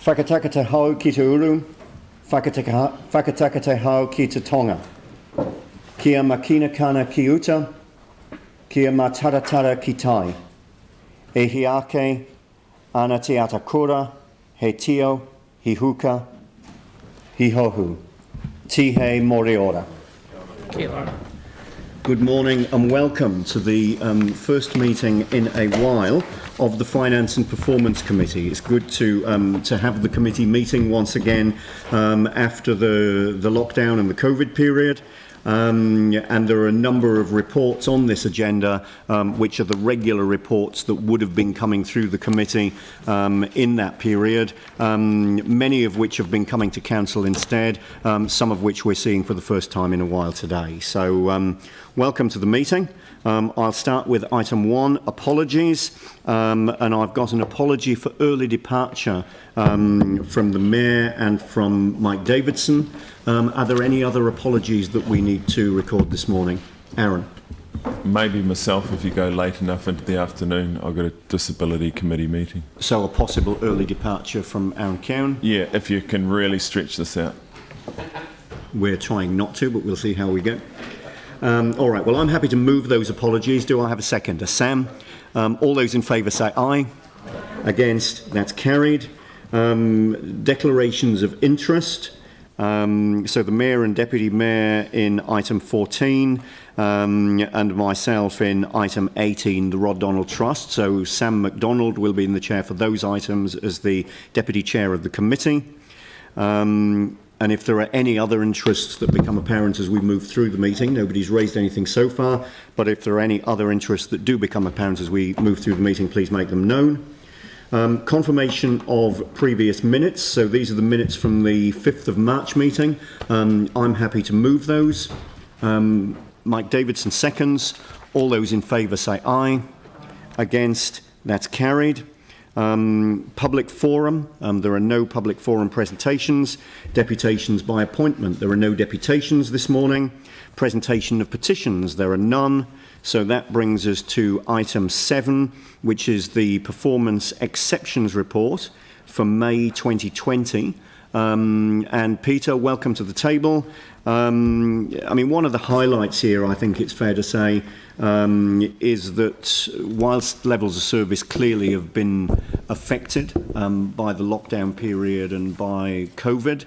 Whakataka te hau ki te uru, whakataka te hau ki te tonga. Kia makina kana ki uta, kia mataratara ki tai. E hiake, ana te atakura, he tio, hi huka, hi hohu. Tihe moriora. Kia. Good morning and welcome to the first meeting in a while of the Finance and Performance Committee. It's good to have the committee meeting once again after the lockdown and the COVID period. And there are a number of reports on this agenda, which are the regular reports that would have been coming through the committee in that period, many of which have been coming to council instead, some of which we're seeing for the first time in a while today. So welcome to the meeting. I'll start with item 1, apologies, and I've got an apology for early departure from the Mayor and from Mike Davidson. Are there any other apologies that we need to record this morning? Aaron? Maybe myself if you go late enough into the afternoon. I've got a disability committee meeting. So a possible early departure from Aaron Cowan? Yeah, if you can really stretch this out. We're trying not to, but we'll see how we go. All right, well, I'm happy to move those apologies. Do I have a second? A Sam? All those in favour say aye. Against? That's carried. Declarations of interest. So the Mayor and Deputy Mayor in item 14 and myself in item 18, the Rod Donald Trust. So Sam MacDonald will be in the chair for those items as the Deputy Chair of the committee. And if there are any other interests that become apparent as we move through the meeting, nobody's raised anything so far, but if there are any other interests that do become apparent as we move through the meeting, please make them known. Confirmation of previous minutes. So these are the minutes from the 5th of March meeting. I'm happy to move those. Mike Davidson seconds. All those in favour say aye. Against? That's carried. Public forum. There are no public forum presentations. Deputations by appointment. There are no deputations this morning. Presentation of petitions. There are none. So that brings us to item 7, which is the Performance Exceptions Report for May 2020. And Peter, welcome to the table. I mean, one of the highlights here, I think it's fair to say, is that whilst levels of service clearly have been affected by the lockdown period and by COVID,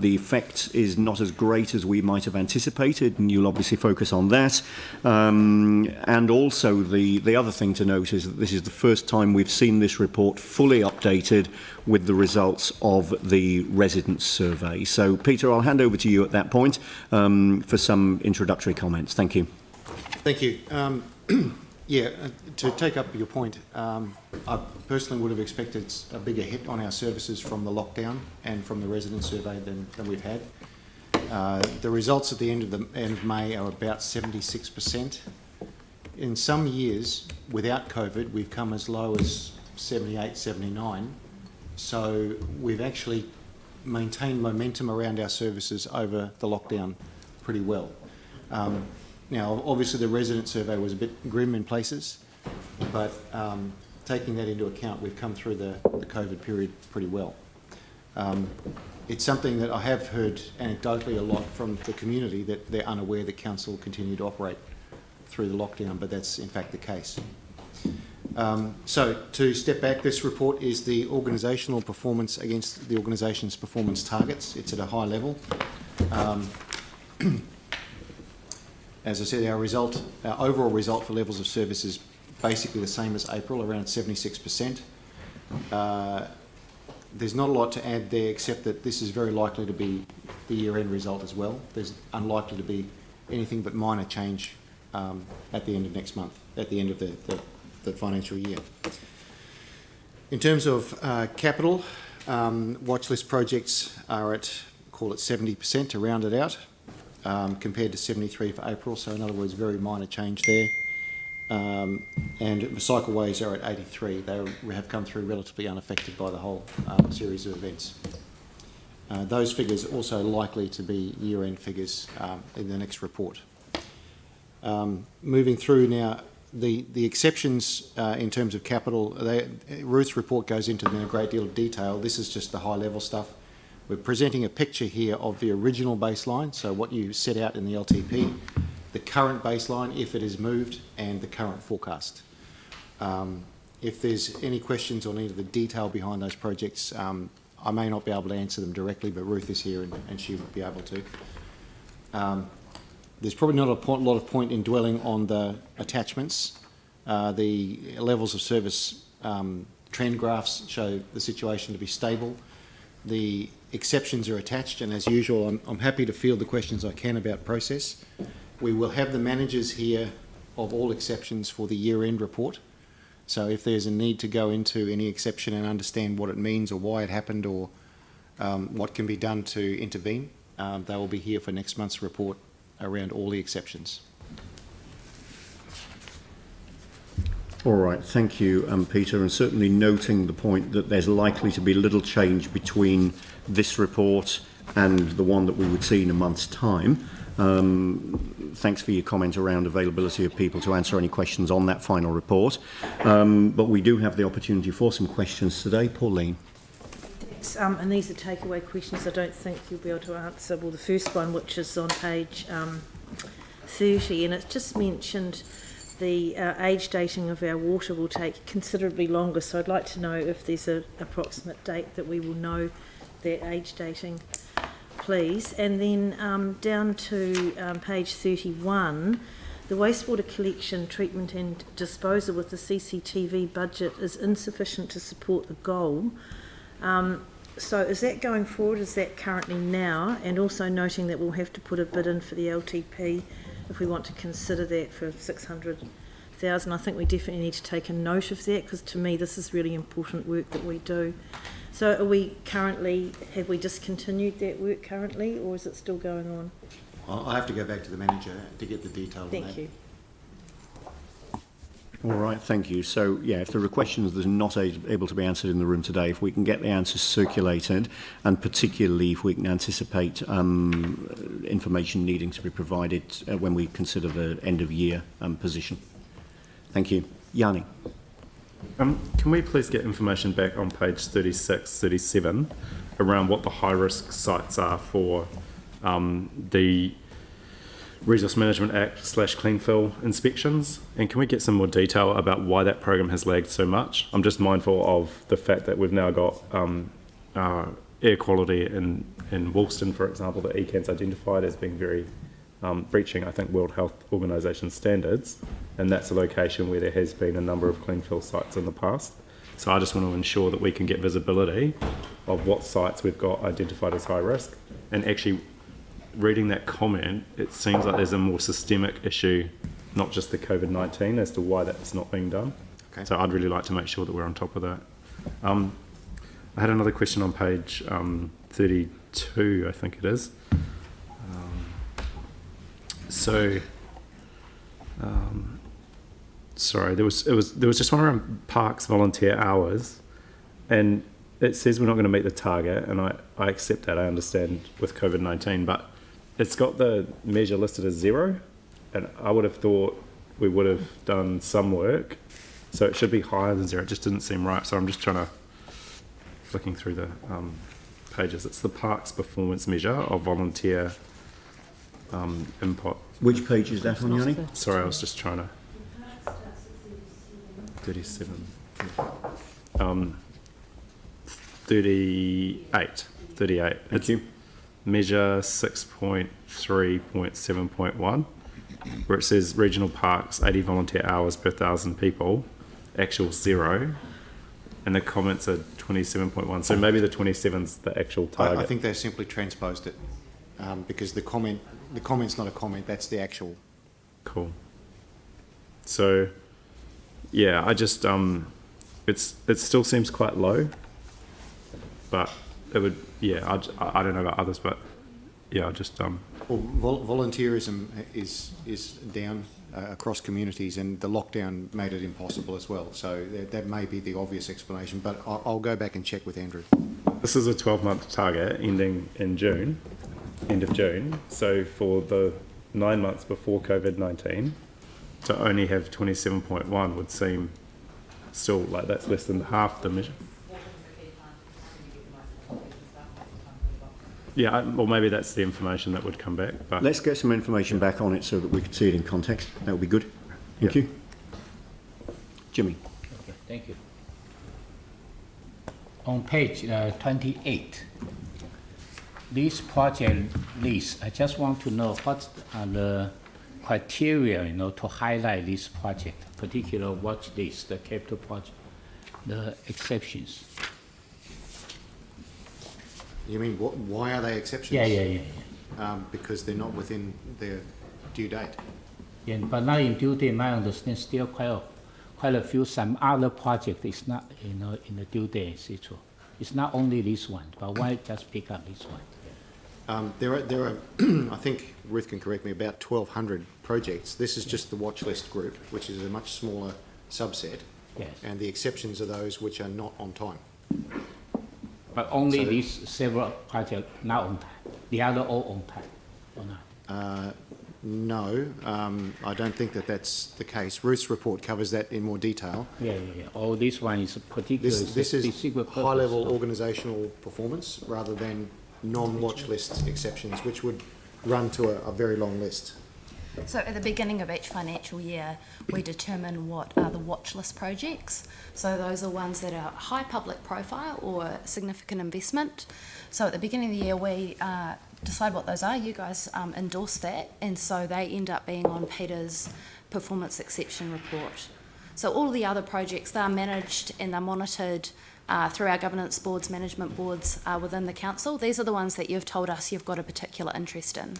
the effect is not as great as we might have anticipated, and you'll obviously focus on that. And also the other thing to note is that this is the first time we've seen this report fully updated with the results of the residents' survey. So, Peter, I'll hand over to you at that point for some introductory comments. Thank you. Thank you. To take up your point, I personally would have expected a bigger hit on our services from the lockdown and from the resident survey than we've had. The results at the end of May are about 76%. In some years, without COVID, we've come as low as 78, 79. So we've actually maintained momentum around our services over the lockdown pretty well. Now, obviously, the resident survey was a bit grim in places, but taking that into account, we've come through the COVID period pretty well. It's something that I have heard anecdotally a lot from the community, that they're unaware that council continue to operate through the lockdown, but that's in fact the case. So to step back, this report is the organisational performance against the organisation's performance targets. It's at a high level. As I said, our overall result for levels of service is basically the same as April, around 76%. There's not a lot to add there, except that this is very likely to be the year-end result as well. There's unlikely to be anything but minor change at the end of next month, at the end of the financial year. In terms of capital, watchlist projects are at, call it 70% to round it out. Compared to 73 for April, so in other words, very minor change there. And cycleways are at 83. They have come through relatively unaffected by the whole series of events. Those figures are also likely to be year-end figures in the next report. Moving through now, The exceptions in terms of capital, Ruth's report goes into them in a great deal of detail. This is just the high level stuff. We're presenting a picture here of the original baseline, so what you set out in the LTP, the current baseline if it is moved, and the current forecast. If there's any questions on any of the detail behind those projects, I may not be able to answer them directly, but Ruth is here and she would be able to. There's probably not a lot of point in dwelling on the attachments. The levels of service trend graphs show the situation to be stable. The exceptions are attached, and as usual, I'm happy to field the questions I can about process. We will have the managers here of all exceptions for the year-end report. So if there's a need to go into any exception and understand what it means or why it happened or what can be done to intervene, they will be here for next month's report around all the exceptions. All right, thank you, Peter, and certainly noting the point that there's likely to be little change between this report and the one that we would see in a month's time. Thanks for your comment around availability of people to answer any questions on that final report. But we do have the opportunity for some questions today. Pauline. And these are takeaway questions I don't think you'll be able to answer. Well, the first one, which is on page 30, and it's just mentioned the age dating of our water will take considerably longer, so I'd like to know if there's an approximate date that we will know that age dating, please. And then down to page 31, the wastewater collection, treatment and disposal with the CCTV budget is insufficient to support the goal. So is that going forward? Is that currently now? And also noting that we'll have to put a bid in for the LTP if we want to consider that for 600,000. I think we definitely need to take a note of that, because to me this is really important work that we do. So are we currently, have we discontinued that work currently, or is it still going on? I'll have to go back to the manager to get the detail on that. Thank you. All right, thank you. So, yeah, if there are questions that are not able to be answered in the room today, if we can get the answers circulated, and particularly if we can anticipate information needing to be provided when we consider the end-of-year position. Thank you. Yanni. Can we please get information back on page 36, 37 around what the high-risk sites are for the Resource Management Act / clean fill inspections, and can we get some more detail about why that program has lagged so much? I'm just mindful of the fact that we've now got air quality in Woolston, for example, that ECAN's identified as being very breaching, I think, World Health Organization standards, and that's a location where there has been a number of clean fill sites in the past. So I just want to ensure that we can get visibility of what sites we've got identified as high risk, and actually reading that comment, it seems like there's a more systemic issue, not just the COVID-19, as to why that's not being done. Okay. So I'd really like to make sure that we're on top of that. I had another question on page 32, I think it is. Sorry, there was just one around parks volunteer hours, and it says we're not going to meet the target, and I accept that, I understand with COVID-19, but it's got the measure listed as 0, and I would have thought we would have done some work, so it should be higher than 0. It just didn't seem right, so I'm just flicking through the pages. It's the parks performance measure of volunteer input. Which page is that on, Yanni? Sorry, I was just trying to... 37. 38. Thank you. Measure 6.3.7.1, where it says regional parks, 80 volunteer hours per 1,000 people, actual 0, and the comments are 27.1. So maybe the 27's the actual target. I think they simply transposed it because the comment's not a comment, that's the actual. Cool. So, yeah, I just, it still seems quite low, but it would, yeah, I don't know about others, but yeah, I just... Well, volunteerism is down across communities, and the lockdown made it impossible as well. So that may be the obvious explanation, but I'll go back and check with Andrew. This is a 12-month target ending in June, end of June. So for the 9 months before COVID-19, to only have 27.1 would seem still like that's less than half the measure. Yeah, well, maybe that's the information that would come back. But Let's get some information back on it so that we can see it in context. That would be good. Thank you. Jimmy. Okay, thank you. On page 28, this project list, I just want to know what are the criteria, to highlight this project, particular watch list, the capital project, the exceptions. You mean, why are they exceptions? Yeah. Because they're not within their due date. Yeah, but not in due date, my understanding still quite a few, some other project is not, in the due date, etc. It's not only this one, but why just pick up this one? There are I think Ruth can correct me, about 1,200 projects. This is just the watch list group, which is a much smaller subset. Yes. And the exceptions are those which are not on time. But only So- these several projects not on time. The other all on time, or not? No, I don't think that that's the case. Ruth's report covers that in more detail. Yeah. Oh, this one is particular. This is secret purpose. high-level organisational performance rather than non-watch list exceptions, which would run to a very long list. So at the beginning of each financial year, we determine what are the watch list projects. So those are ones that are high public profile or significant investment. So at the beginning of the year, we decide what those are. You guys endorse that, and so they end up being on Peter's performance exception report. So all the other projects, they're managed and they're monitored through our governance boards, management boards within the council. These are the ones that you've told us you've got a particular interest in.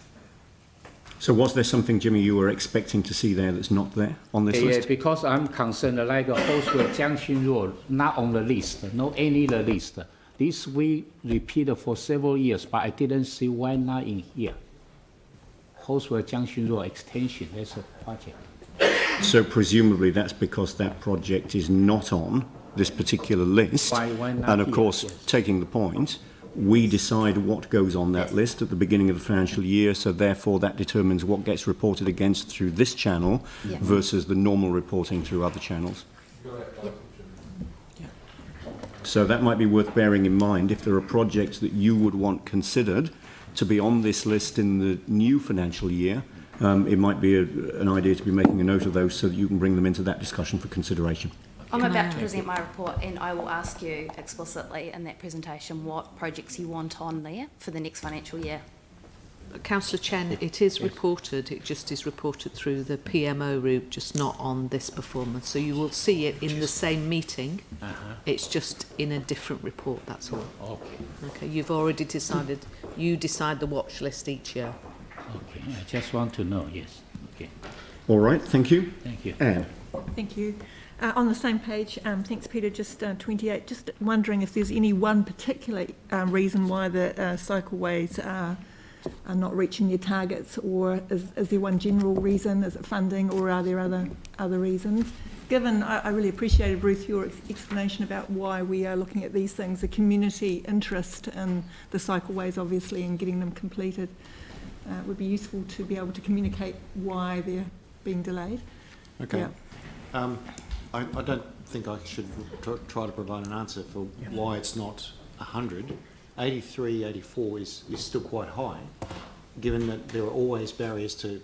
So was there something, Jimmy, you were expecting to see there that's not there on this Yeah, list? because I'm concerned, like Hoswell Junction Road, not on the list, not any the list. This we repeated for several years, but I didn't see why not in here. Hoswell Junction Road extension, that's a project. So presumably that's because that project is not on this particular list. Why not And of here? course, Yes. taking the point, we decide what goes on that list at the beginning of the financial year, so therefore that determines what gets reported against through this channel Yeah. versus the normal reporting through other channels. So that might be worth bearing in mind if there are projects that you would want considered to be on this list in the new financial year. It might be an idea to be making a note of those so that you can bring them into that discussion for consideration. I'm about to present my report, and I will ask you explicitly in that presentation what projects you want on there for the next financial year. Councillor Chen, it is reported, it just is reported through the PMO route, just not on this performance. So you will see it in the same meeting, it's just in a different report, that's all. Okay, Okay, you've already decided, you decide the watch list each year. okay. I just want to know, yes. Okay, All right, thank you. thank you. Anne. Thank you. On the same page, thanks Peter, just 28, just wondering if there's any one particular reason why the cycleways are not reaching their targets, or is there one general reason? Is it funding, or are there other reasons? Given, I really appreciated, Ruth, your explanation about why we are looking at these things, the community interest in the cycleways, obviously, and getting them completed. It would be useful to be able to communicate why they're being delayed. Okay. Yeah. I don't think I should try to provide an answer for why it's not 100. 83, 84 is still quite high, given that there are always barriers to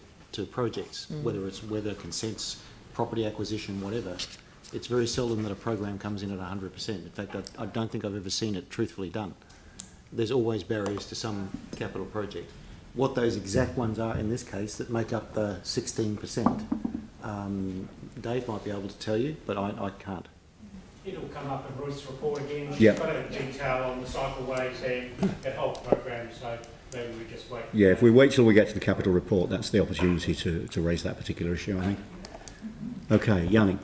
projects, whether it's weather, consents, property acquisition, whatever. It's very seldom that a program comes in at 100%. In fact, I don't think I've ever seen it truthfully done. There's always barriers to some capital project. What those exact ones are in this case that make up the 16%, Dave might be able to tell you, but I can't. It'll come up in Ruth's report again. She's Yeah. got a detail on the cycleways and that whole program, so maybe we just wait. Yeah, if we wait till we get to the capital report, that's the opportunity to raise that particular issue, I think. Okay, Yanni.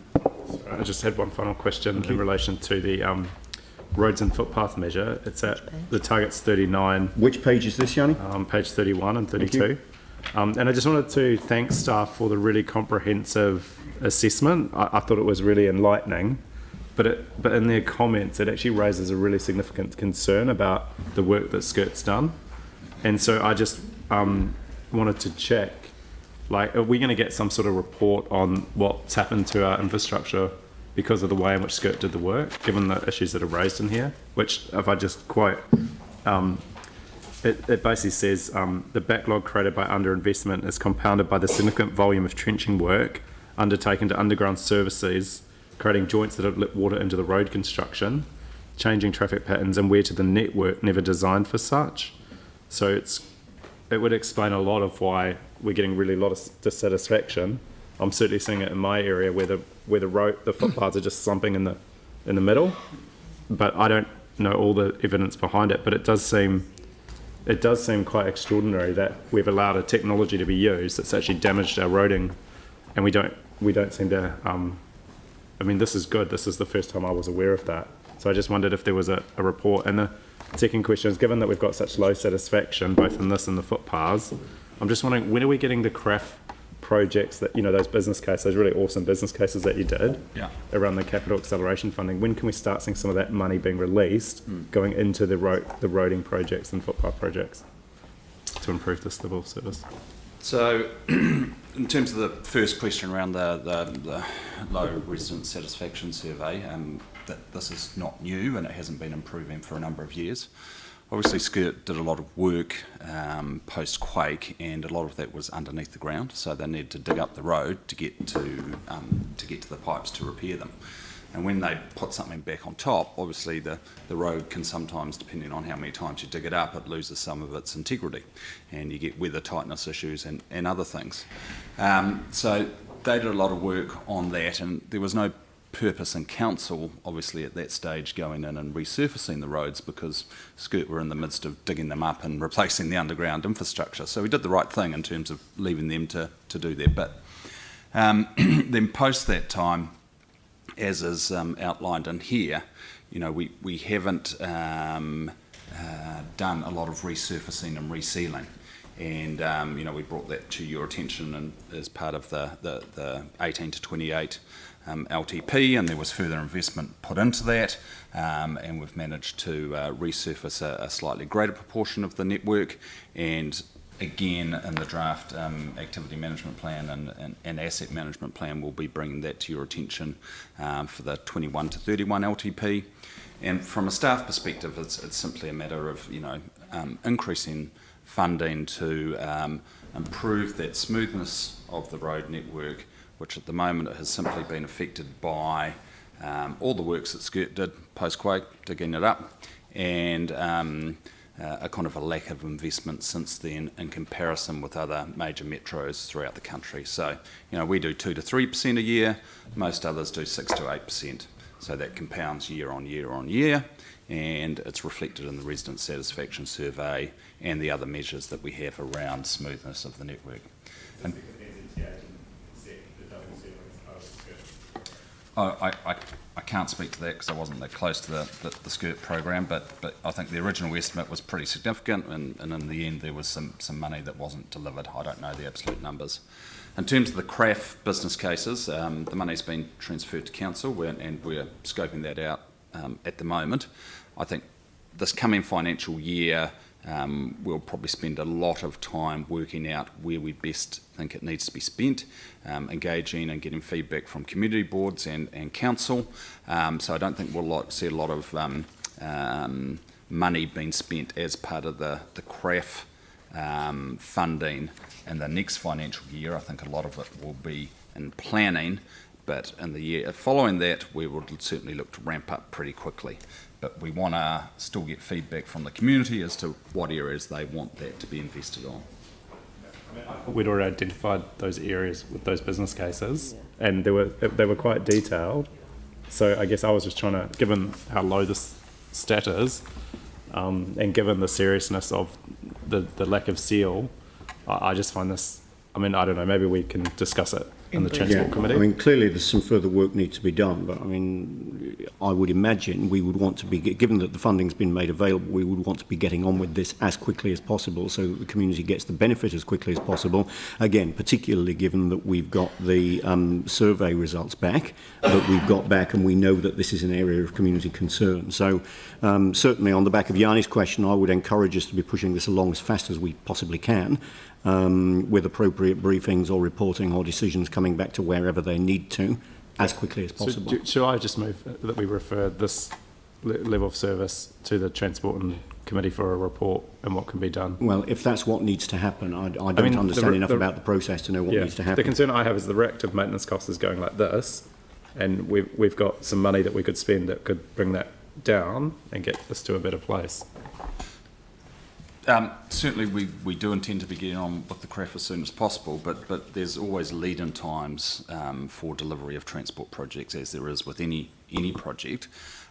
I just had one final question in relation to the roads and footpath measure. It's at the target's 39, Which page is this, Yanni? page 31 and Thank 32. And I just wanted to thank staff for the really comprehensive assessment. I thought it was really enlightening, but in their comments, it actually raises a really significant concern about the work that Skirt's done. And so I just wanted to check Like, are we going to get some sort of report on what's happened to our infrastructure because of the way in which Skirt did the work, given the issues that are raised in here? Which, if I just quote, it basically says, the backlog created by underinvestment is compounded by the significant volume of trenching work undertaken to underground services, creating joints that have let water into the road construction, changing traffic patterns and wear to the network never designed for such. So it would explain a lot of why we're getting really a lot of dissatisfaction. I'm certainly seeing it in my area where the footpaths are just slumping in the middle, but I don't know all the evidence behind it. But it does seem quite extraordinary that we've allowed a technology to be used that's actually damaged our roading, and we don't seem to. I mean, this is good. This is the first time I was aware of that. So I just wondered if there was a report. And the second question is, given that we've got such low satisfaction, both in this and the footpaths, I'm just wondering, when are we getting the CRAF projects that, those business cases, those really awesome business cases that you did around the capital acceleration funding? When can we start seeing some of that money being released going into the roading projects and footpath projects to improve this level of service? So, in terms of the first question around the low resident satisfaction survey, that this is not new and it hasn't been improving for a number of years. Obviously, Skirt did a lot of work post-quake, and a lot of that was underneath the ground, so they needed to dig up the road to get to the pipes to repair them. And when they put something back on top, obviously the road can sometimes, depending on how many times you dig it up, it loses some of its integrity, and you get weather tightness issues and other things. So they did a lot of work on that, and there was no purpose in council, obviously, at that stage going in and resurfacing the roads, because Skirt were in the midst of digging them up and replacing the underground infrastructure. So we did the right thing in terms of leaving them to do their bit. Then post that time, as is outlined in here, we haven't done a lot of resurfacing and resealing. And we brought that to your attention and as part of the 18 to 28 LTP, and there was further investment put into that, and we've managed to resurface a slightly greater proportion of the network. And again, in the draft activity management plan and asset management plan, we'll be bringing that to your attention for the 21 to 31 LTP. And from a staff perspective, it's simply a matter of increasing funding to improve that smoothness of the road network, which at the moment has simply been affected by all the works that Skirt did post-quake, digging it up, and a kind of a lack of investment since then in comparison with other major metros throughout the country. So, we do 2 to 3% a year, most others do 6 to 8%. So that compounds year on year on year, and it's reflected in the resident satisfaction survey and the other measures that we have around smoothness of the network. And I can't speak to that because I wasn't that close to the Skirt program, but I think the original estimate was pretty significant, and in the end there was some money that wasn't delivered. I don't know the absolute numbers. In terms of the CRAF business cases, the money's been transferred to council, and we're scoping that out at the moment. I think this coming financial year we'll probably spend a lot of time working out where we best think it needs to be spent, engaging and getting feedback from community boards and council. So I don't think we'll see a lot of money being spent as part of the CRAF funding in the next financial year. I think a lot of it will be in planning, but in the year following that we will certainly look to ramp up pretty quickly. But we want to still get feedback from the community as to what areas they want that to be invested on. We'd already identified those areas with those business cases, and they were quite detailed. So I guess I was just trying to, given how low this stat is, and given the seriousness of the lack of seal, I just find this. I mean, I don't know. Maybe we can discuss it in the Transport Committee. I mean, clearly there's some further work needs to be done, but I mean, I would imagine we would want to be, given that the funding's been made available, we would want to be getting on with this as quickly as possible so that the community gets the benefit as quickly as possible. Again, particularly given that we've got the survey results back, and we know that this is an area of community concern. So certainly on the back of Yanni's question, I would encourage us to be pushing this along as fast as we possibly can, with appropriate briefings or reporting or decisions coming back to wherever they need to, as quickly as possible. So should I just move that we refer this level of service to the Transport and Committee for a report and what can be done? Well, if that's what needs to happen, I don't understand enough about the process to know what needs to happen. The concern I have is the reactive maintenance cost is going like this, and we've got some money that we could spend that could bring that down and get us to a better place. Certainly we do intend to be getting on with the CRAF as soon as possible, but there's always lead-in times for delivery of transport projects, as there is with any project.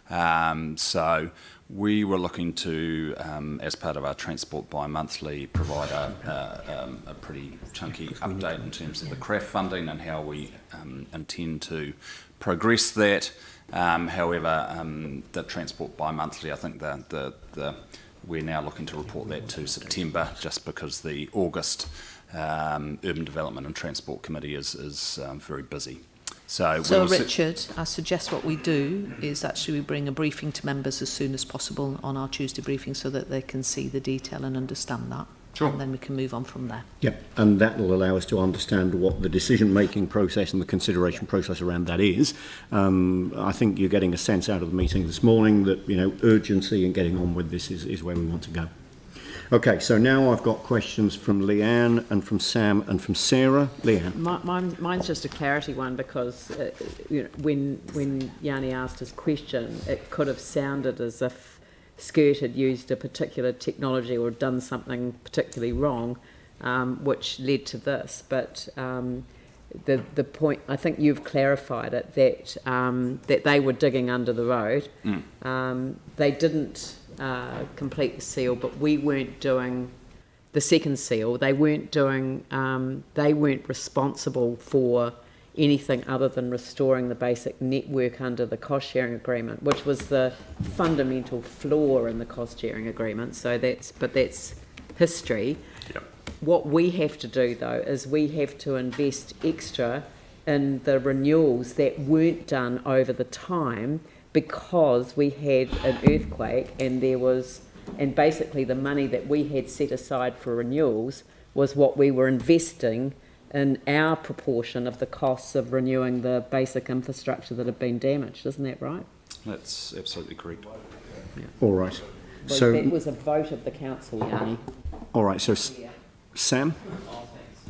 So we were looking to, as part of our Transport Bi-Monthly, provide a pretty chunky update in terms of the CRAF funding and how we intend to progress that. However, the Transport Bi-Monthly, I think we're now looking to report that to September, just because the August Urban Development and Transport Committee is very busy. So Richard, I suggest what we do is actually we bring a briefing to members as soon as possible on our Tuesday briefing so that they can see the detail and understand that. Sure. And then we can move on from there. Yeah, and that will allow us to understand what the decision-making process and the consideration process around that is. I think you're getting a sense out of the meeting this morning that, urgency in getting on with this is where we want to go. Okay, so now I've got questions from Leanne and from Sam and from Sarah. Leanne. Mine's just a clarity one because when Yanni asked his question, it could have sounded as if Skirt had used a particular technology or done something particularly wrong, which led to this. But the point, I think you've clarified it, that they were digging under the road. They didn't complete the seal, but we weren't doing the second seal. They weren't doing. They weren't responsible for anything other than restoring the basic network under the cost-sharing agreement, which was the fundamental flaw in the cost-sharing agreement. So that's history. Yep. What we have to do, though, is we have to invest extra in the renewals that weren't done over the time because we had an earthquake and basically the money that we had set aside for renewals was what we were investing in our proportion of the costs of renewing the basic infrastructure that had been damaged. Isn't that right? That's absolutely correct. Yeah. All right. Well, So that was a vote of the council, Yanni. all right. So Sam.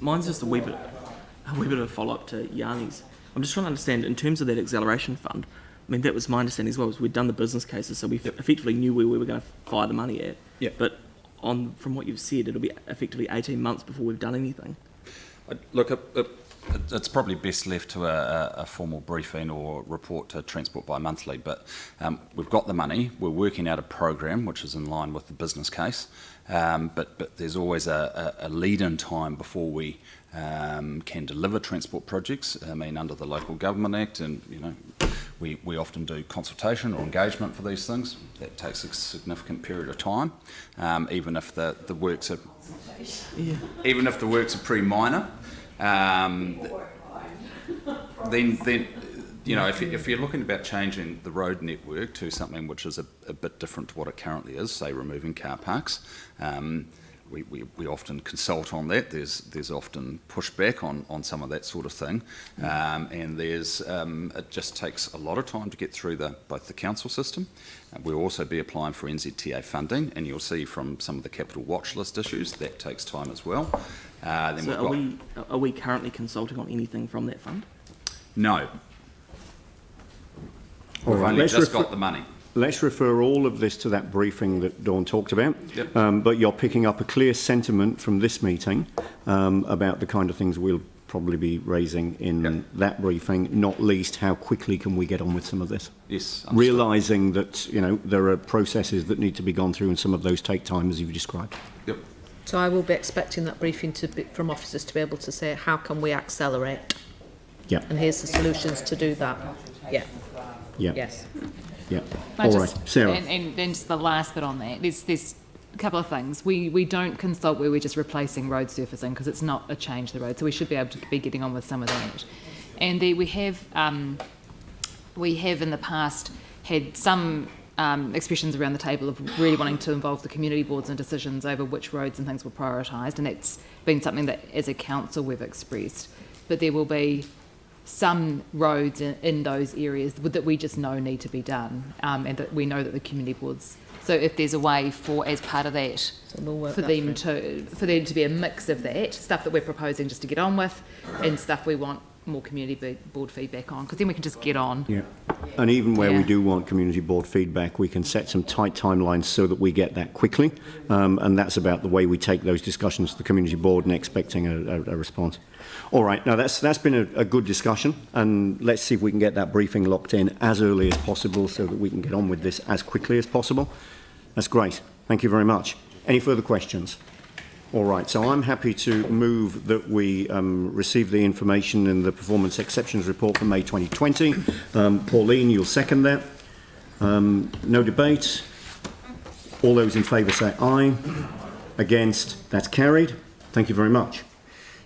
Mine's just a wee bit of a follow-up to Yanni's. I'm just trying to understand, in terms of that acceleration fund, I mean, that was my understanding as well, was we'd done the business cases, so we effectively knew where we were going to fire the money at. Yep. But from what you've said, it'll be effectively 18 months before we've done anything. Look, it's probably best left to a formal briefing or report to Transport Bi-Monthly, but we've got the money, we're working out a program which is in line with the business case, but there's always a lead-in time before we can deliver transport projects. I mean, under the Local Government Act, and we often do consultation or engagement for these things. That takes a significant period of time, even if the works are pretty minor. Then if you're looking about changing the road network to something which is a bit different to what it currently is, say removing car parks, we often consult on that. There's often pushback on some of that sort of thing, and it just takes a lot of time to get through both the council system. We'll also be applying for NZTA funding, and you'll see from some of the capital watch list issues that takes time as well. So are we currently consulting on anything from that fund? No. All We've right, only just got the money. Let's refer all of this to that briefing that Dawn talked about. Yep. But you're picking up a clear sentiment from this meeting about the kind of things we'll probably be raising in that briefing, not least how quickly can we get on with some of this. Yes. Realising that, there are processes that need to be gone through and some of those take time, as you've described. Yep. So I will be expecting that briefing from officers to be able to say, how can we accelerate? Yeah. And here's the solutions to do that. Yeah. Yeah. Yes. Yeah. I All just- right, Sarah. And then just the last bit on that, there's a couple of things. We don't consult where we're just replacing road surfacing because it's not a change to the road, so we should be able to be getting on with some of that. And we have in the past had some expressions around the table of really wanting to involve the community boards in decisions over which roads and things were prioritised, and that's been something that as a council we've expressed. But there will be some roads in those areas that we just know need to be done, and that we know that the community boards. So if there's a way for, as part of that, for them to be a mix of that stuff that we're proposing just to get on with, and stuff we want more community board feedback on, because then we can just get on. Yeah. And even where we Yeah. do want community board feedback, we can set some tight timelines so that we get that quickly. And that's about the way we take those discussions to the community board and expecting a response. All right. Now, that's been a good discussion. And let's see if we can get that briefing locked in as early as possible so that we can get on with this as quickly as possible. That's great. Thank you very much. Any further questions? All right, so I'm happy to move that we receive the information in the Performance Exceptions Report for May 2020. Pauline, you'll second that. No debate. All those in favour say aye. Against? That's carried. Thank you very much.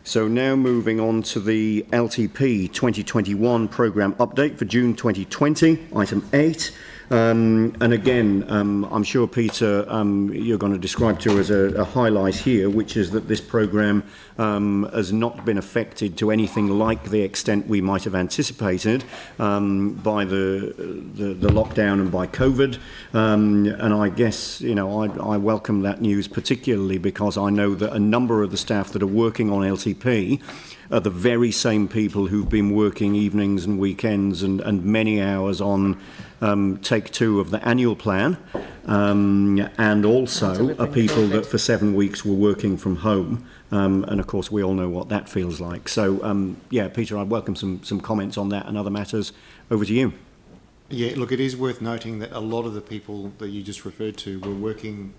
So now moving on to the LTP 2021 programme update for June 2020, item 8. And again, I'm sure, Peter, you're going to describe to us a highlight here, which is that this programme has not been affected to anything like the extent we might have anticipated by the lockdown and by COVID. And I guess, you know, I welcome that news particularly because I know that a number of the staff that are working on LTP are the very same people who've been working evenings and weekends and many hours on take 2 of the annual plan, and also are people that for 7 weeks were working from home, and of course we all know what that feels like. So yeah, Peter, I'd welcome some comments on that and other matters. Over to you. Yeah, look, it is worth noting that a lot of the people that you just referred to were working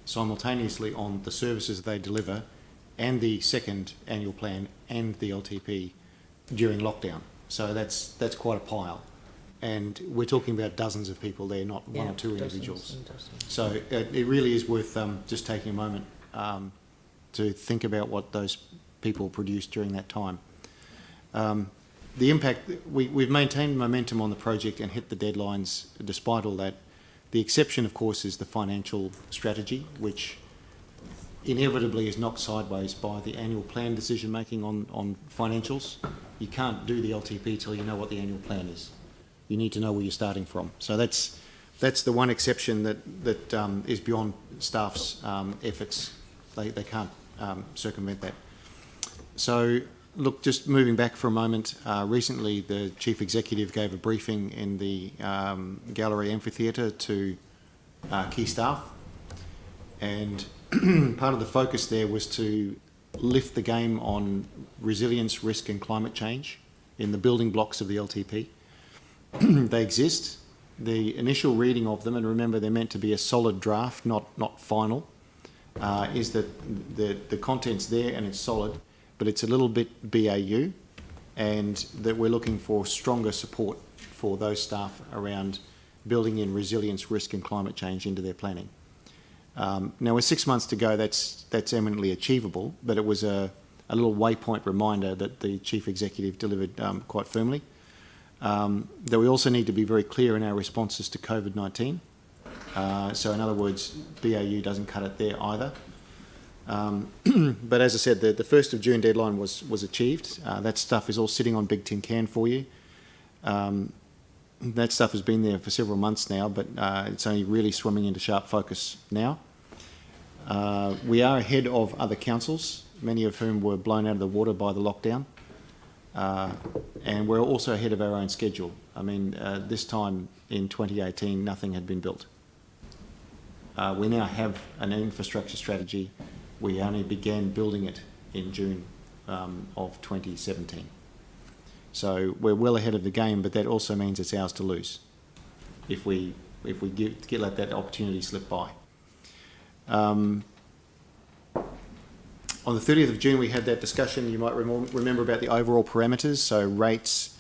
simultaneously on the services they deliver and the second annual plan and the LTP during lockdown. So that's quite a pile. And we're talking about dozens of people there, not one or two individuals. So it really is worth just taking a moment to think about what those people produced during that time. The impact, we've maintained momentum on the project and hit the deadlines despite all that. The exception, of course, is the financial strategy, which inevitably is knocked sideways by the annual plan decision making on financials. You can't do the LTP till you know what the annual plan is. You need to know where you're starting from. So that's the one exception that is beyond staff's efforts. They can't circumvent that. So look, just moving back for a moment, recently the Chief Executive gave a briefing in the Gallery Amphitheatre to key staff, and part of the focus there was to lift the game on resilience, risk and climate change in the building blocks of the LTP. They exist. The initial reading of them, and remember they're meant to be a solid draft, not final, is that the content's there and it's solid, but it's a little bit BAU, and that we're looking for stronger support for those staff around building in resilience, risk and climate change into their planning. Now with 6 months to go, that's eminently achievable, but it was a little waypoint reminder that the Chief Executive delivered quite firmly. That we also need to be very clear in our responses to COVID-19. So in other words, BAU doesn't cut it there either. But as I said, the 1st of June deadline was achieved. That stuff is all sitting on Big Tin Can for you. That stuff has been there for several months now, but it's only really swimming into sharp focus now. We are ahead of other councils, many of whom were blown out of the water by the lockdown. And we're also ahead of our own schedule. I mean, this time in 2018, nothing had been built. We now have an infrastructure strategy. We only began building it in June of 2017. So we're well ahead of the game, but that also means it's ours to lose if we let that opportunity slip by. On the 30th of June, we had that discussion. You might remember about the overall parameters, so rates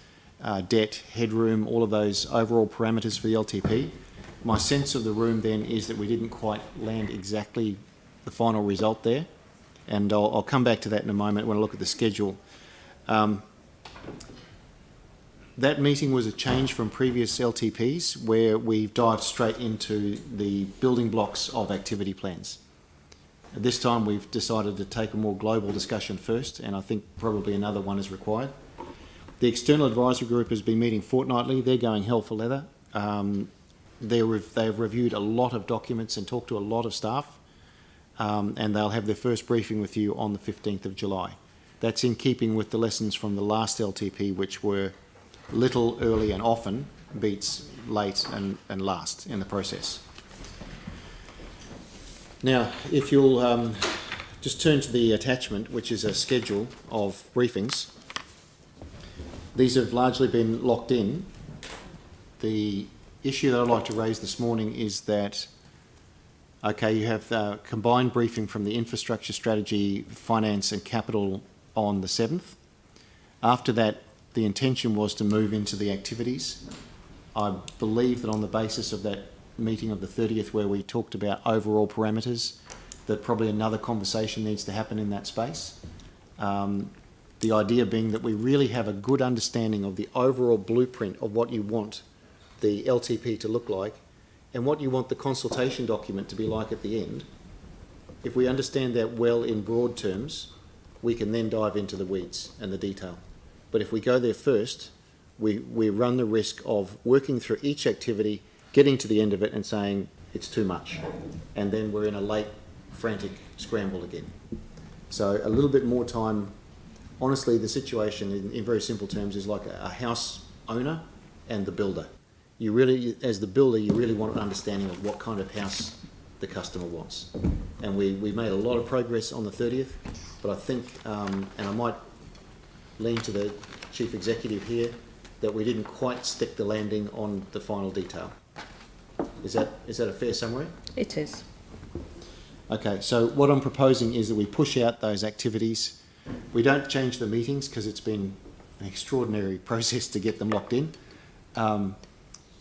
debt, headroom, all of those overall parameters for the LTP. My sense of the room then is that we didn't quite land exactly the final result there, and I'll come back to that in a moment when I look at the schedule. That meeting was a change from previous LTPs where we've dived straight into the building blocks of activity plans. This time we've decided to take a more global discussion first, and I think probably another one is required. The external advisory group has been meeting fortnightly. They're going hell for leather. They've reviewed a lot of documents and talked to a lot of staff, and they'll have their first briefing with you on the 15th of July. That's in keeping with the lessons from the last LTP, which were little, early and often beats late and last in the process. Now, if you'll just turn to the attachment, which is a schedule of briefings. These have largely been locked in. The issue that I'd like to raise this morning is that, okay, you have the combined briefing from the infrastructure strategy, finance and capital on the 7th. After that, the intention was to move into the activities. I believe that on the basis of that meeting of the 30th where we talked about overall parameters, that probably another conversation needs to happen in that space. The idea being that we really have a good understanding of the overall blueprint of what you want the LTP to look like and what you want the consultation document to be like at the end. If we understand that well in broad terms, we can then dive into the weeds and the detail. But if we go there first, we run the risk of working through each activity, getting to the end of it and saying it's too much. And then we're in a late, frantic scramble again. So a little bit more time. Honestly, the situation in very simple terms is like a house owner and the builder. You really, as the builder, you really want an understanding of what kind of house the customer wants. And we made a lot of progress on the 30th, but I think, and I might lean to the Chief Executive here, that we didn't quite stick the landing on the final detail. Is that a fair summary? It is. Okay, so what I'm proposing is that we push out those activities. We don't change the meetings because it's been an extraordinary process to get them locked in.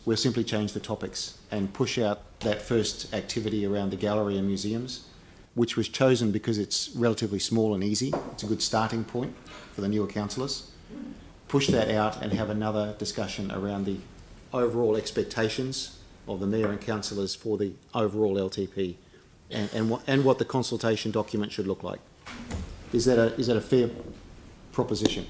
We'll simply change the topics and push out that first activity around the gallery and museums, which was chosen because it's relatively small and easy. It's a good starting point for the newer councillors. Push that out and have another discussion around the overall expectations of the Mayor and councillors for the overall LTP and what the consultation document should look like. Is that a fair proposition?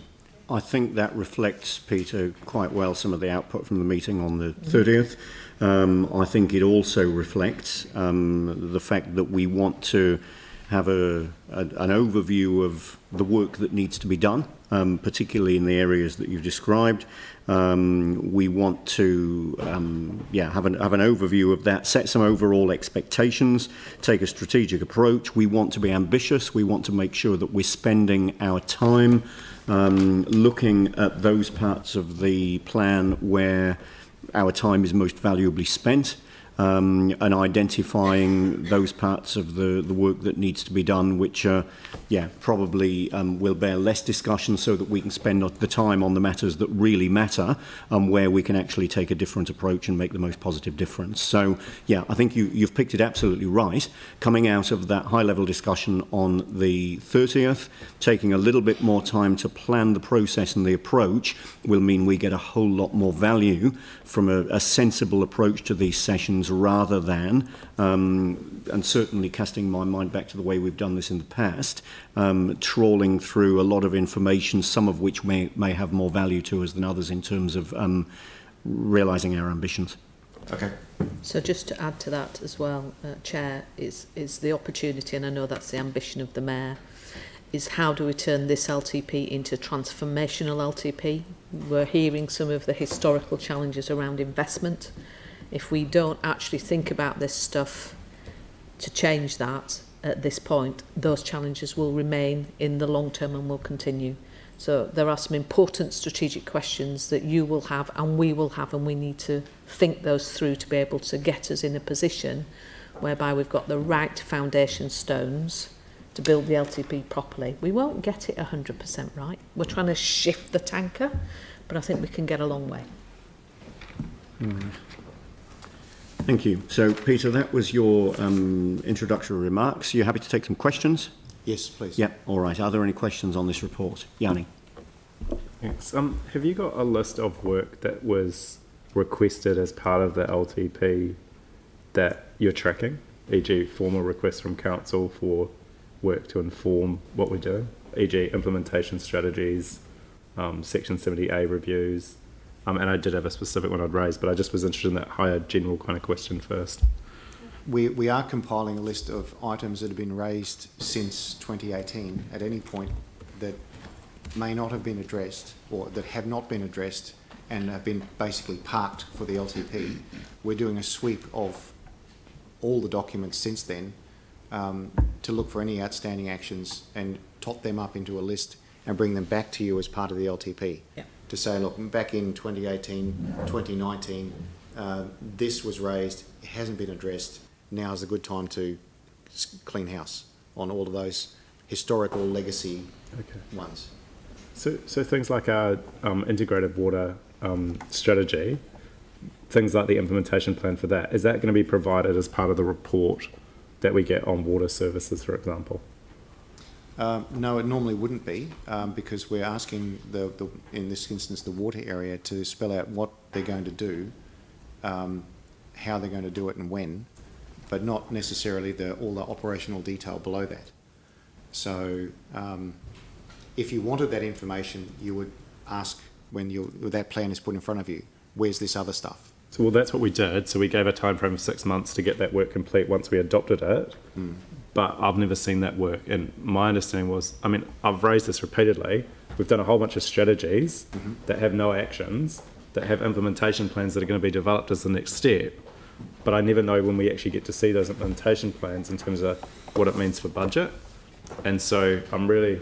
I think that reflects, Peter, quite well some of the output from the meeting on the 30th. I think it also reflects the fact that we want to have an overview of the work that needs to be done, particularly in the areas that you've described. We want to have an overview of that, set some overall expectations, take a strategic approach. We want to be ambitious. We want to make sure that we're spending our time looking at those parts of the plan where our time is most valuably spent, and identifying those parts of the work that needs to be done, which probably will bear less discussion, so that we can spend the time on the matters that really matter, where we can actually take a different approach and make the most positive difference. So, I think you've picked it absolutely right. Coming out of that high-level discussion on the 30th, taking a little bit more time to plan the process and the approach will mean we get a whole lot more value from a sensible approach to these sessions, rather than, and certainly casting my mind back to the way we've done this in the past, trawling through a lot of information, some of which may have more value to us than others in terms of realising our ambitions. Okay. So just to add to that as well, Chair, is the opportunity, and I know that's the ambition of the Mayor, is how do we turn this LTP into transformational LTP? We're hearing some of the historical challenges around investment. If we don't actually think about this stuff to change that at this point, those challenges will remain in the long term and will continue. So there are some important strategic questions that you will have and we will have, and we need to think those through to be able to get us in a position whereby we've got the right foundation stones to build the LTP properly. We won't get it 100% right. We're trying to shift the tanker, but I think we can get a long way. Thank you. So, Peter, that was your introductory remarks. Are you happy to take some questions? Yes, please. Yep. All right. Are there any questions on this report? Yanni? Thanks. Have you got a list of work that was requested as part of the LTP that you're tracking, e.g. formal requests from council for work to inform what we're doing, e.g. implementation strategies, Section 70A reviews, and I did have a specific one I'd raised, but I just was interested in that higher general kind of question first. We are compiling a list of items that have been raised since 2018 at any point that may not have been addressed or that have not been addressed and have been basically parked for the LTP. We're doing a sweep of all the documents since then to look for any outstanding actions and tot them up into a list and bring them back to you as part of the LTP. Yeah. To say, look, back in 2018, 2019, this was raised, it hasn't been addressed, now is a good time to clean house on all of those historical legacy ones. So things like our integrated water strategy, things like the implementation plan for that, is that going to be provided as part of the report that we get on water services, for example? No, it normally wouldn't be because we're asking, in this instance, the water area to spell out what they're going to do, how they're going to do it and when, but not necessarily all the operational detail below that. So if you wanted that information, you would ask when that plan is put in front of you, where's this other stuff? So, well, that's what we did. So we gave a time frame of 6 months to get that work complete once we adopted it. But I've never seen that work. And my understanding was, I mean, I've raised this repeatedly. We've done a whole bunch of strategies that have no actions, that have implementation plans that are going to be developed as the next step. But I never know when we actually get to see those implementation plans in terms of what it means for budget. And so I'm really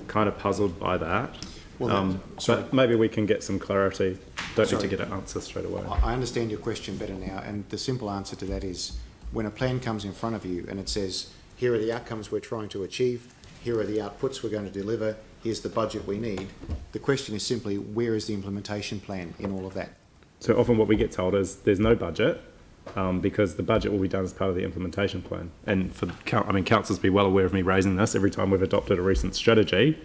kind of puzzled by that. Well, but maybe we can get some clarity. Don't need to get an answer straight away. I understand your question better now, and the simple answer to that is when a plan comes in front of you and it says, here are the outcomes we're trying to achieve, here are the outputs we're going to deliver, here's the budget we need, the question is simply, where is the implementation plan in all of that? So often what we get told is there's no budget because the budget will be done as part of the implementation plan. And councils be well aware of me raising this every time we've adopted a recent strategy.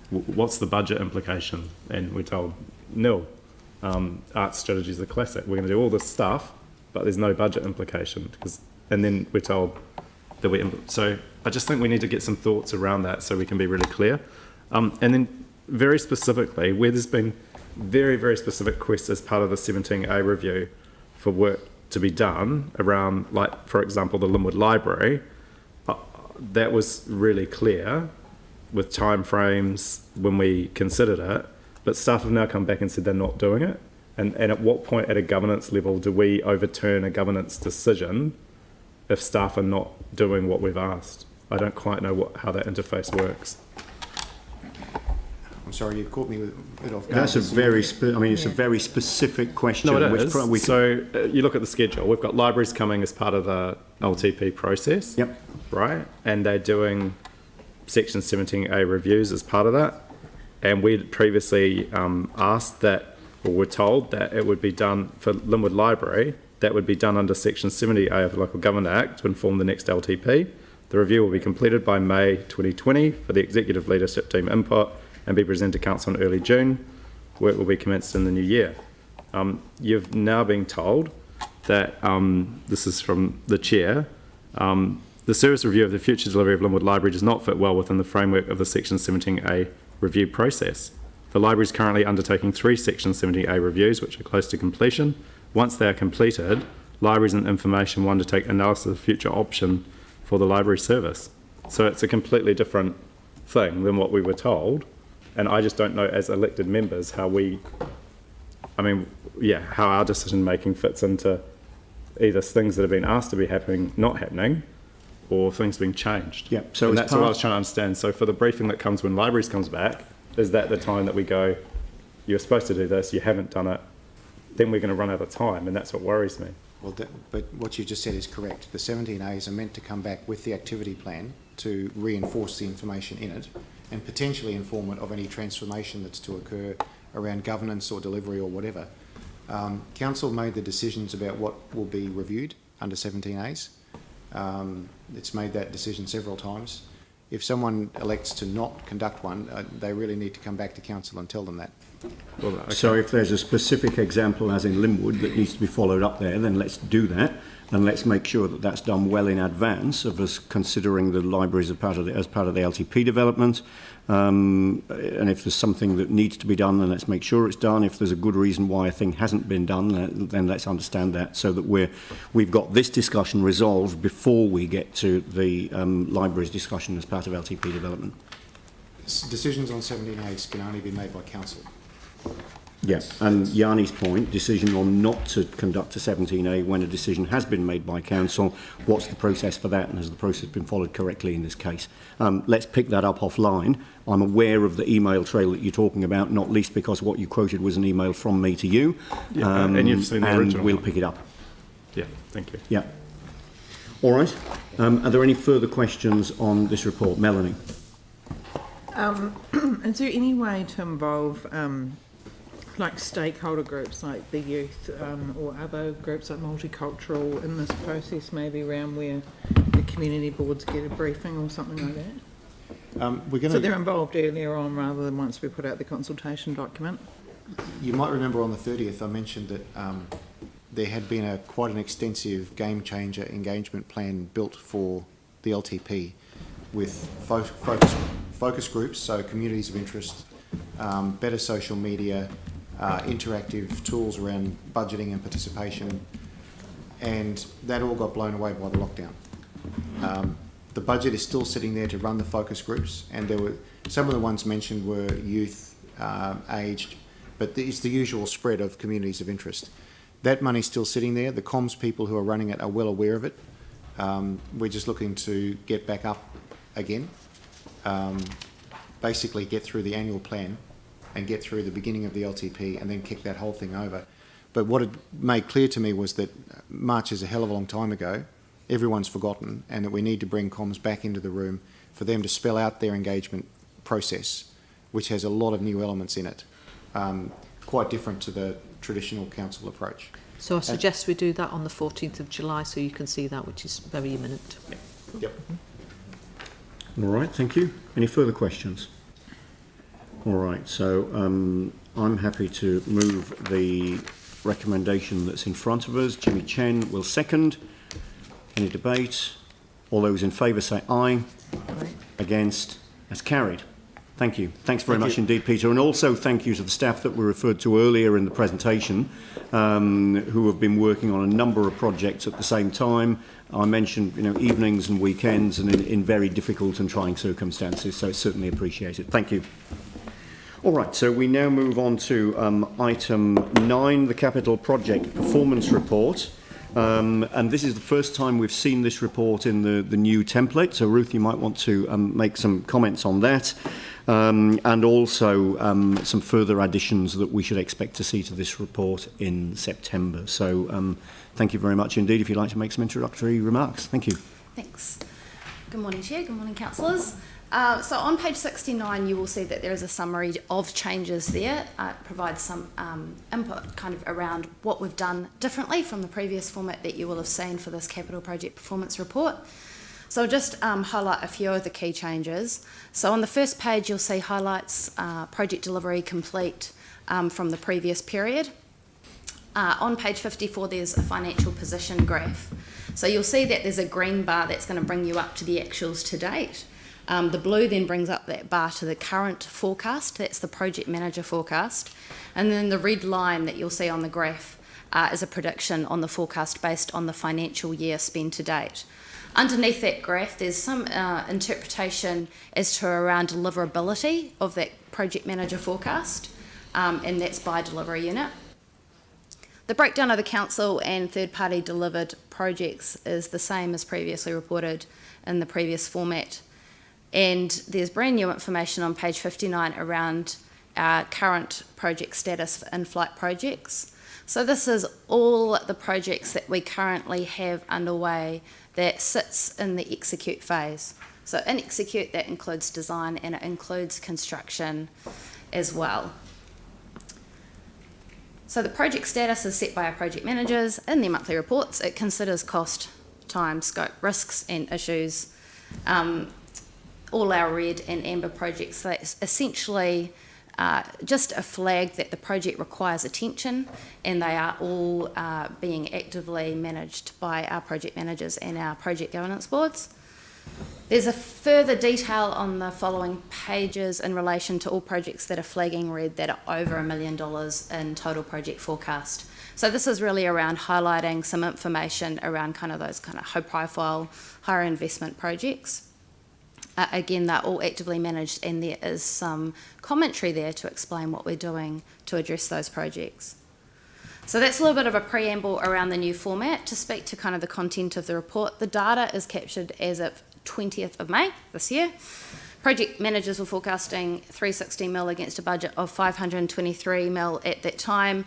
What's the budget implication? And we're told, nil. Art strategy is a classic. We're going to do all this stuff, but there's no budget implication. And then we're told that so I just think we need to get some thoughts around that so we can be really clear. And then very specifically, where there's been very, very specific requests as part of the 17A review for work to be done around, like, for example, the Linwood Library, that was really clear with time frames when we considered it, but staff have now come back and said they're not doing it. And at what point at a governance level do we overturn a governance decision if staff are not doing what we've asked? I don't quite know how that interface works. I'm sorry, you've caught me with a bit off guard. That's a very, it's a very specific question. No, it is. So you look at the schedule. We've got libraries coming as part of the LTP process. Yep. Right? And they're doing Section 17A reviews as part of that. And we'd previously asked that, or were told that it would be done for Linwood Library, that would be done under Section 70A of the Local Government Act to inform the next LTP. The review will be completed by May 2020 for the executive leadership team input and be presented to Council in early June. Work will be commenced in the new year. You've now been told that, this is from the Chair, the service review of the future delivery of Linwood Library does not fit well within the framework of the Section 17A review process. The library is currently undertaking 3 Section 70A reviews, which are close to completion. Once they are completed, Libraries and Information will undertake analysis of future option for the library service. So it's a completely different thing than what we were told. And I just don't know, as elected members, how our decision making fits into either things that have been asked to be happening, not happening, or things being changed. Yeah. So and that's what I was trying to understand. So for the briefing that comes when libraries comes back, is that the time that we go, you're supposed to do this, you haven't done it, then we're going to run out of time, and that's what worries me. Well, but what you just said is correct. The 17As are meant to come back with the activity plan to reinforce the information in it and potentially inform it of any transformation that's to occur around governance or delivery or whatever. Council made the decisions about what will be reviewed under 17As. It's made that decision several times. If someone elects to not conduct one, they really need to come back to council and tell them that. Well, okay. So if there's a specific example, as in Linwood, that needs to be followed up there, then let's do that, and let's make sure that that's done well in advance of us considering the libraries as part of the LTP development. And if there's something that needs to be done, then let's make sure it's done. If there's a good reason why a thing hasn't been done, then let's understand that, so that we've got this discussion resolved before we get to the libraries discussion as part of LTP development. Decisions on 17As can only be made by council. Yes, and Yanni's point, decision on not to conduct a 17A when a decision has been made by council, what's the process for that, and has the process been followed correctly in this case? Let's pick that up offline. I'm aware of the email trail that you're talking about, not least because what you quoted was an email from me to you. Yeah, and you've seen the original. And we'll pick it up. Yeah, thank you. Yeah. All right. Are there any further questions on this report? Melanie? Is there any way to involve like stakeholder groups like the youth or other groups like multicultural in this process, maybe around where the community boards get a briefing or something like that? So they're involved earlier on rather than once we put out the consultation document? You might remember on the 30th I mentioned that there had been quite an extensive game changer engagement plan built for the LTP with focus groups, so communities of interest, better social media, interactive tools around budgeting and participation, and that all got blown away by the lockdown. The budget is still sitting there to run the focus groups, and there were some of the ones mentioned were youth, aged, but it's the usual spread of communities of interest. That money's still sitting there. The comms people who are running it are well aware of it. We're just looking to get back up again, basically get through the annual plan and get through the beginning of the LTP and then kick that whole thing over. But what it made clear to me was that March is a hell of a long time ago, everyone's forgotten, and that we need to bring comms back into the room for them to spell out their engagement process, which has a lot of new elements in it, quite different to the traditional council approach. So I suggest we do that on the 14th of July so you can see that, which is very imminent. Yep. All right, thank you. Any further questions? All right, so I'm happy to move the recommendation that's in front of us. Jimmy Chen will second. Any debate? All those in favour say aye. Aye. Against? That's carried. Thank you. Thanks very much indeed, Peter. And also thank you to the staff that were referred to earlier in the presentation, who have been working on a number of projects at the same time. I mentioned, evenings and weekends and in very difficult and trying circumstances, so it's certainly appreciated. Thank you. All right, so we now move on to item 9, the Capital Project Performance Report. And this is the first time we've seen this report in the new template, so Ruth, you might want to make some comments on that, and also some further additions that we should expect to see to this report in September. So thank you very much indeed. If you'd like to make some introductory remarks. Thank you. Thanks. Good morning, Chair. Good morning, councillors. So on page 69, you will see that there is a summary of changes there. It provides some input kind of around what we've done differently from the previous format that you will have seen for this capital project performance report. So I'll just highlight a few of the key changes. So on the first page, you'll see highlights, project delivery complete from the previous period. On page 54, there's a financial position graph. So you'll see that there's a green bar that's going to bring you up to the actuals to date. The blue then brings up that bar to the current forecast, that's the project manager forecast. And then the red line that you'll see on the graph is a prediction on the forecast based on the financial year spend to date. Underneath that graph, there's some interpretation as to around deliverability of that project manager forecast, and that's by delivery unit. The breakdown of the council and third-party delivered projects is the same as previously reported in the previous format. And there's brand new information on page 59 around our current project status for in-flight projects. So this is all the projects that we currently have underway that sits in the execute phase. So in execute, that includes design and it includes construction as well. So the project status is set by our project managers in their monthly reports. It considers cost, time, scope, risks and issues. All our red and amber projects, that's essentially just a flag that the project requires attention, and they are all being actively managed by our project managers and our project governance boards. There's a further detail on the following pages in relation to all projects that are flagging red that are over $1 million in total project forecast. So this is really around highlighting some information around kind of those kind of high profile, higher investment projects. Again, they're all actively managed, and there is some commentary there to explain what we're doing to address those projects. So that's a little bit of a preamble around the new format. To speak to kind of the content of the report, the data is captured as of 20th of May this year. Project managers were forecasting 360 mil against a budget of 523 mil at that time.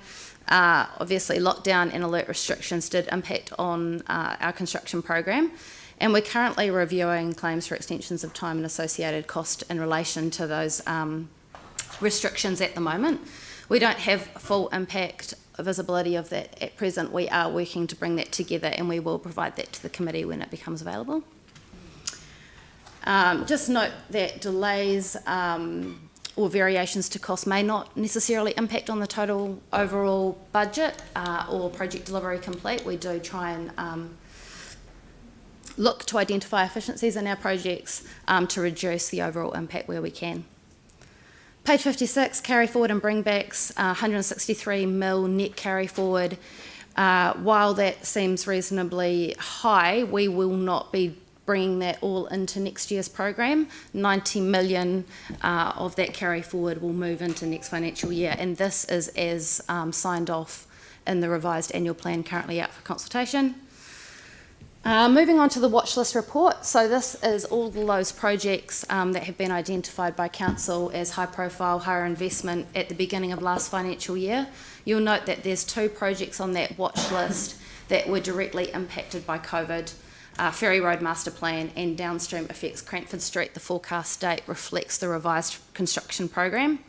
Obviously, lockdown and alert restrictions did impact on our construction program. And we're currently reviewing claims for extensions of time and associated cost in relation to those restrictions at the moment. We don't have full impact visibility of that at present. We are working to bring that together, and we will provide that to the committee when it becomes available. Just note that delays or variations to cost may not necessarily impact on the total overall budget or project delivery complete. We do try and look to identify efficiencies in our projects to reduce the overall impact where we can. Page 56, carry forward and bring backs, 163 mil net carry forward. While that seems reasonably high, we will not be bringing that all into next year's program. 90 million of that carry forward will move into next financial year, and this is as signed off in the revised annual plan currently out for consultation. Moving on to the watch list report. So this is all those projects that have been identified by council as high profile, higher investment at the beginning of last financial year. You'll note that there's 2 projects on that watch list that were directly impacted by COVID. Ferry Road Master Plan and downstream effects Cranford Street. The forecast date reflects the revised construction program.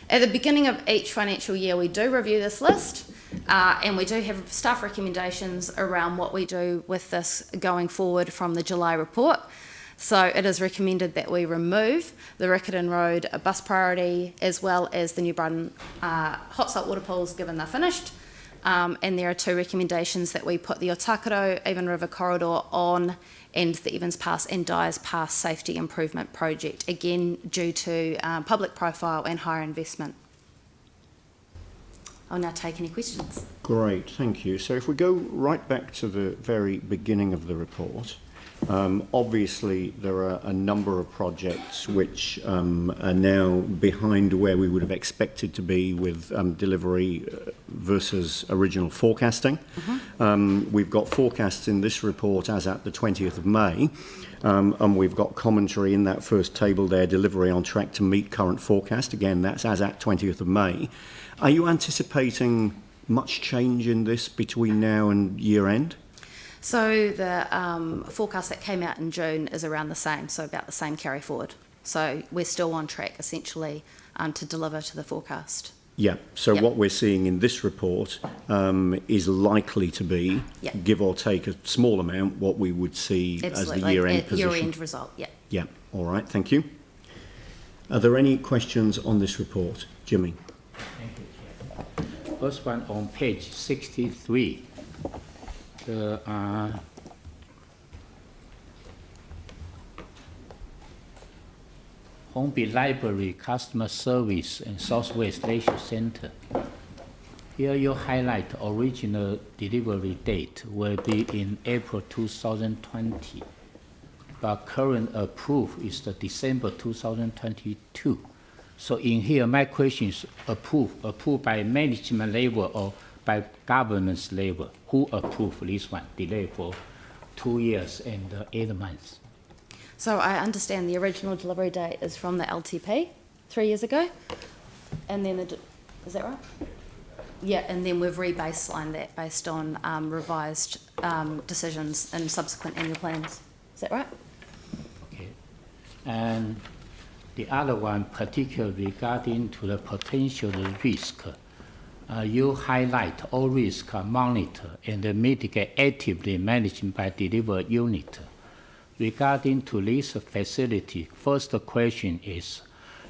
At the beginning of each financial year, we do review this list. And we do have staff recommendations around what we do with this going forward from the July report. So it is recommended that we remove the Riccarton Road bus priority, as well as the New Brighton hot salt water pools, given they're finished. And there are 2 recommendations that we put the Otakaro Avon River corridor on, and the Evans Pass and Dyers Pass safety improvement project, again due to public profile and higher investment. I'll now take any questions. Great, thank you. So if we go right back to the very beginning of the report, obviously there are a number of projects which are now behind where we would have expected to be with delivery versus original forecasting. We've got forecasts in this report as at the 20th of May, and we've got commentary in that first table there, delivery on track to meet current forecast. Again, that's as at 20th of May. Are you anticipating much change in this between now and year end? So the forecast that came out in June is around the same, so about the same carry forward. So we're still on track essentially to deliver to the forecast. Yeah, so what we're seeing in this report is likely to be, give or take a small amount, what we would see as the year-end position. Year-end result, Yeah, all right, thank you. Are there any questions on this report? Jimmy? Thank you, Chair. First one on page 63. The Hornby Library Customer Service and Southwest Leisure Center. Here you highlight original delivery date will be in April 2020, but current approved is the December 2022. So in here, my question is approved by management level or by governance level? Who approved this one? Delay for 2 years and 8 months. So I understand the original delivery date is from the LTP 3 years ago, and then is that right? Yeah, and then we've re-baselined that based on revised decisions and subsequent annual plans. Is that right? Okay. And the other one, particularly regarding to the potential risk you highlight all risk are monitor and mitigate actively managed by delivered unit. Regarding to this facility, first question is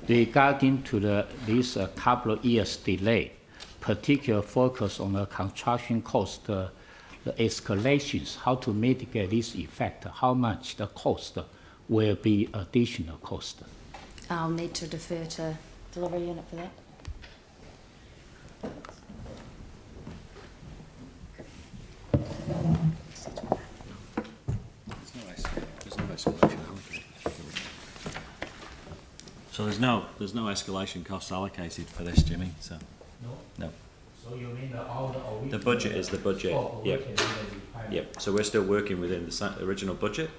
regarding to this couple of years delay, particular focus on the construction cost, the escalations, how to mitigate this effect, how much the cost will be additional cost. I'll need to defer to delivery unit for that. So there's no escalation costs allocated for this, Jimmy. So no. So you mean all the original? The budget is the budget. Yep. Yep. So we're still working within the original budget,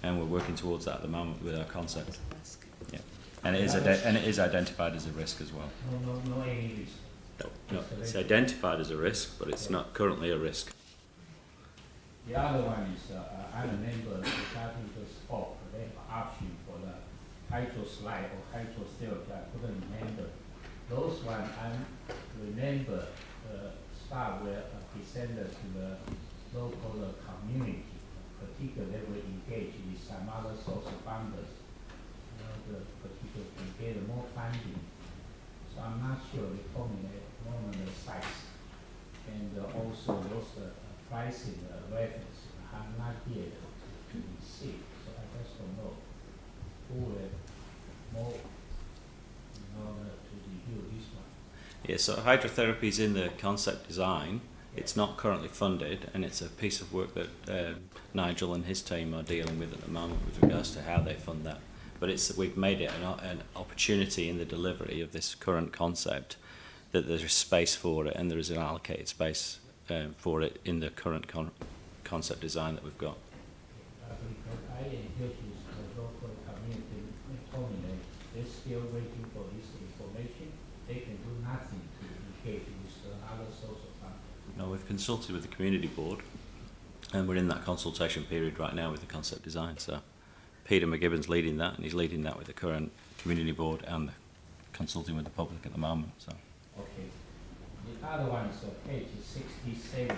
and we're working towards that at the moment with our concept. Yeah. And it is identified as a risk as well. No any risk. No, it's identified as a risk, but it's not currently a risk. The other one is I remember regarding the spot, they have option for the hydro slide or hydro therapy. I couldn't remember. Those one I remember staff were presented to the local community, particularly they were engaged with some other source of funders, the particular to get more funding. So I'm not sure they told me the normal size and also those pricing reference have not yet to be seen. So I just don't know who will more in order to review this one. Yeah, so hydrotherapy is in the concept design. It's not currently funded, and it's a piece of work that Nigel and his team are dealing with at the moment with regards to how they fund that. But we've made it an opportunity in the delivery of this current concept that there is space for it, and there is an allocated space for it in the current concept design that we've got. Because I engaged with the local community, they told me that they're still waiting for this information. They can do nothing to engage with another source of funding. No, we've consulted with the community board, and we're in that consultation period right now with the concept design. So Peter McGibbon's leading that, and he's leading that with the current community board and consulting with the public at the moment. So. Okay. The other one is page 67,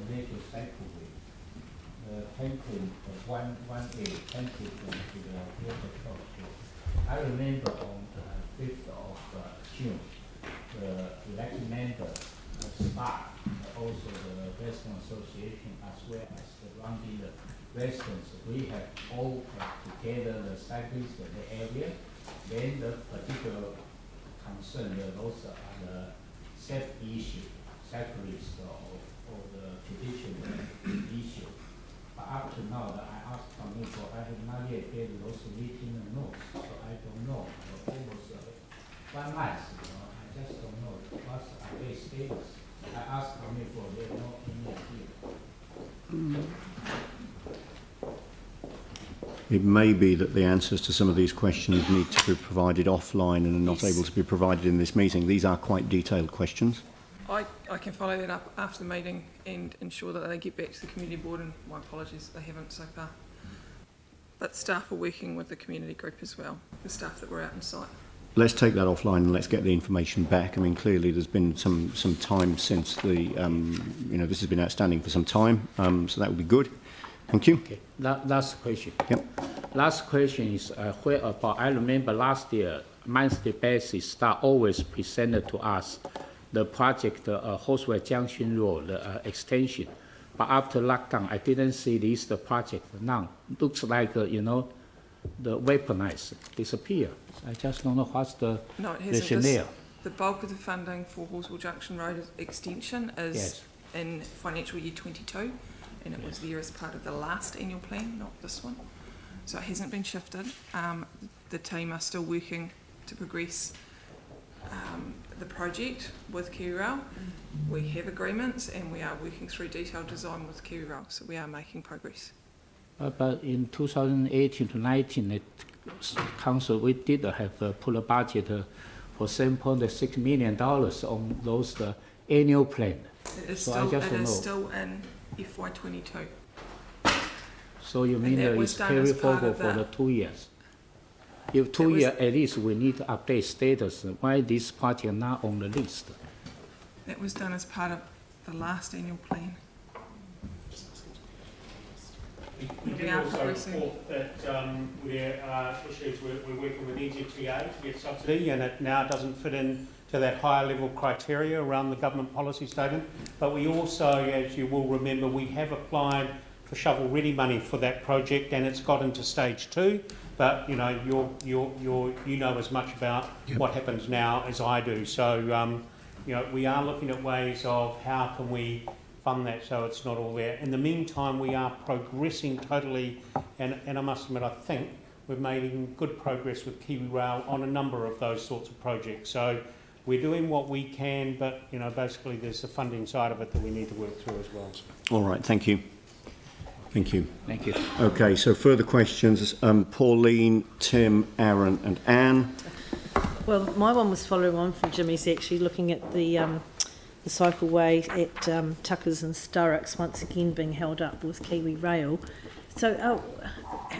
major cycleway. Template 1A, template to the water culture. I remember on the 5th of June, the elected member, the staff, also the resident association, as well as the surrounding residents, we have all together the cyclists in the area. Then the particular concern, those are the safety issue, cyclists or the pedestrian issue. But up to now, I asked Commissioner, I have not yet get those meeting notes, so I don't know. Almost 1 month, I just don't know what's their status. I asked Commissioner, they have no any idea. It may be that the answers to some of these questions need to be provided offline and are not able to be provided in this meeting. These are quite detailed questions. I can follow that up after the meeting and ensure that they get back to the community board, and my apologies, they haven't so far. But staff are working with the community group as well, the staff that were out on site. Let's take that offline and let's get the information back. I mean, clearly there's been some time since the, this has been outstanding for some time, so that would be good. Thank you. Okay. Last question. Yep. Last question is where about, I remember last year, monthly basis, staff always presented to us the project, Horseway Junction Road extension. But after lockdown, I didn't see this the project now. Looks like, the weaponized disappear. I just don't know what's the rationale. The bulk of the funding for Horseway Junction Road extension is in financial year 22, and it was there as part of the last annual plan, not this one. So it hasn't been shifted. The team are still working to progress the project with KiwiRail. We have agreements and we are working through detailed design with KiwiRail, so we are making progress. But in 2018 to 19, the council, we did have put a budget for $7.6 million on those annual plan. It is so still in FY22. So you mean that it's carry forward for the 2 years? If 2 years, at least we need to update status. Why this project not on the list? was done as part of the last annual plan. We did also report that there are issues. We're working with NZTA to get subsidy, and it now doesn't fit in to that higher level criteria around the government policy statement. But we also, as you will remember, we have applied for shovel-ready money for that project, and it's got into stage 2. But you know, you know as much about what happens now as I do. So you know, we are looking at ways of how can we fund that so it's not all there. In the meantime, we are progressing totally, and I must admit, I think we've made even good progress with Kiwi Rail on a number of those sorts of projects. So we're doing what we can, but you know, basically there's the funding side of it that we need to work through as well. All right, thank you. Thank you. Thank you. Okay, so further questions. Pauline, Tim, Aaron and Anne. Well, my one was following on from Jimmy's, actually looking at the cycleway at Tuckers and Sturrocks once again being held up with Kiwi Rail. So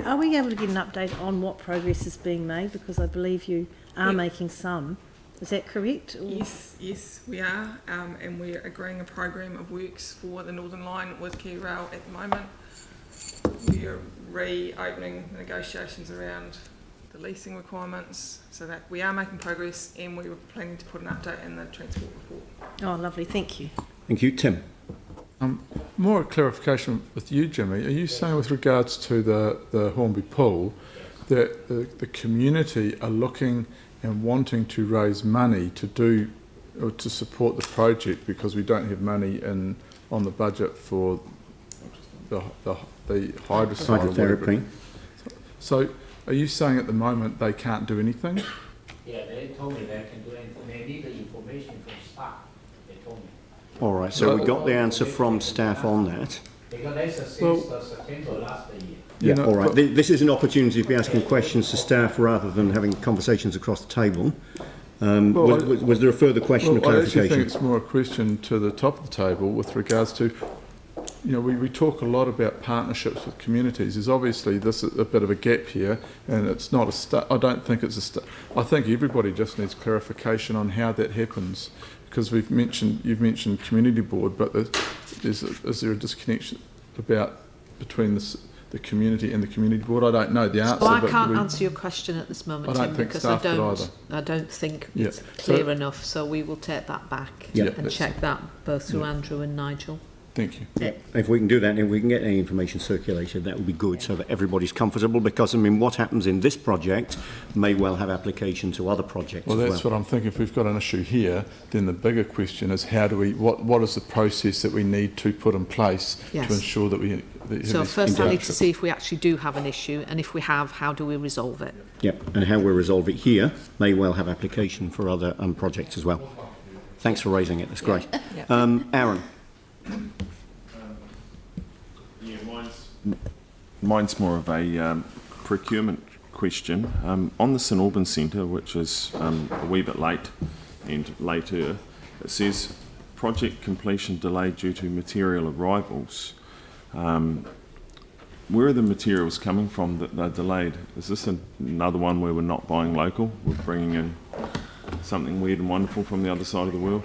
are we able to get an update on what progress is being made? Because I believe you are making some. Is that correct? Or? Yes, we are, and we're agreeing a program of works for the Northern Line with Kiwi Rail at the moment. We are reopening negotiations around the leasing requirements, so that we are making progress, and we were planning to put an update in the transport report. Oh, lovely, thank you. Thank you, Tim. More clarification with you, Jimmy. Are you saying with regards to the Hornby Pool that the community are looking and wanting to raise money to do or to support the project because we don't have money on the budget for the hydrotherapy? So are you saying at the moment they can't do anything? Yeah, they told me they can do anything. They need the information from staff. They told me. All right, so we got the answer from staff on that. Because there's a since September last year. Yeah, all right. This is an opportunity to be asking questions to staff rather than having conversations across the table. Was there a further question or clarification? I actually think it's more a question to the top of the table with regards to, you know, we talk a lot about partnerships with communities. There's obviously a bit of a gap here, and it's not I don't think it's I think everybody just needs clarification on how that happens, because you've mentioned community board, but is there a disconnection between the community and the community board? I don't know the answer. Well, I can't answer your question at this moment, Tim, because I don't think it's clear enough. So we will take that back and check that both through Andrew and Nigel. Thank you. If we can do that, and if we can get any information circulated, that would be good, so that everybody's comfortable, because I mean, what happens in this project may well have application to other projects. Well, that's what I'm thinking. If we've got an issue here, then the bigger question is how do we? What is the process that we need to put in place to ensure that we? So first, I need to see if we actually do have an issue, and if we have, how do we resolve it? Yep, and how we resolve it here may well have application for other projects as well. Thanks for raising it. That's great. Aaron. Mine's more of a procurement question. On the St Albans Centre, which is a wee bit late and later, it says project completion delayed due to material arrivals. Where are the materials coming from that they're delayed? Is this another one where we're not buying local? We're bringing in something weird and wonderful from the other side of the world?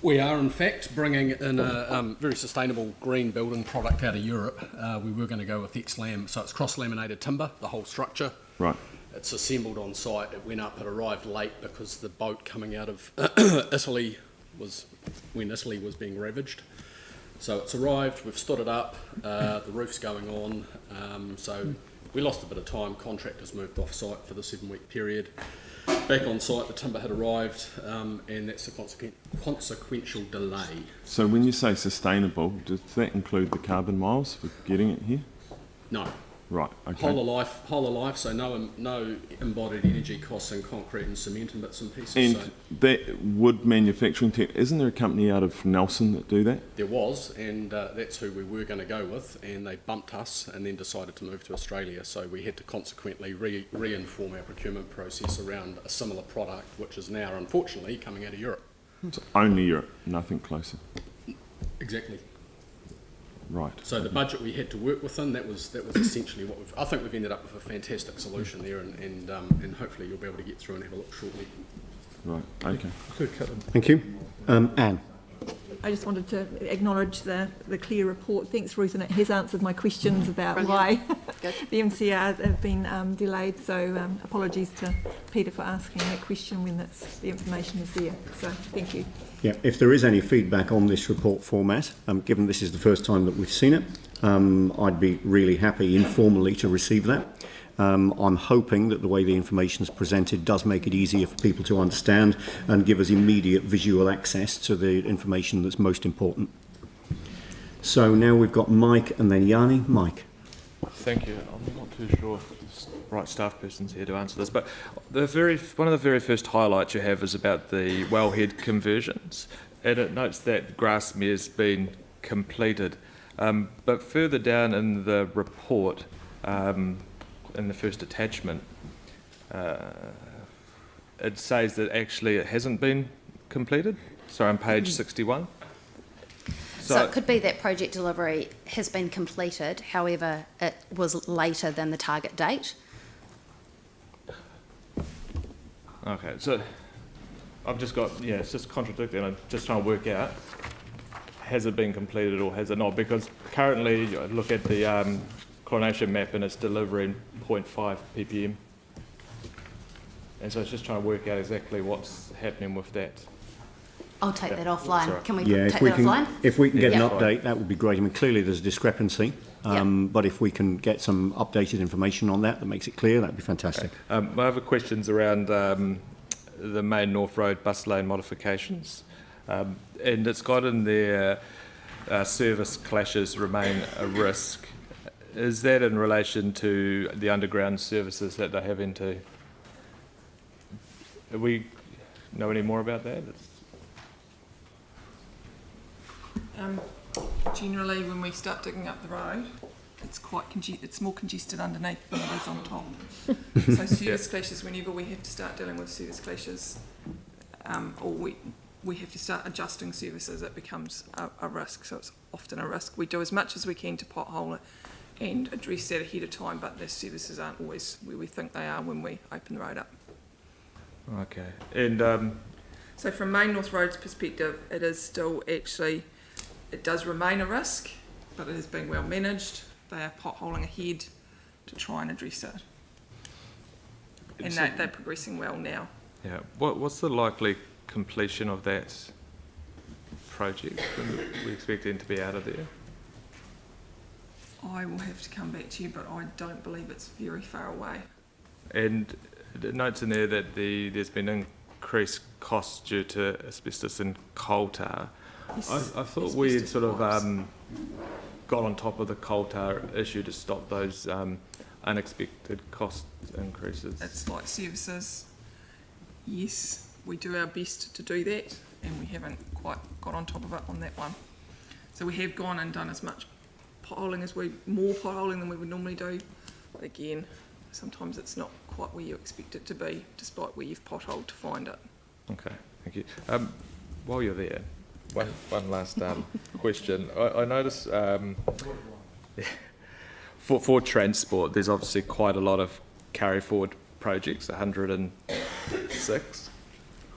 We are, in fact, bringing in a very sustainable green building product out of Europe. We were going to go with X-Lam, so it's cross-laminated timber, the whole structure. Right. It's assembled on site. It went up, it arrived late because the boat coming out of Italy was when Italy was being ravaged. So it's arrived, we've stood it up, the roof's going on, so we lost a bit of time. Contractors moved off site for the 7-week period. Back on site, the timber had arrived, and that's a consequential delay. So when you say sustainable, does that include the carbon miles for getting it here? No. Right, okay. Whole of life, so no embodied energy costs in concrete and cement and bits and pieces. And so that wood manufacturing tech, isn't there a company out of Nelson that do that? there was, and that's who we were going to go with, and they bumped us and then decided to move to Australia, so we had to consequently re-inform our procurement process around a similar product, which is now, unfortunately, coming out of Europe. So only Europe, nothing closer. Exactly. Right. So the budget we had to work within, that was essentially what I think we've ended up with a fantastic solution there, and hopefully you'll be able to get through and have a look shortly. Right, okay. Thank you. Anne. I just wanted to acknowledge the clear report. Thanks, Ruth, and it has answered my questions about why the MCRs have been delayed. So apologies to Peter for asking that question when the information is there. So thank you. Yeah, if there is any feedback on this report format, given this is the first time that we've seen it, I'd be really happy informally to receive that. I'm hoping that the way the information is presented does make it easier for people to understand and give us immediate visual access to the information that's most important. So now we've got Mike and then Yanni. Mike. Thank you. I'm not too sure if the right staff person's here to answer this, but one of the very first highlights you have is about the wellhead conversions, and it notes that Grassmere's been completed. But further down in the report, in the first attachment, it says that actually it hasn't been completed. So on page 61. So it could be that project delivery has been completed, however, it was later than the target date. Okay, so I've just got, it's just contradicting. I'm just trying to work out, has it been completed or has it not? Because currently, I look at the coronation map and it's delivering 0.5 ppm. And so it's just trying to work out exactly what's happening with that. I'll take that offline. Right. Can we Yeah, take that offline? if we can get an update, that would be great. I mean, clearly there's a discrepancy, but if we can get some updated information on that makes it clear, that'd be fantastic. Okay. My other question's around the main North Road bus lane modifications. And it's got in there service clashes remain a risk. Is that in relation to the underground services that they're having to... Do we know any more about that? Generally, when we start digging up the road, it's it's more congested underneath than it is on top. So service clashes, whenever we have to start dealing with service clashes, or we have to start adjusting services, it becomes a risk. So it's often a risk. We do as much as we can to pothole it and address that ahead of time, but the services aren't always where we think they are when we open the road up. Okay. And so from Main North Road's perspective, it is still actually, it does remain a risk, but it is being well managed. They are potholing ahead to try and address it. And they're progressing well now. Yeah. What's the likely completion of that project? When we expect it to be out of there? I will have to come back to you, but I don't believe it's very far away. And it notes in there that there's been increased costs due to asbestos and coal tar. Yes, I thought we had sort of got on top of the coal tar issue to stop those unexpected cost increases. It's like services. Yes, we do our best to do that, and we haven't quite got on top of it on that one. So we have gone and done as much potholing more potholing than we would normally do. But again, sometimes it's not quite where you expect it to be, despite where you've potholed to find it. Okay, thank you. While you're there, one last question. I noticed for transport, there's obviously quite a lot of carry forward projects, 106.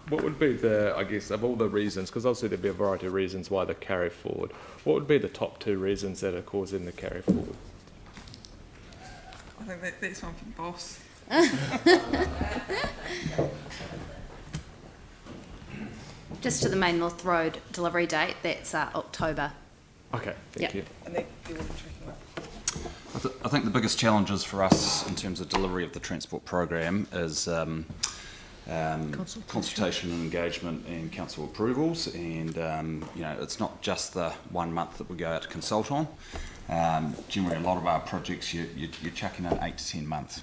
What would be I guess, of all the reasons, because obviously there'd be a variety of reasons why they carry forward, what would be the top two reasons that are causing the carry forward? I think that's one for the boss. Just to the Main North Road delivery date, that's October. Okay, thank you. And they will be tracking up. I think the biggest challenges for us in terms of delivery of the transport program is consultation and engagement and council approvals, and it's not just the 1 month that we go out to consult on. Generally, a lot of our projects you're chucking in 8 to 10 months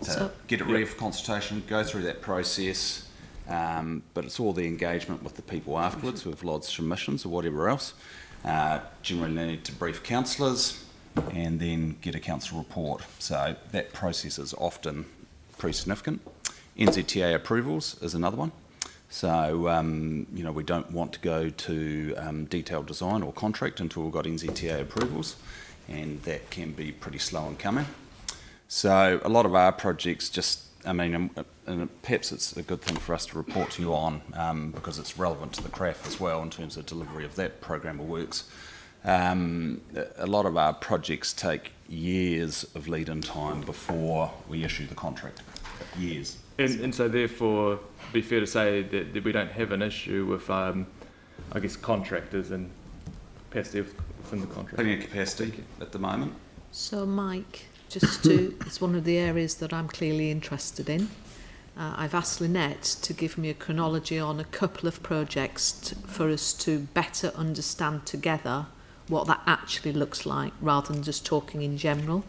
to get it ready for consultation, go through that process, but it's all the engagement with the people afterwards who have lodged submissions or whatever else. Generally, they need to brief councillors and then get a council report. So that process is often pretty significant. NZTA approvals is another one. So, we don't want to go to detailed design or contract until we've got NZTA approvals, and that can be pretty slow in coming. So a lot of our projects just I mean, and perhaps it's a good thing for us to report to you on because it's relevant to the CRAF as well in terms of delivery of that program of works. A lot of our projects take years of lead-in time before we issue the contract. Years. And so therefore, it'd be fair to say that we don't have an issue with, I guess, contractors and capacity within the contract. Plenty of capacity at the moment. So, Mike, it's one of the areas that I'm clearly interested in. I've asked Lynette to give me a chronology on a couple of projects for us to better understand together what that actually looks like, rather than just talking in general,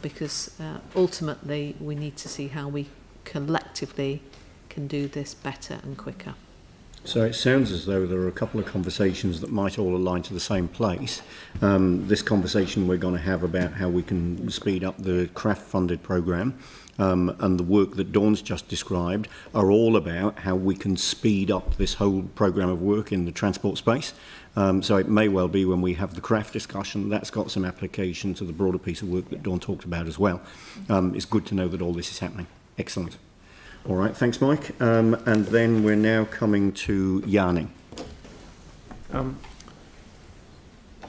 because ultimately we need to see how we collectively can do this better and quicker. So it sounds as though there are a couple of conversations that might all align to the same place. This conversation we're going to have about how we can speed up the CRAF-funded programme and the work that Dawn's just described are all about how we can speed up this whole programme of work in the transport space. So it may well be when we have the CRAF discussion, that's got some application to the broader piece of work that Dawn talked about as well. It's good to know that all this is happening. Excellent. All right, thanks, Mike. And then we're now coming to Yanni.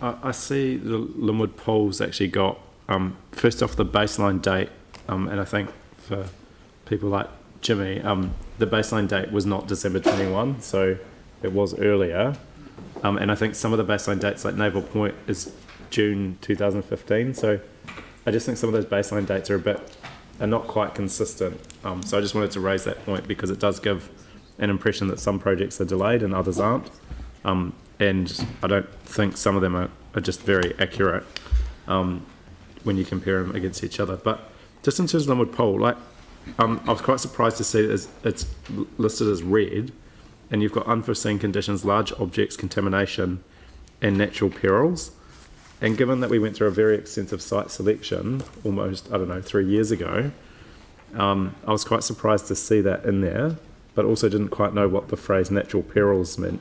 I see the Linwood Pool's actually got, first off, the baseline date, and I think for people like Jimmy, the baseline date was not December 21, so it was earlier. And I think some of the baseline dates, like Naval Point, is June 2015, so I just think some of those baseline dates are not quite consistent. So I just wanted to raise that point because it does give an impression that some projects are delayed and others aren't. And I don't think some of them are just very accurate when you compare them against each other. But just in terms of Linwood Pool, I was quite surprised to see that it's listed as red, and you've got unforeseen conditions, large objects, contamination, and natural perils. And given that we went through a very extensive site selection almost, 3 years ago, I was quite surprised to see that in there, but also didn't quite know what the phrase natural perils meant.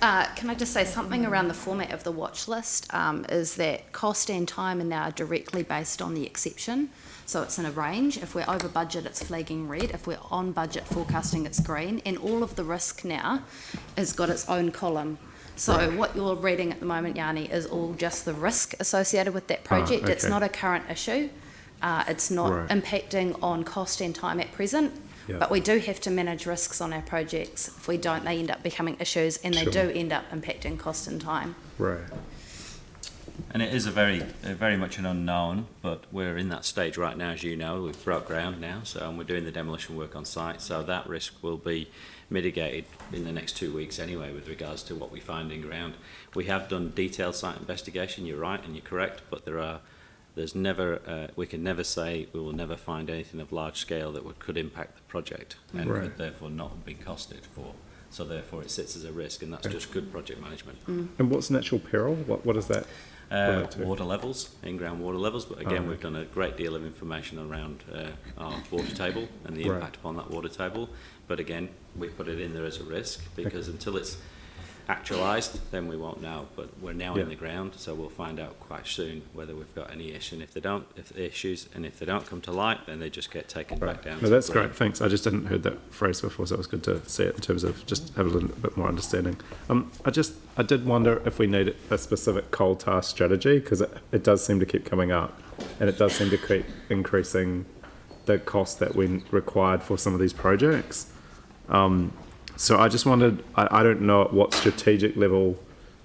Can I just say something around the format of the watch list is that cost and time are now directly based on the exception. So it's in a range. If we're over budget, it's flagging red. If we're on budget forecasting, it's green. And all of the risk now has got its own column. So what you're reading at the moment, Yanni, is all just the risk associated with that project. Okay. It's not a current issue. It's not impacting on cost and time at present. Yeah. But we do have to manage risks on our projects. If we don't, they end up becoming issues, and they do end up impacting cost and time. Right. And it is a very much an unknown, but we're in that stage right now, as you know. We've broke ground now, and we're doing the demolition work on site, so that risk will be mitigated in the next 2 weeks anyway with regards to what we find in ground. We have done detailed site investigation, you're right and you're correct, but there's never, we can never say we will never find anything of large scale that could impact the project and would therefore not be costed for. So therefore it sits as a risk, and that's just good project management. And what's natural peril? What is that? Water levels, in-ground water levels, but again we've done a great deal of information around our water table and the impact upon that water table, but again we put it in there as a risk because until it's actualised then we won't know, but we're now in the ground, so we'll find out quite soon whether we've got any issue, and if they don't come to light, then they just get taken back down. No, that's great, thanks. I just hadn't heard that phrase before, so it was good to see it in terms of just have a little bit more understanding. I did wonder if we need a specific coal tar strategy, because it does seem to keep coming up, and it does seem to keep increasing the cost that we required for some of these projects. So I just wondered, I don't know at what strategic level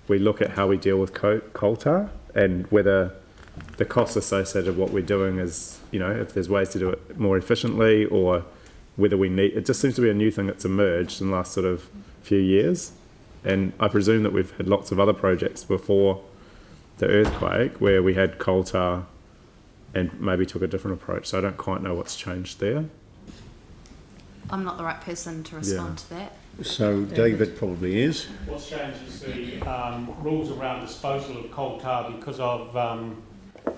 we look at how we deal with coal tar, and whether the costs associated with what we're doing is, if there's ways to do it more efficiently, or whether we need, it just seems to be a new thing that's emerged in the last sort of few years. And I presume that we've had lots of other projects before the earthquake where we had coal tar and maybe took a different approach. So I don't quite know what's changed there. I'm not the right person to respond to that. So David probably is. What's changed is the rules around disposal of coal tar because of,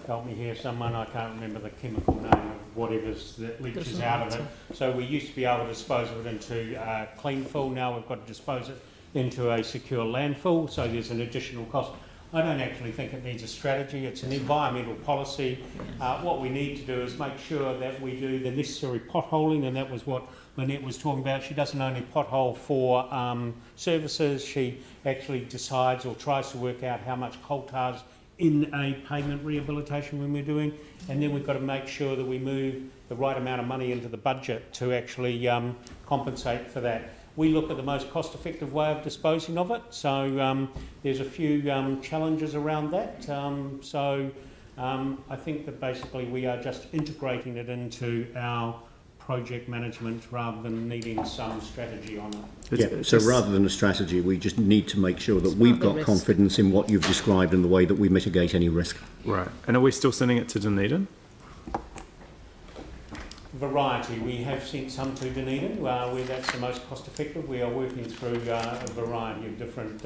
help me here someone, I can't remember the chemical name of whatever's that leaches out of it. So we used to be able to dispose of it into clean fill, now we've got to dispose it into a secure landfill, so there's an additional cost. I don't actually think it needs a strategy. It's an environmental policy. What we need to do is make sure that we do the necessary potholing, and that was what Lynette was talking about. She doesn't only pothole for services, she actually decides or tries to work out how much coal tar's in a pavement rehabilitation when we're doing, and then we've got to make sure that we move the right amount of money into the budget to actually compensate for that. We look at the most cost-effective way of disposing of it, so there's a few challenges around that. I think that basically we are just integrating it into our project management rather than needing some strategy on it. Yeah, so rather than a strategy, we just need to make sure that we've got confidence in what you've described and the way that we mitigate any risk. Right. And are we still sending it to Dunedin? Variety. We have sent some to Dunedin where that's the most cost effective. We are working through a variety of different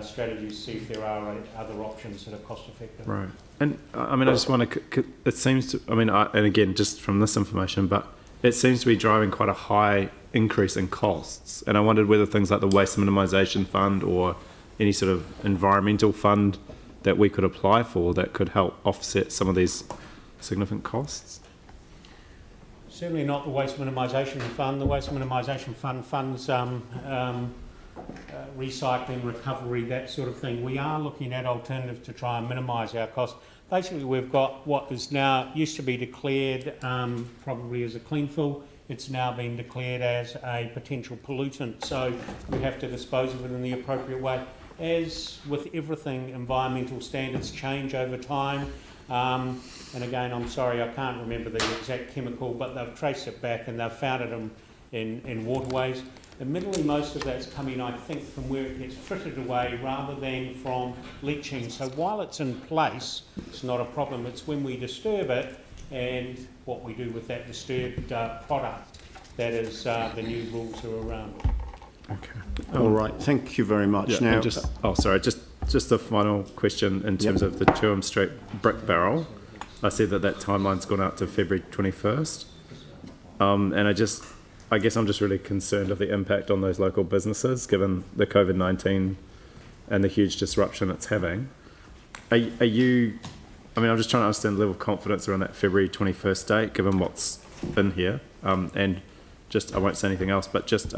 strategies to see if there are other options that are cost effective. Right. And I mean, I just want to, it seems to, I mean, and again, just from this information, but it seems to be driving quite a high increase in costs. And I wondered whether things like the Waste Minimisation Fund or any sort of environmental fund that we could apply for that could help offset some of these significant costs. Certainly not the Waste Minimisation Fund. The Waste Minimisation Fund funds recycling, recovery, that sort of thing. We are looking at alternatives to try and minimise our costs. Basically, we've got what is now used to be declared probably as a clean fill. It's now been declared as a potential pollutant, so we have to dispose of it in the appropriate way. As with everything, environmental standards change over time. And again, I'm sorry, I can't remember the exact chemical, but they've traced it back and they've found it in waterways. Admittedly, most of that's coming, I think, from where it gets frittered away rather than from leaching. So while it's in place, it's not a problem. It's when we disturb it and what we do with that disturbed product that is the new rules are around. Okay. All right. Thank you very much. Yeah, now, just a final question in terms of the Tuam Street brick barrel. I see that timeline's gone out to February 21st, and I guess I'm just really concerned of the impact on those local businesses, given the COVID-19 and the huge disruption it's having. Are you? I mean, I'm just trying to understand the level of confidence around that February 21st date, given what's in here, and just I won't say anything else, but just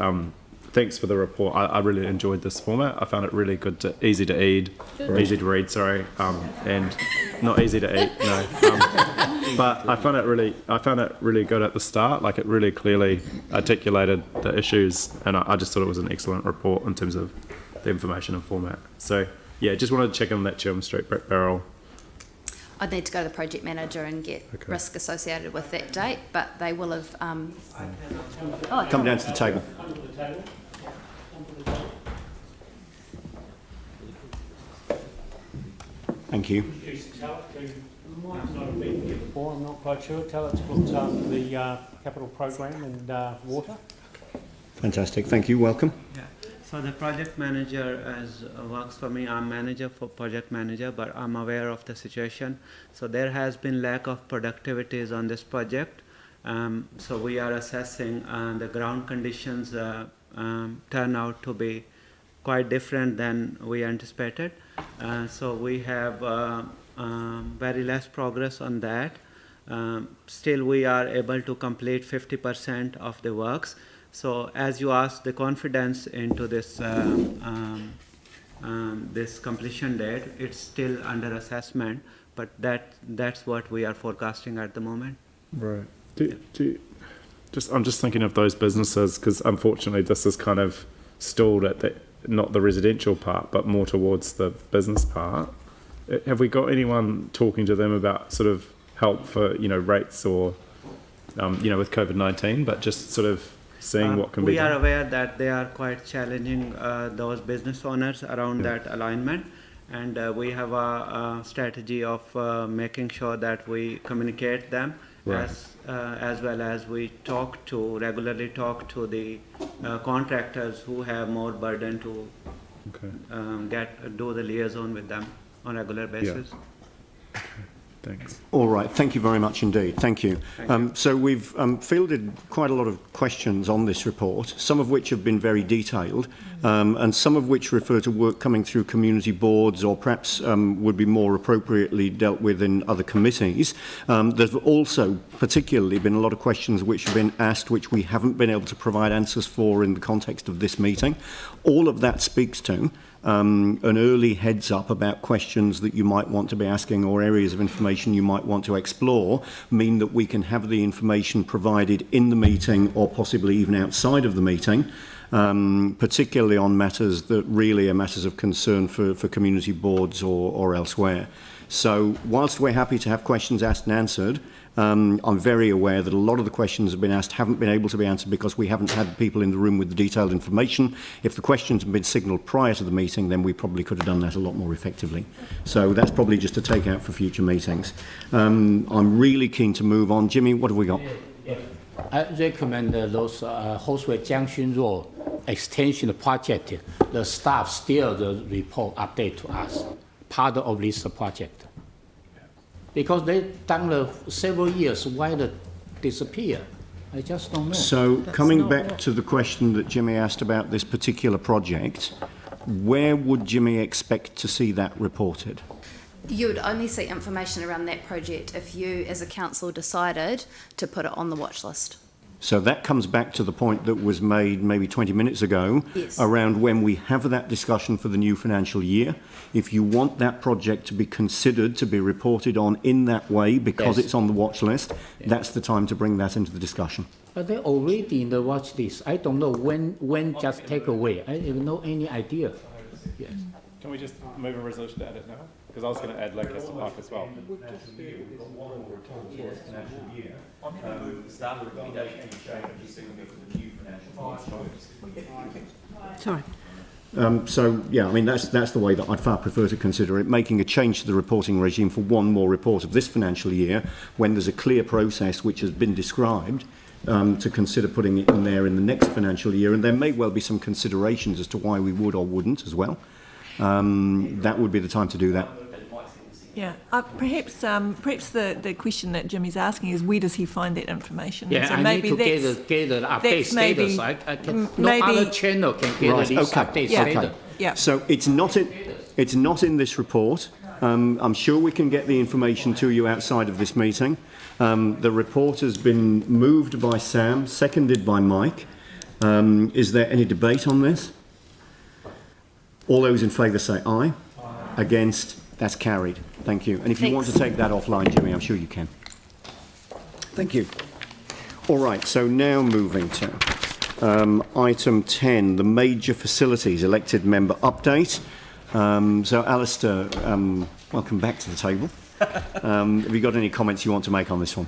thanks for the report. I really enjoyed this format. I found it really good, easy to read, and not easy to eat. No, but I found it really good at the start. Like, it really clearly articulated the issues, and I just thought it was an excellent report in terms of the information and format. So yeah, just wanted to check on that Tuam Street brick barrel. I'd need to go to the project manager and get risk associated with that date, but they will have. come down to the table. Thank you. Might not have been here before, I'm not quite sure. Tell it's looked after the capital program and water. Fantastic. Thank you. Welcome. Yeah. So the project manager works for me. I'm manager for project manager, but I'm aware of the situation. So there has been lack of productivities on this project. So we are assessing the ground conditions turn out to be quite different than we anticipated. So we have very less progress on that. Still, we are able to complete 50% of the works. So as you asked, the confidence into this this completion date, it's still under assessment, but that's what we are forecasting at the moment. Right. I'm just thinking of those businesses, because unfortunately this is kind of stalled at not the residential part, but more towards the business part. Have we got anyone talking to them about sort of help for rates or with COVID-19, but just sort of seeing what can be done? We are aware that they are quite challenging those business owners around that alignment, and we have a strategy of making sure that we communicate them. Right. As well as we regularly talk to the contractors who have more burden to do the liaison with them on a regular basis. Yeah. Thanks. All right, thank you very much indeed. Thank you. So we've fielded quite a lot of questions on this report, some of which have been very detailed, and some of which refer to work coming through community boards or perhaps would be more appropriately dealt with in other committees. There's also particularly been a lot of questions which have been asked which we haven't been able to provide answers for in the context of this meeting. All of that speaks to an early heads up about questions that you might want to be asking or areas of information you might want to explore, mean that we can have the information provided in the meeting or possibly even outside of the meeting, particularly on matters that really are matters of concern for community boards or elsewhere. So whilst we're happy to have questions asked and answered, I'm very aware that a lot of the questions have been asked haven't been able to be answered because we haven't had people in the room with the detailed information. If the questions had been signalled prior to the meeting, then we probably could have done that a lot more effectively. So that's probably just a take out for future meetings. I'm really keen to move on. Jimmy, what have we got? I recommend those Horseway Junction Road extension project. The staff still the report update to us, part of this project. Because they've done several years, why they disappear? I just don't know. So coming back to the question that Jimmy asked about this particular project, where would Jimmy expect to see that reported? You would only see information around that project if you, as a council, decided to put it on the watch list. So that comes back to the point that was made maybe 20 minutes ago, yes, around when we have that discussion for the new financial year. If you want that project to be considered to be reported on in that way because yes, it's on the watch list, that's the time to bring that into the discussion. But they're already in the watch list. I don't know when just take away. I have no any idea. Yes. Can we just move a resolution to add it now? Because I was going to add Lancaster Park as well. Sorry. So, yeah, I mean, that's the way that I'd far prefer to consider it, making a change to the reporting regime for one more report of this financial year when there's a clear process which has been described to consider putting it in there in the next financial year. And there may well be some considerations as to why we would or wouldn't as well. That would be the time to do that. Yeah, perhaps the question that Jimmy's asking is where does he find that information? Yeah, so I maybe need to get the update status. I can, no other channel can get Right, this okay, update okay. status. Yeah. So it's not in this report. I'm sure we can get the information to you outside of this meeting. The report has been moved by Sam, seconded by Mike. Is there any debate on this? All those in favour say aye. Against? That's carried. Thank you. And if you want to take that offline, Jimmy, I'm sure you can. Thank you. All right, so now moving to item 10, the major facilities elected member update. So, Alastair, welcome back to the table. Have you got any comments you want to make on this one?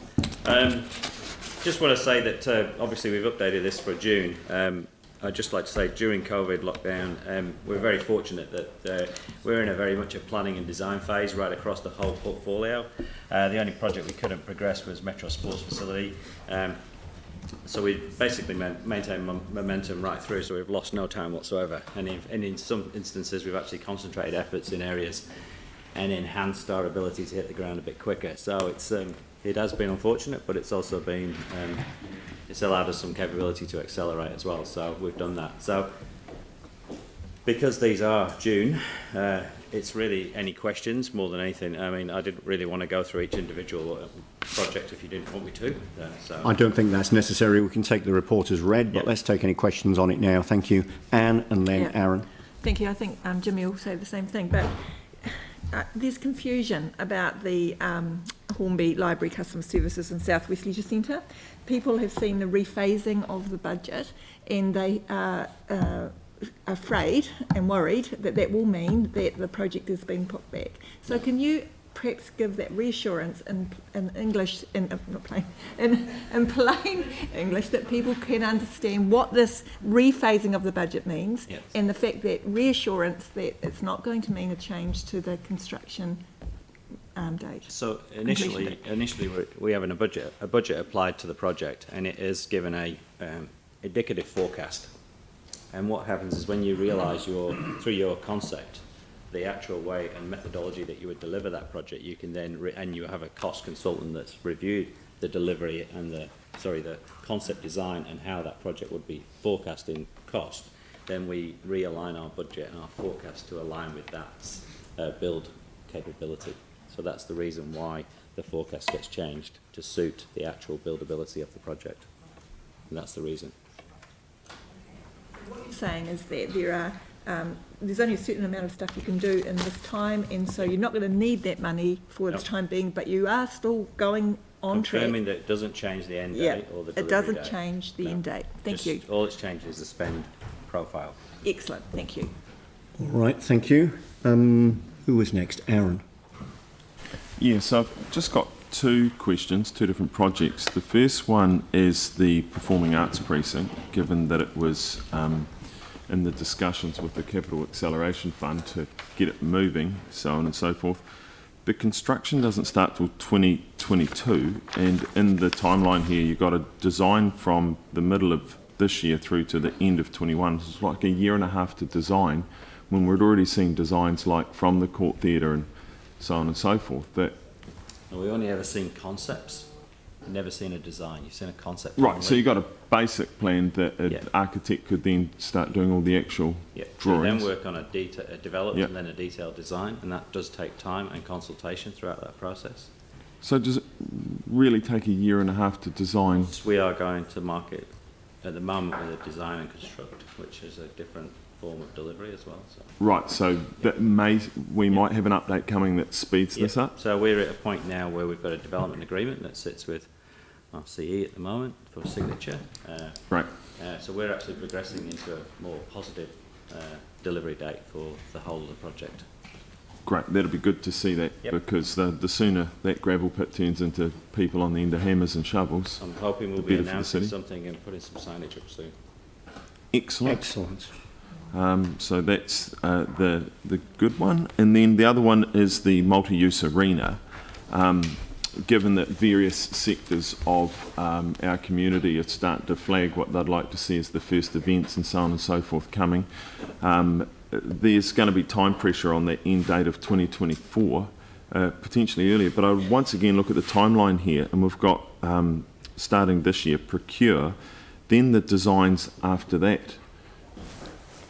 Just want to say that obviously we've updated this for June. I'd just like to say during COVID lockdown, we're very fortunate that we're in a very much a planning and design phase right across the whole portfolio. The only project we couldn't progress was Metro Sports Facility. So we basically maintained momentum right through, so we've lost no time whatsoever. And in some instances, we've actually concentrated efforts in areas and enhanced our ability to hit the ground a bit quicker. So it has been unfortunate, but it's also been it's allowed us some capability to accelerate as well. So we've done that. So because these are June, it's really any questions more than anything. I mean, I didn't really want to go through each individual project if you didn't want me to. So I don't think that's necessary. We can take the report as read, but let's take any questions on it now. Thank you. Anne and then Aaron. Thank you. I think Jimmy will say the same thing, but there's confusion about the Hornby Library Customer Services and South West Leisure Centre. People have seen the rephasing of the budget and they are afraid and worried that that will mean that the project is being put back. So can you perhaps give that reassurance in English, in plain English, that people can understand what this rephasing of the budget means, yes, and the fact that reassurance that it's not going to mean a change to the construction date. So initially we have a budget applied to the project, and it is given a indicative forecast. And what happens is when you realise through your concept the actual way and methodology that you would deliver that project, you can then, and you have a cost consultant that's reviewed the delivery and the concept design and how that project would be forecast in cost, then we realign our budget and our forecast to align with that build capability. So that's the reason why the forecast gets changed to suit the actual buildability of the project. And that's the reason. What you're saying is that there are there's only a certain amount of stuff you can do in this time, and so you're not going to need that money for the time being, but you are still going on track. Confirming that it doesn't change the end date or the delivery it doesn't date. change the end date. Thank you. All it's changed is the spend profile. Excellent. Thank you. All right, thank you. Who was next? Aaron. Yeah, so I've just got two questions, two different projects. The first one is the Performing Arts Precinct, given that it was in the discussions with the Capital Acceleration Fund to get it moving, so on and so forth. The construction doesn't start till 2022, and in the timeline here, you've got a design from the middle of this year through to the end of 21. It's like a year and a half to design, when we'd already seen designs like from the Court Theatre and so on and so forth. That we only ever seen concepts. We've never seen a design. You've seen a concept. right, so you got a basic plan that an architect could then start doing all the actual drawings. So then work on a developed and then a detailed design, and that does take time and consultation throughout that process. So does it really take a year and a half to design? We are going to market at the moment with a design and construct, which is a different form of delivery as well. So. Right, so that we might have an update coming that speeds this up? So we're at a point now where we've got a development agreement that sits with RCE at the moment for signature. Right. So we're actually progressing into a more positive delivery date for the whole of the project. Great, that'll be good to see that, because the sooner that gravel pit turns into people on the end of hammers and shovels, I'm hoping we'll be announcing something and putting some signage up soon. Excellent. Excellent. So that's the good one. And then the other one is the multi-use arena. Given that various sectors of our community are starting to flag what they'd like to see as the first events and so on and so forth coming, there's going to be time pressure on that end date of 2024, potentially earlier. But I would once again look at the timeline here, and we've got, starting this year, procure, then the designs after that.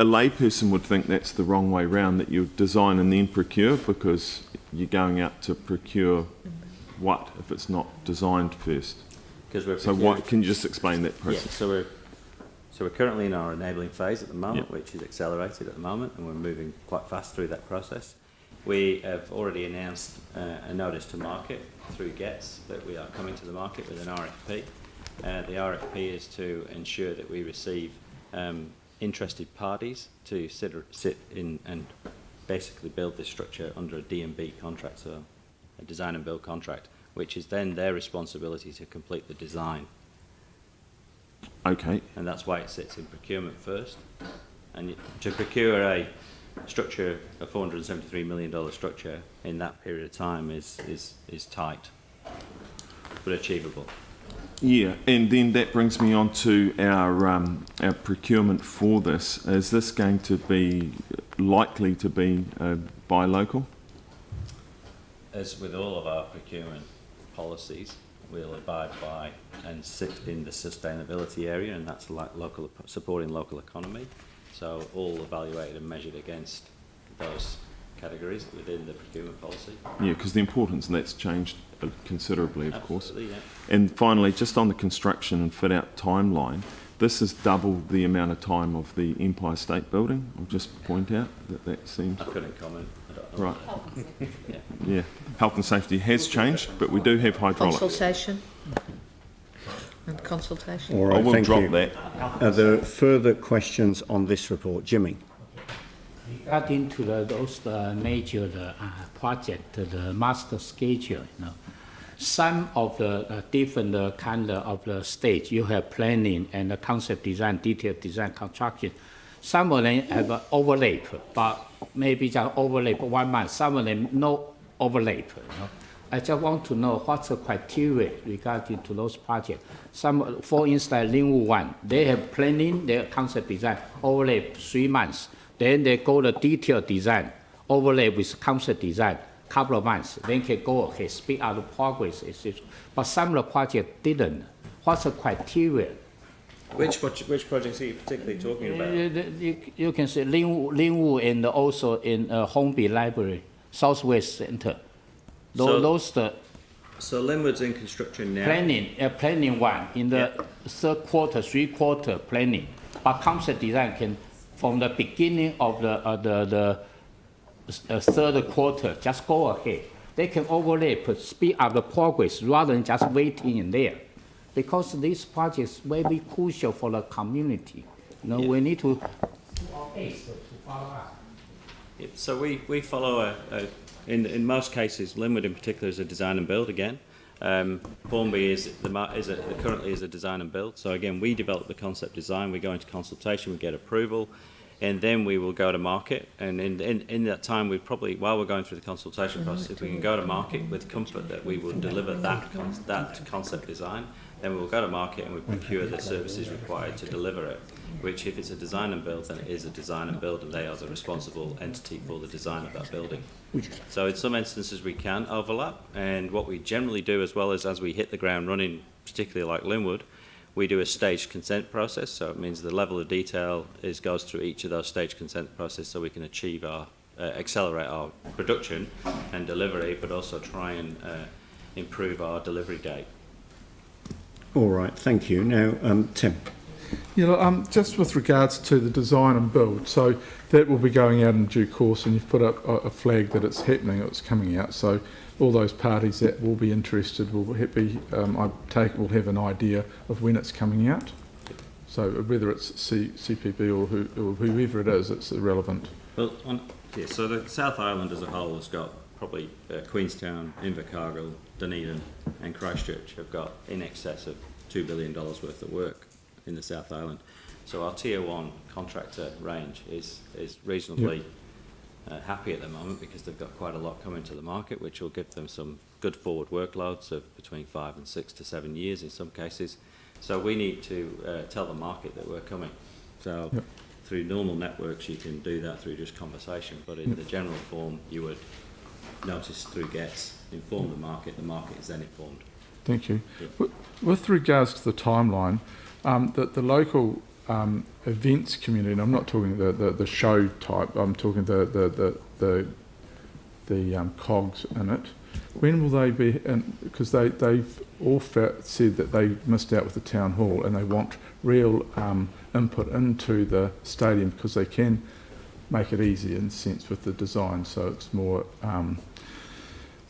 A layperson would think that's the wrong way round, that you design and then procure, because you're going out to procure what if it's not designed first? So what, can you just explain that process? Yeah, so we're currently in our enabling phase at the moment, which is accelerated at the moment, and we're moving quite fast through that process. We have already announced a notice to market through GETS that we are coming to the market with an RFP. The RFP is to ensure that we receive interested parties to sit in and basically build this structure under a D&B contract, so a design and build contract, which is then their responsibility to complete the design. Okay. And that's why it sits in procurement first. And to procure a structure, a $473 million structure in that period of time is tight, but achievable. Yeah, and then that brings me on to our procurement for this. Is this going to be likely to be buy local? As with all of our procurement policies, we'll abide by and sit in the sustainability area, and that's like local, supporting local economy. So all evaluated and measured against those categories within the procurement policy. Yeah, because the importance of that's changed considerably, of Absolutely, course. Yeah. And finally, just on the construction and fit out timeline, this is double the amount of time of the Empire State Building. I'll just point out that seems... I couldn't comment. I don't know. Right. Yeah. Health and safety has changed, but we do have hydraulics. Consultation. And consultation. All right, I will thank drop you. that. Are there further questions on this report? Jimmy. Regarding to those major project, the master schedule, some of the different kind of the stage, you have planning and the concept design, detailed design, construction. Some of them have overlap, but maybe just overlap 1 month. Some of them no overlap. I just want to know what's the criteria regarding to those projects. Some, for instance, Linwood 1, they have planning, their concept design, overlap 3 months. Then they go to detailed design, overlay with concept design, couple of months, then can go ahead, speed up the progress, etc. But some of the projects didn't. What's the criteria? Which projects are you particularly talking about? You can see Linwood and also in Hornby Library, Southwest Center. So Linwood's in construction now. Planning one in the third quarter, 3/4 planning. But concept design can, from the beginning of the third quarter, just go ahead. They can overlay, speed up the progress rather than just waiting in there. Because these projects will be crucial for the community. We need to follow up. So we follow in most cases, Linwood in particular is a design and build again. Hornby currently is a design and build. So again, we develop the concept design, we go into consultation, we get approval, and then we will go to market. And in that time, we probably, while we're going through the consultation process, if we can go to market with comfort that we will deliver that concept design, then we'll go to market and we procure the services required to deliver it, which if it's a design and build, then it is a design and build, and they are the responsible entity for the design of that building. So in some instances we can overlap, and what we generally do as well as we hit the ground running, particularly like Linwood, we do a staged consent process. So it means the level of detail goes through each of those staged consent processes so we can achieve our accelerate our production and delivery, but also try and improve our delivery date. All right, thank you. Now, Tim. Yeah, just with regards to the design and build, so that will be going out in due course, and you've put up a flag that it's happening, it's coming out. So all those parties that will be interested will be, I take, will have an idea of when it's coming out. So whether it's CPB or whoever it is, it's irrelevant. Well, so the South Island as a whole has got probably Queenstown, Invercargill, Dunedin and Christchurch have got in excess of $2 billion worth of work in the South Island. So our tier one contractor range is reasonably happy at the moment because they've got quite a lot coming to the market, which will give them some good forward workloads of between 5 and 6 to 7 years in some cases. So we need to tell the market that we're coming. So through normal networks you can do that through just conversation, but in the general form you would notice through GETS, inform the market is then informed. Thank you. Yeah. With regards to the timeline, the local events community, and I'm not talking the show type, I'm talking the cogs in it. When will they be? Because they've all said that they missed out with the town hall, and they want real input into the stadium because they can make it easier in a sense with the design, so it's more,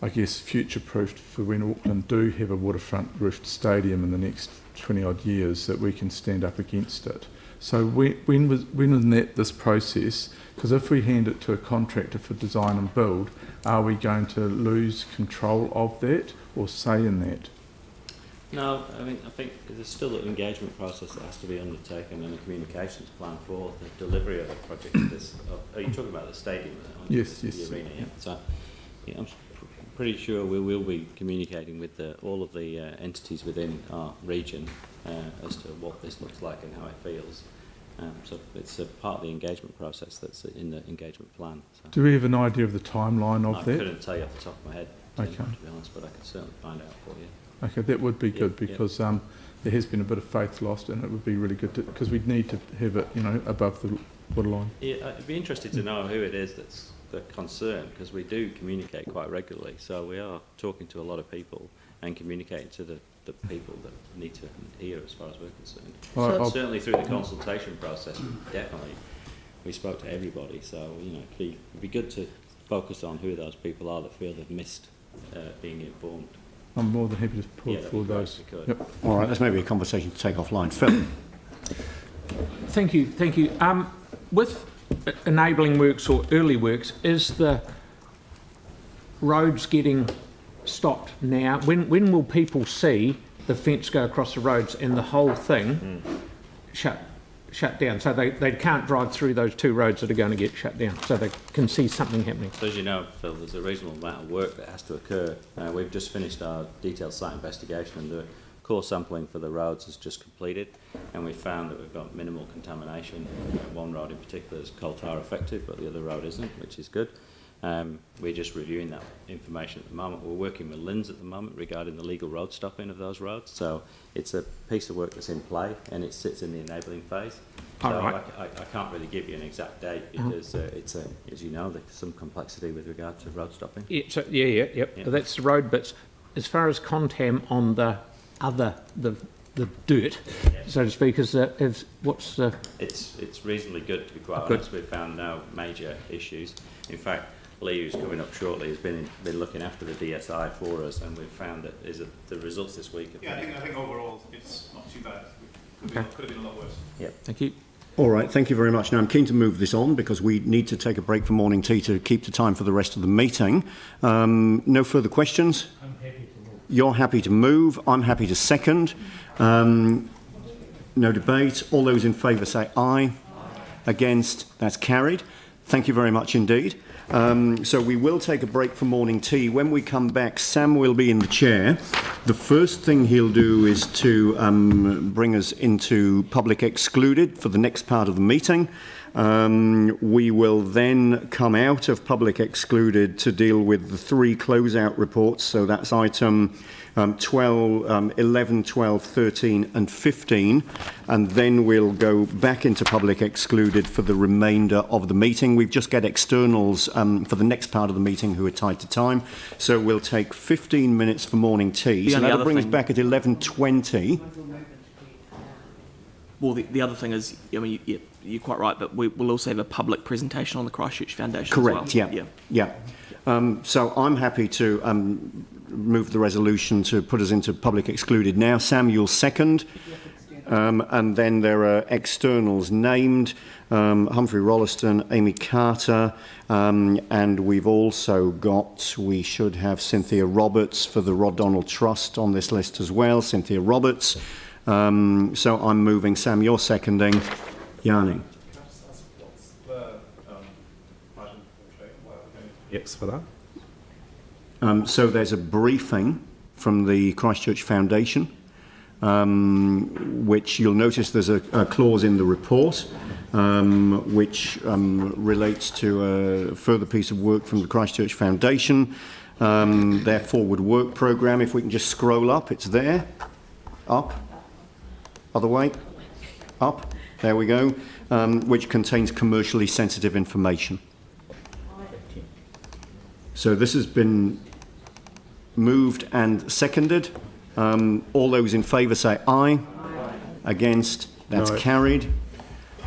I guess, future-proofed for when Auckland do have a waterfront roofed stadium in the next 20 odd years, that we can stand up against it. So when was this process? Because if we hand it to a contractor for design and build, are we going to lose control of that or say in that? No, I think there's still an engagement process that has to be undertaken and a communications plan for the delivery of a project. Are you talking about the stadium? Yes. The arena, yeah. So I'm pretty sure we will be communicating with all of the entities within our region as to what this looks like and how it feels. So it's a part of the engagement process that's in the engagement plan. So. Do we have an idea of the timeline of that? I couldn't tell you off the top of my head, to be honest, but I can certainly find out for you. Okay, that would be good because there has been a bit of faith lost, and it would be really good because we'd need to have it, above the borderline. Yeah, I'd be interested to know who it is that's the concern, because we do communicate quite regularly. So we are talking to a lot of people and communicating to the people that need to hear, as far as we're concerned. So certainly through the consultation process, definitely we spoke to everybody. So it'd be good to focus on who those people are that feel they've missed being informed. I'm more than happy to put forward those. Yep. All right, that's maybe a conversation to take offline. Phil. Thank you. With enabling works or early works, is the roads getting stopped now? When will people see the fence go across the roads and the whole thing shut down? So they can't drive through those two roads that are going to get shut down, so they can see something happening. So as you know, Phil, there's a reasonable amount of work that has to occur. We've just finished our detailed site investigation, and the core sampling for the roads is just completed, and we found that we've got minimal contamination. One road in particular is coal tar affected, but the other road isn't, which is good. We're just reviewing that information at the moment. We're working with Linz at the moment regarding the legal road stopping of those roads. So it's a piece of work that's in play and it sits in the enabling phase. So I can't really give you an exact date because it's as you know, there's some complexity with regard to road stopping. Yeah, so, yep. That's the road bits. As far as contam on the dirt, so to speak, It's reasonably good, to be quite honest. We've found no major issues. In fact, Lee, who's coming up shortly, has been looking after the DSI for us, and we've found that the results this week. I think overall it's not too bad. Could have been a lot worse. Yep. Thank you. All right, thank you very much. Now, I'm keen to move this on because we need to take a break for morning tea to keep the time for the rest of the meeting. No further questions? I'm happy to move. You're happy to move. I'm happy to second. No debate. All those in favour say aye. Against? That's carried. Thank you very much indeed. So we will take a break for morning tea. When we come back, Sam will be in the chair. The first thing he'll do is to bring us into public excluded for the next part of the meeting. We will then come out of public excluded to deal with the 3 closeout reports. So that's item 11, 12, 13 and 15. And then we'll go back into public excluded for the remainder of the meeting. We've just got externals for the next part of the meeting who are tied to time. So we'll take 15 minutes for morning tea. So that'll bring us back at 11:20. Well, the other thing is, I mean, you're quite right, but we'll also have a public presentation on the Christchurch Foundation Correct, as well. yeah. So I'm happy to move the resolution to put us into public excluded now. Sam, you'll second. And then there are externals named, Humphrey Rolleston, Amy Carter, and we've also got, we should have Cynthia Roberts for the Rod Donald Trust on this list as well, Cynthia Roberts. So I'm moving. Sam, you're seconding. Yanni. Yes, for that. So there's a briefing from the Christchurch Foundation, which you'll notice there's a clause in the report which relates to a further piece of work from the Christchurch Foundation, their forward work programme. If we can just scroll up, it's there. Up. Other way. Up. There we go. Which contains commercially sensitive information. So this has been moved and seconded. All those in favour say aye. Against? That's carried.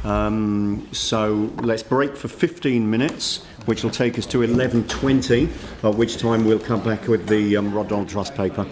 So let's break for 15 minutes, which will take us to 11:20, at which time we'll come back with the Rod Donald Trust paper.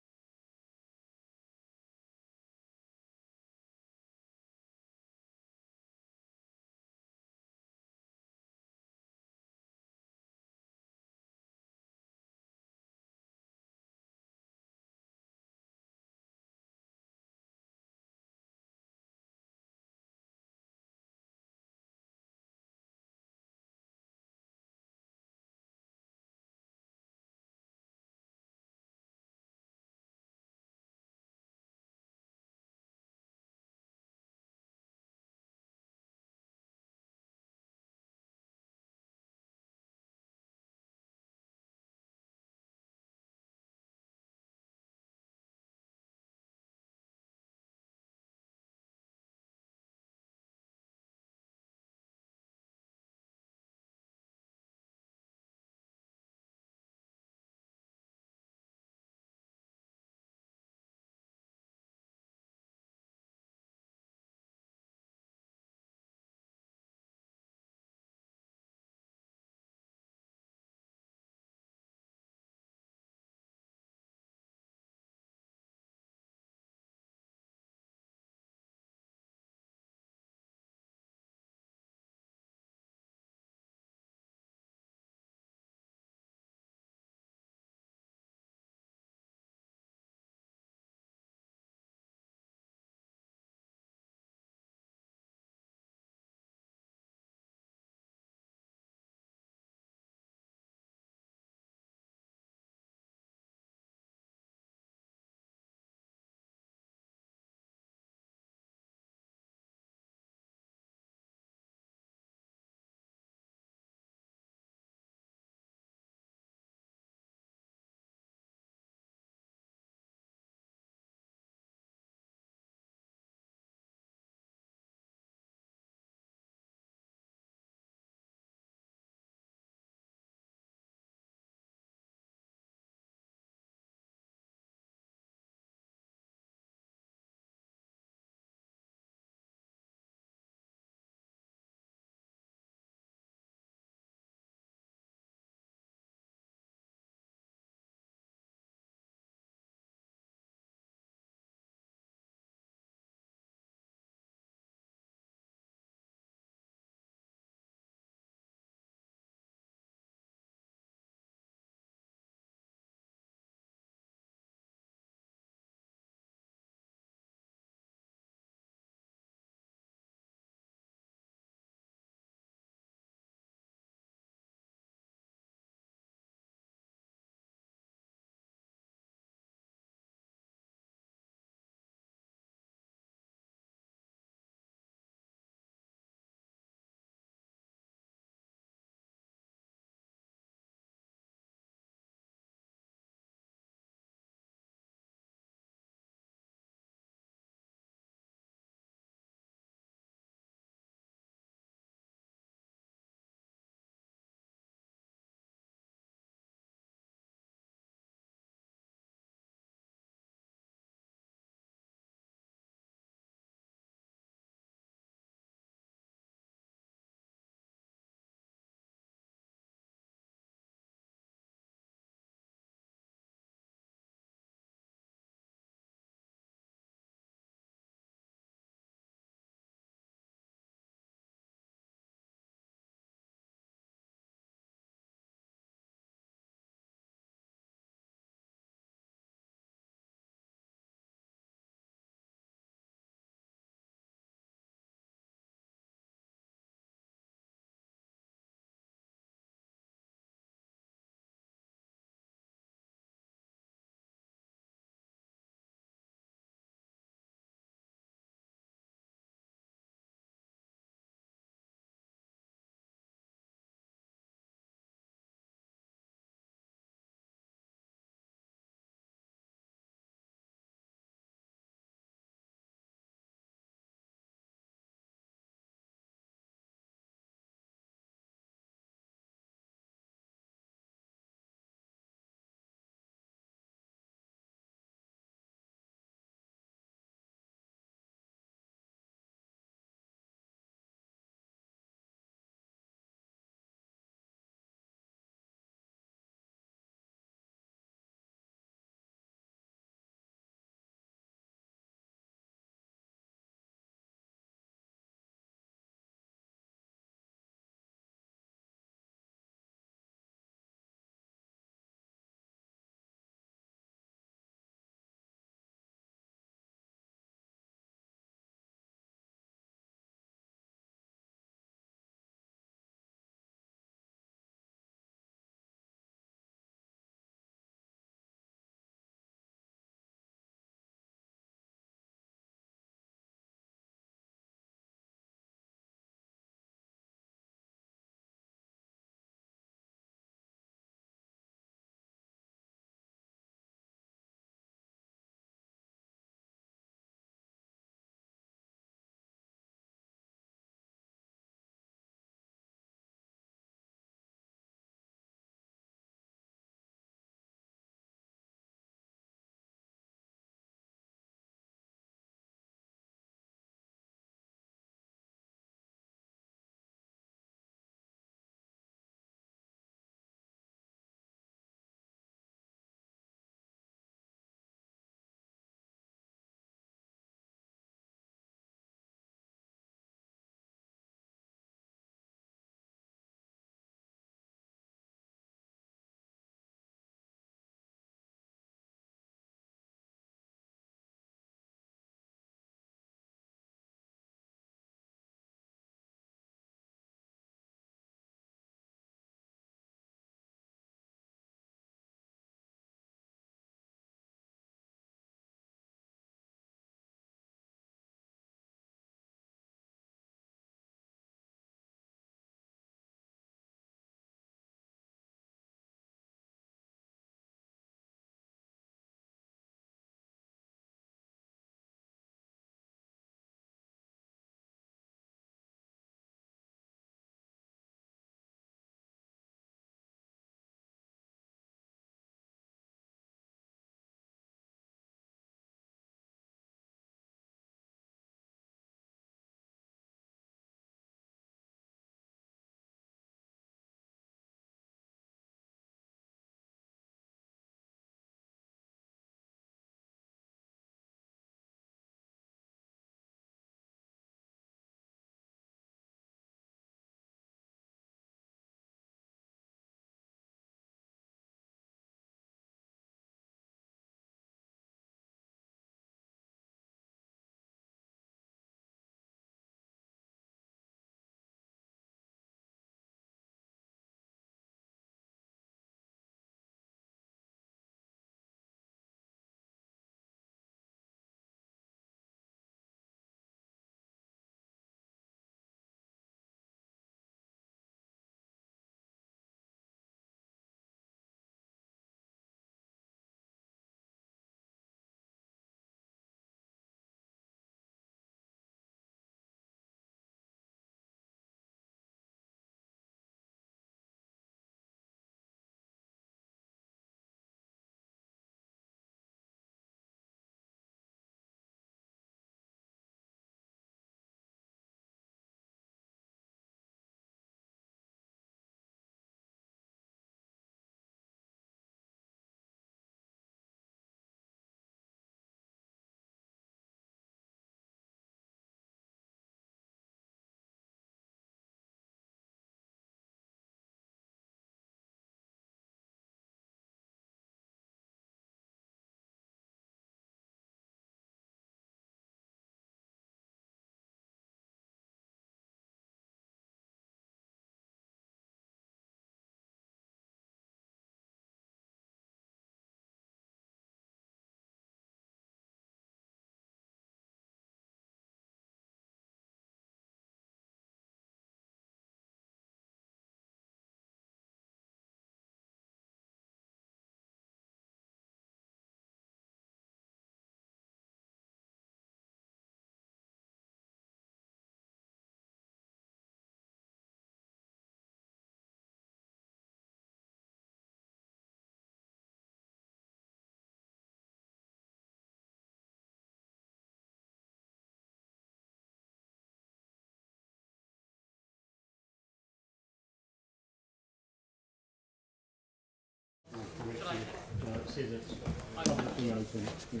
says it's publicly open. Yeah.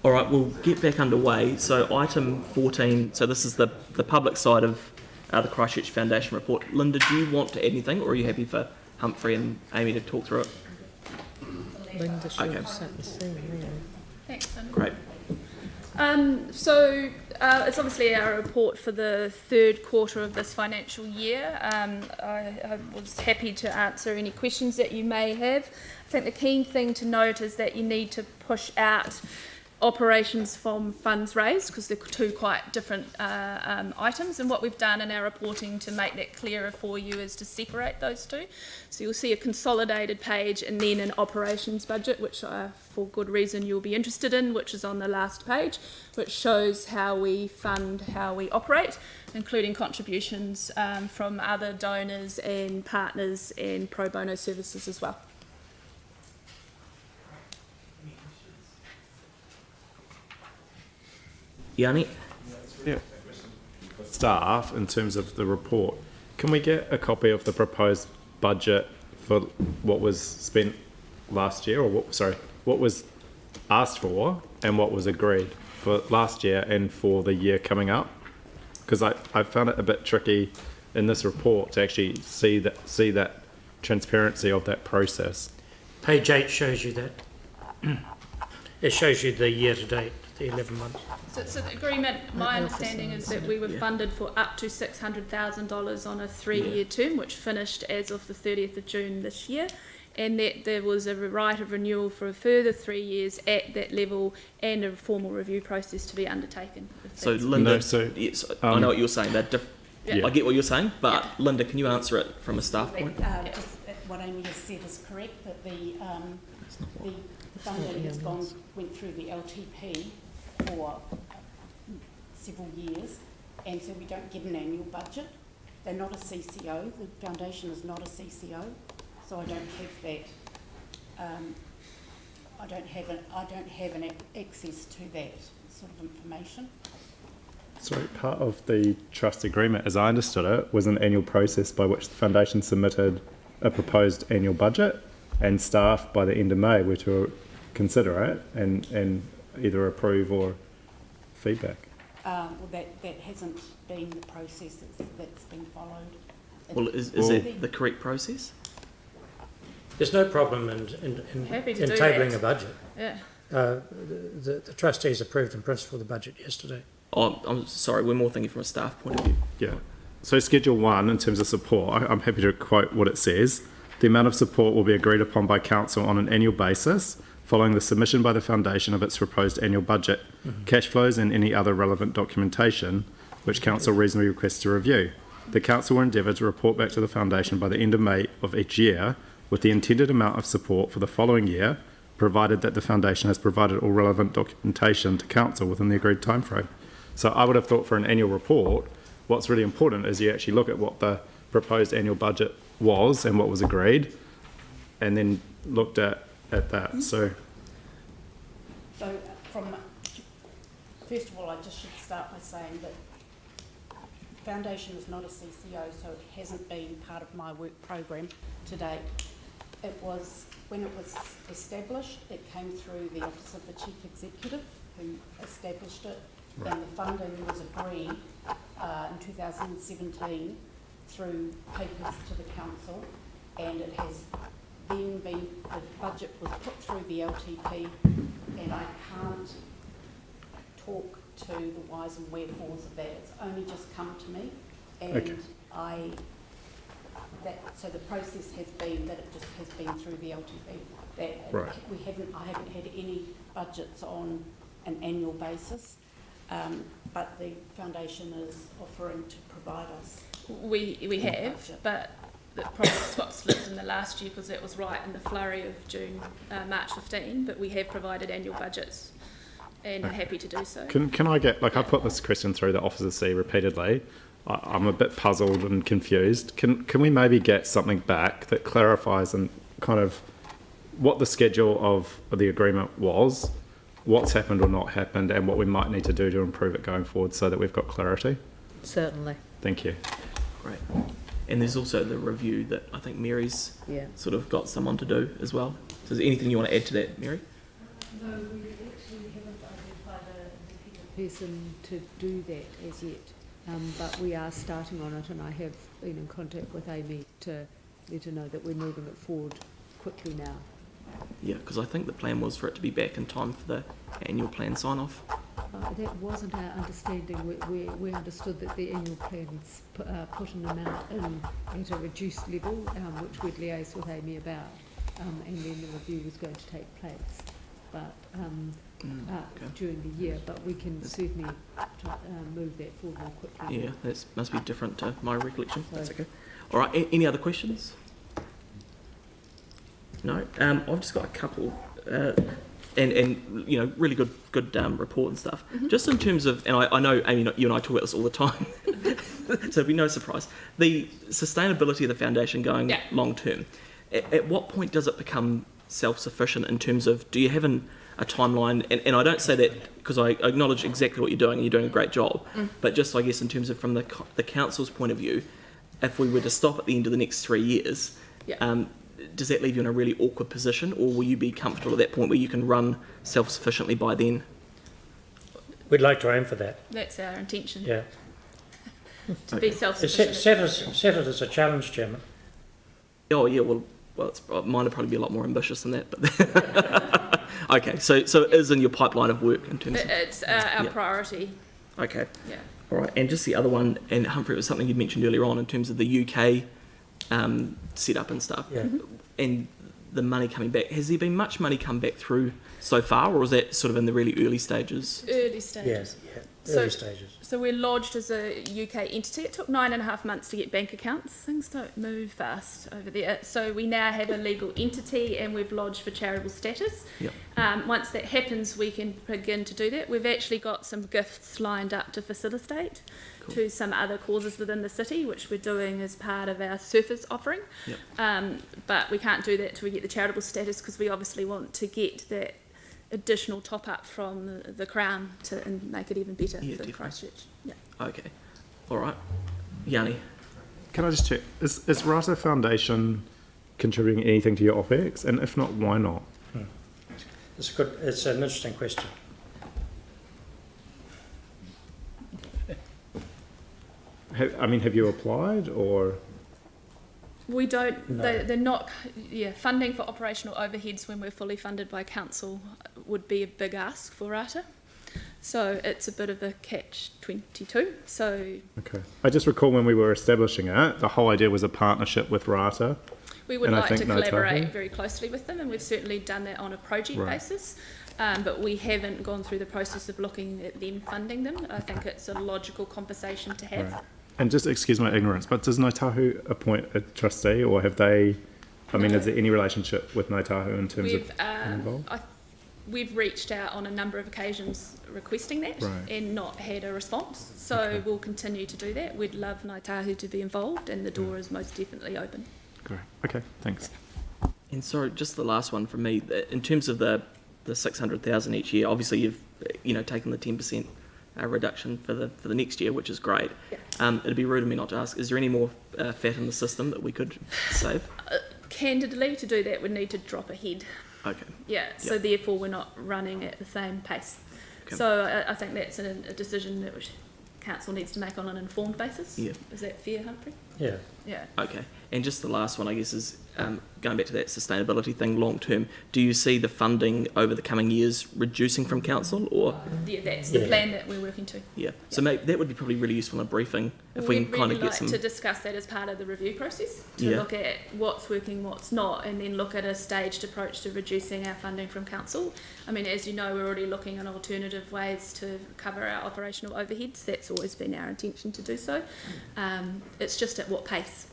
All right, we'll get back underway. So item 14, so this is the public side of the Christchurch Foundation report. Linda, do you want to add anything, or are you happy for Humphrey and Amy to talk through it? Linda should have set the scene there. Thanks, Linda. Great. It's obviously our report for the third quarter of this financial year. I was happy to answer any questions that you may have. I think the key thing to note is that you need to push out operations from funds raised, because they're two quite different items, and what we've done in our reporting to make that clearer for you is to separate those two. So you'll see a consolidated page and then an operations budget, which for good reason you'll be interested in, which is on the last page, which shows how we fund, how we operate, including contributions from other donors and partners and pro bono services as well. Yanni? Yeah. Staff, in terms of the report, can we get a copy of the proposed budget for what was spent last year, or what was asked for and what was agreed for last year and for the year coming up? Because I found it a bit tricky in this report to actually see that transparency of that process. Page 8 shows you that. It shows you the year to date, the 11 months. So the agreement, my understanding is that we were funded for up to $600,000 on a 3-year term, which finished as of the 30th of June this year, and that there was a right of renewal for a further 3 years at that level and a formal review process to be undertaken. So Linda, No, yes, I know what you're saying. Yeah. I get what you're saying, but Linda, can you answer it from a staff point? Just what Amy has said is correct, that the funding went through the LTP for several years, and so we don't get an annual budget. They're not a CCO. The foundation is not a CCO, so I don't have that. I don't have an access to that sort of information. So part of the trust agreement, as I understood it, was an annual process by which the foundation submitted a proposed annual budget, and staff by the end of May were to consider it and either approve or feedback. Well, that hasn't been the process that's been followed. Well, is that the correct process? There's no problem in tabling a budget. Yeah. The trustees approved in principle the budget yesterday. Oh, I'm sorry, we're more thinking from a staff point of view. Yeah. So Schedule 1, in terms of support, I'm happy to quote what it says. The amount of support will be agreed upon by Council on an annual basis, following the submission by the Foundation of its proposed annual budget, cash flows and any other relevant documentation which Council reasonably requests to review. The Council will endeavour to report back to the Foundation by the end of May of each year with the intended amount of support for the following year, provided that the Foundation has provided all relevant documentation to Council within the agreed timeframe. So I would have thought for an annual report, what's really important is you actually look at what the proposed annual budget was and what was agreed, and then looked at that. So First of all, I just should start by saying that the Foundation is not a CCO, so it hasn't been part of my work program to date. It was, when it was established, it came through the Office of the Chief Executive, who established it, and the funding was agreed in 2017 through papers to the Council, and it has then been, the budget was put through the LTP, and I can't talk to the whys and wherefores of that. It's only just come to me, and so the process has been that it just has been through the LTP. I haven't had any budgets on an annual basis, but the Foundation is offering to provide us. We have, but the process got slipped in the last year because that was right in the flurry of March 15, but we have provided annual budgets and are happy to do so. Can I get, I've put this question through the officers see repeatedly. I'm a bit puzzled and confused. Can we maybe get something back that clarifies and kind of what the schedule of the agreement was, what's happened or not happened, and what we might need to do to improve it going forward so that we've got clarity? Certainly. Thank you. Great. And there's also the review that I think Mary's Yeah. sort of got someone to do as well. So is there anything you want to add to that, Mary? No, we actually haven't identified a person to do that as yet, but we are starting on it, and I have been in contact with Amy to let her know that we're moving it forward quickly now. Yeah, because I think the plan was for it to be back in time for the annual plan sign-off. That wasn't our understanding. We understood that the annual plans put an amount in at a reduced level, which we'd liaise with Amy about, and then the review was going to take place, but during the year. But we can certainly move that forward more quickly. Yeah, that must be different to my recollection. That's okay. All right, any other questions? No, I've just got a couple, and you know, really good report and stuff. Just in terms of, and I know Amy, you and I talk about this all the time, so it'd be no surprise. The sustainability of the foundation going long term. At what point does it become self-sufficient in terms of, do you have a timeline? And I don't say that because I acknowledge exactly what you're doing, and you're doing a great job. But just, I guess, in terms of from the council's point of view, if we were to stop at the end of the next 3 years, does that leave you in a really awkward position, or will you be comfortable at that point where you can run self-sufficiently by then? We'd like to aim for that. That's our intention. Yeah. To be self-sufficient. Set it as a challenge, Chairman. Oh yeah, well, mine would probably be a lot more ambitious than that. But okay, so it is in your pipeline of work in terms of... It's our priority. Okay. Yeah. All right, and just the other one, and Humphrey, it was something you mentioned earlier on in terms of the UK setup and stuff, and the money coming back. Has there been much money come back through so far, or is that sort of in the really early stages? Early stages. Early stages. So we're lodged as a UK entity. It took 9.5 months to get bank accounts. Things don't move fast over there. So we now have a legal entity, and we've lodged for charitable status. Once that happens, we can begin to do that. We've actually got some gifts lined up to facilitate to some other causes within the city, which we're doing as part of our surface offering. But we can't do that till we get the charitable status, because we obviously want to get that additional top up from the Crown to and make it even better for Christchurch. Okay. All right. Yanni. Can I just check, is Rata Foundation contributing anything to your OPEX? And if not, why not? It's an interesting question. Have you applied, or? We don't, No. they're not, funding for operational overheads when we're fully funded by council would be a big ask for Rata. So it's a bit of a catch-22. So Okay. I just recall when we were establishing it, the whole idea was a partnership with Rata. we would and I like to think collaborate Notahu. very closely with them, and we've certainly done that on a project Right. basis. But we haven't gone through the process of looking at them funding them. I think it's a logical conversation to have. Right. And just excuse my ignorance, but does Notahu appoint a trustee, or have they, is there any relationship with Notahu in terms of being involved? We've reached out on a number of occasions requesting that and not had a response. So we'll continue to do that. We'd love Notahu to be involved, and the door is most definitely open. Great. Okay, thanks. And so just the last one from me, in terms of the 600,000 each year, obviously you've taken the 10% reduction for the next year, which is great. It'd be rude of me not to ask, is there any more fat in the system that we could save? Candidly, to do that, we'd need to drop ahead. Okay. So therefore we're not running at the same pace. So I think that's a decision that council needs to make on an informed basis. Is that fair, Humphrey? Yeah. Okay. And just the last one, I guess, is going back to that sustainability thing long term. Do you see the funding over the coming years reducing from council, or? Yeah, that's the plan that we're working to. So maybe that would be probably really useful in a briefing if we can kind of get some. We'd really like to discuss that as part of the review process, to look at what's working, what's not, and then look at a staged approach to reducing our funding from council. As you know, we're already looking at alternative ways to cover our operational overheads. That's always been our intention to do so. It's just at what pace.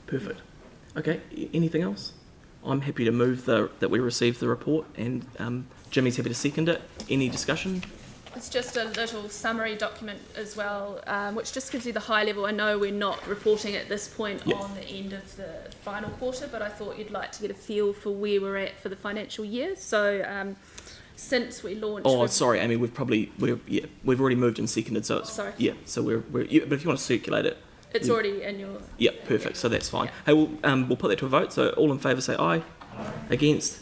Perfect. Okay, anything else? I'm happy to move that we receive the report, and Jimmy's happy to second it. Any discussion? It's just a little summary document as well, which just gives you the high level. I know we're not reporting at this point on the end of the final quarter, but I thought you'd like to get a feel for where we're at for the financial year. So since we launched... Oh, sorry, Amy, we've already moved and seconded, so it's... Sorry. Yeah, so we're but if you want to circulate it, It's already in your... Yep, perfect. So that's fine. Hey, we'll put that to a vote. So all in favour say aye. Against?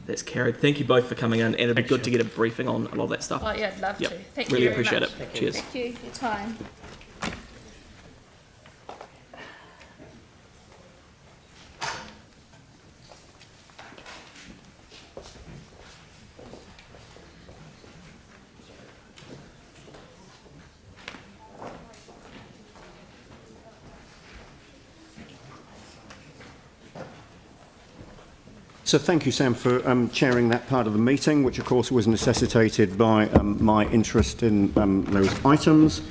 That's carried. Thank you both for coming in, and it'd be good to get a briefing on a lot of that stuff. Oh, yeah, I'd love to. Thank really you very appreciate much. it. Cheers. Thank you for your time. So thank you, Sam, for chairing that part of the meeting, which of course was necessitated by my interest in those items.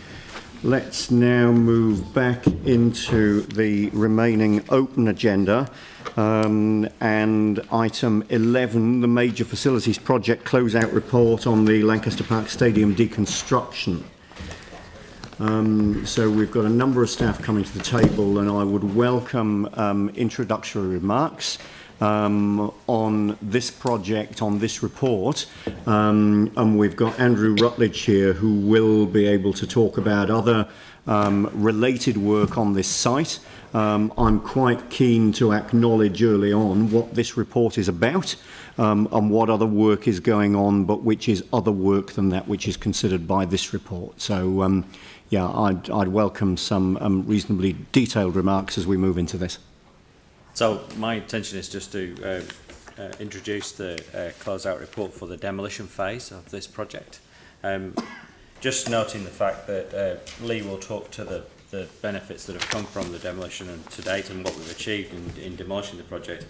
Let's now move back into the remaining open agenda. And item 11, the Major Facilities Project Closeout Report on the Lancaster Park Stadium Deconstruction. So we've got a number of staff coming to the table, and I would welcome introductory remarks on this project, on this report, and we've got Andrew Rutledge here who will be able to talk about other related work on this site. I'm quite keen to acknowledge early on what this report is about and what other work is going on, but which is other work than that which is considered by this report. So yeah, I'd welcome some reasonably detailed remarks as we move into this. So my intention is just to introduce the closeout report for the demolition phase of this project. Just noting the fact that Lee will talk to the benefits that have come from the demolition and to date and what we've achieved in demolishing the project.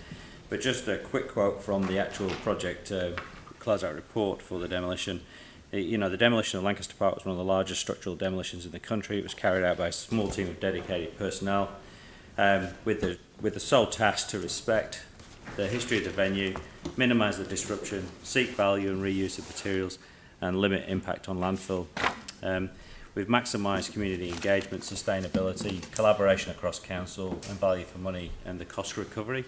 But just a quick quote from the actual project closeout report for the demolition. You know, the demolition of Lancaster Park was one of the largest structural demolitions in the country. It was carried out by a small team of dedicated personnel with the sole task to respect the history of the venue, minimise the disruption, seek value and reuse of materials, and limit impact on landfill. We've maximised community engagement, sustainability, collaboration across council, and value for money and the cost recovery.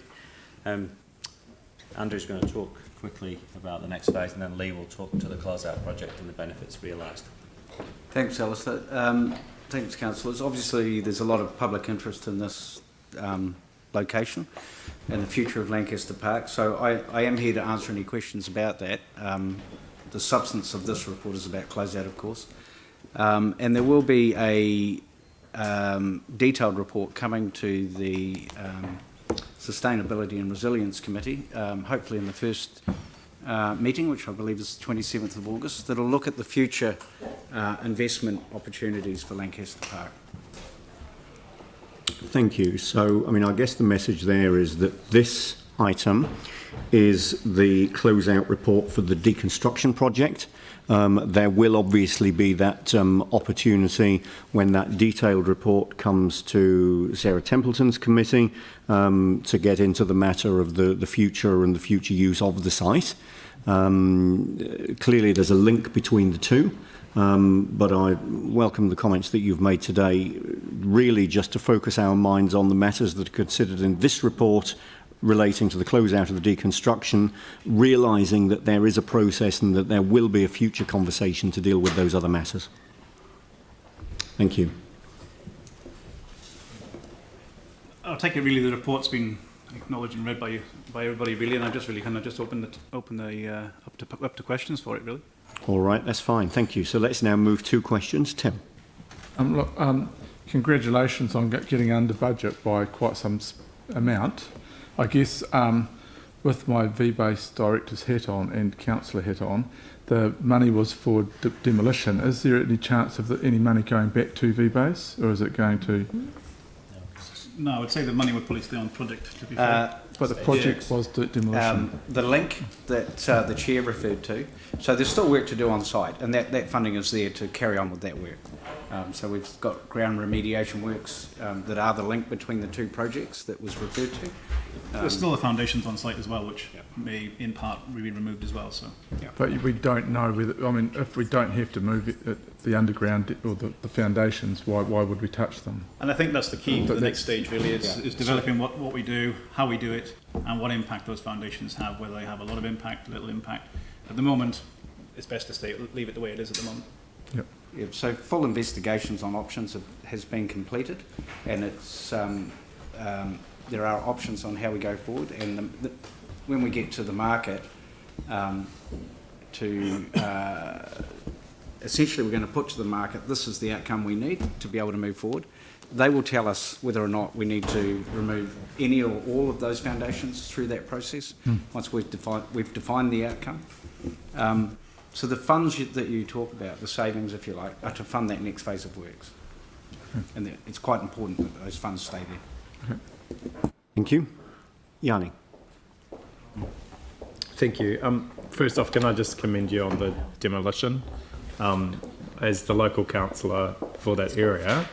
Andrew's going to talk quickly about the next phase, and then Lee will talk to the closeout project and the benefits realised. Thanks, Alastair. Thanks, councillors. Obviously, there's a lot of public interest in this location and the future of Lancaster Park. So I am here to answer any questions about that. The substance of this report is about closeout, of course. And there will be a detailed report coming to the Sustainability and Resilience Committee, hopefully in the first meeting, which I believe is the 27th of August, that'll look at the future investment opportunities for Lancaster Park. Thank you. So, I mean, I guess the message there is that this item is the closeout report for the deconstruction project. There will obviously be that opportunity when that detailed report comes to Sarah Templeton's committee to get into the matter of the future and the future use of the site. Clearly there's a link between the two, but I welcome the comments that you've made today, really just to focus our minds on the matters that are considered in this report relating to the closeout of the deconstruction, realising that there is a process and that there will be a future conversation to deal with those other matters. Thank you. I'll take it really the report's been acknowledged and read by everybody really, and I just really kind of just open up to questions for it really. All right, that's fine. Thank you. So let's now move to questions. Tim. Look, congratulations on getting under budget by quite some amount. I guess with my V-Base director's hat on and councillor hat on, the money was for demolition. Is there any chance of any money going back to V-Base, or is it going to? No, I would say the money would probably stay on project, to be fair. But the project was demolition. The link that the chair referred to, so there's still work to do on site, and that funding is there to carry on with that work. So we've got ground remediation works that are the link between the two projects that was referred to. There's still the foundations on site as well, which may in part be removed as well. So, but we don't know whether. I mean, if we don't have to move the underground or the foundations, why would we touch them? And I think that's the key for the next stage. Really, is developing what we do, how we do it, and what impact those foundations have. Whether they have a lot of impact, little impact. At the moment, it's best to leave it the way it is at the moment. Yep. Yeah, so full investigations on options has been completed, and it's there are options on how we go forward. And when we get to the market, essentially we're going to put to the market, this is the outcome we need to be able to move forward. They will tell us whether or not we need to remove any or all of those foundations through that process once we've defined the outcome. So the funds that you talk about, the savings, if you like, are to fund that next phase of works. And it's quite important that those funds stay there. Thank you. Yanni. Thank you. First off, can I just commend you on the demolition? As the local councillor for that area,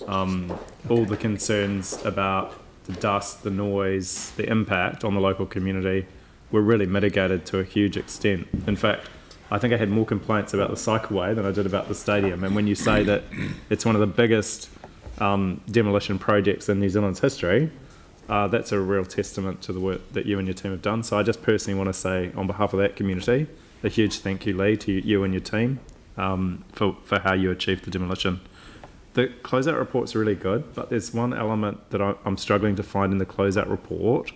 all the concerns about the dust, the noise, the impact on the local community were really mitigated to a huge extent. In fact, I think I had more complaints about the cycleway than I did about the stadium. And when you say that it's one of the biggest demolition projects in New Zealand's history, that's a real testament to the work that you and your team have done. So I just personally want to say, on behalf of that community, a huge thank you, Lee, to you and your team for how you achieved the demolition. The closeout report's really good, but there's one element that I'm struggling to find in the closeout report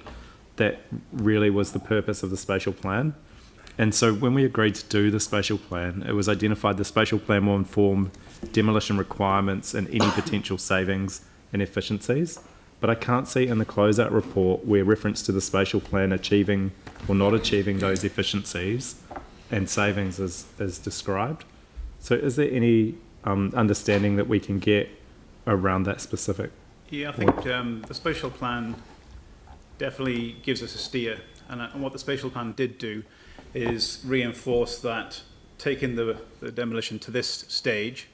that really was the purpose of the spatial plan. And so when we agreed to do the spatial plan, it was identified the spatial plan will inform demolition requirements and any potential savings and efficiencies. But I can't see in the closeout report where reference to the spatial plan achieving or not achieving those efficiencies and savings is described. So is there any understanding that we can get around that specific? Yeah, I think the spatial plan definitely gives us a steer. And what the spatial plan did do is reinforce that taking the demolition to this stage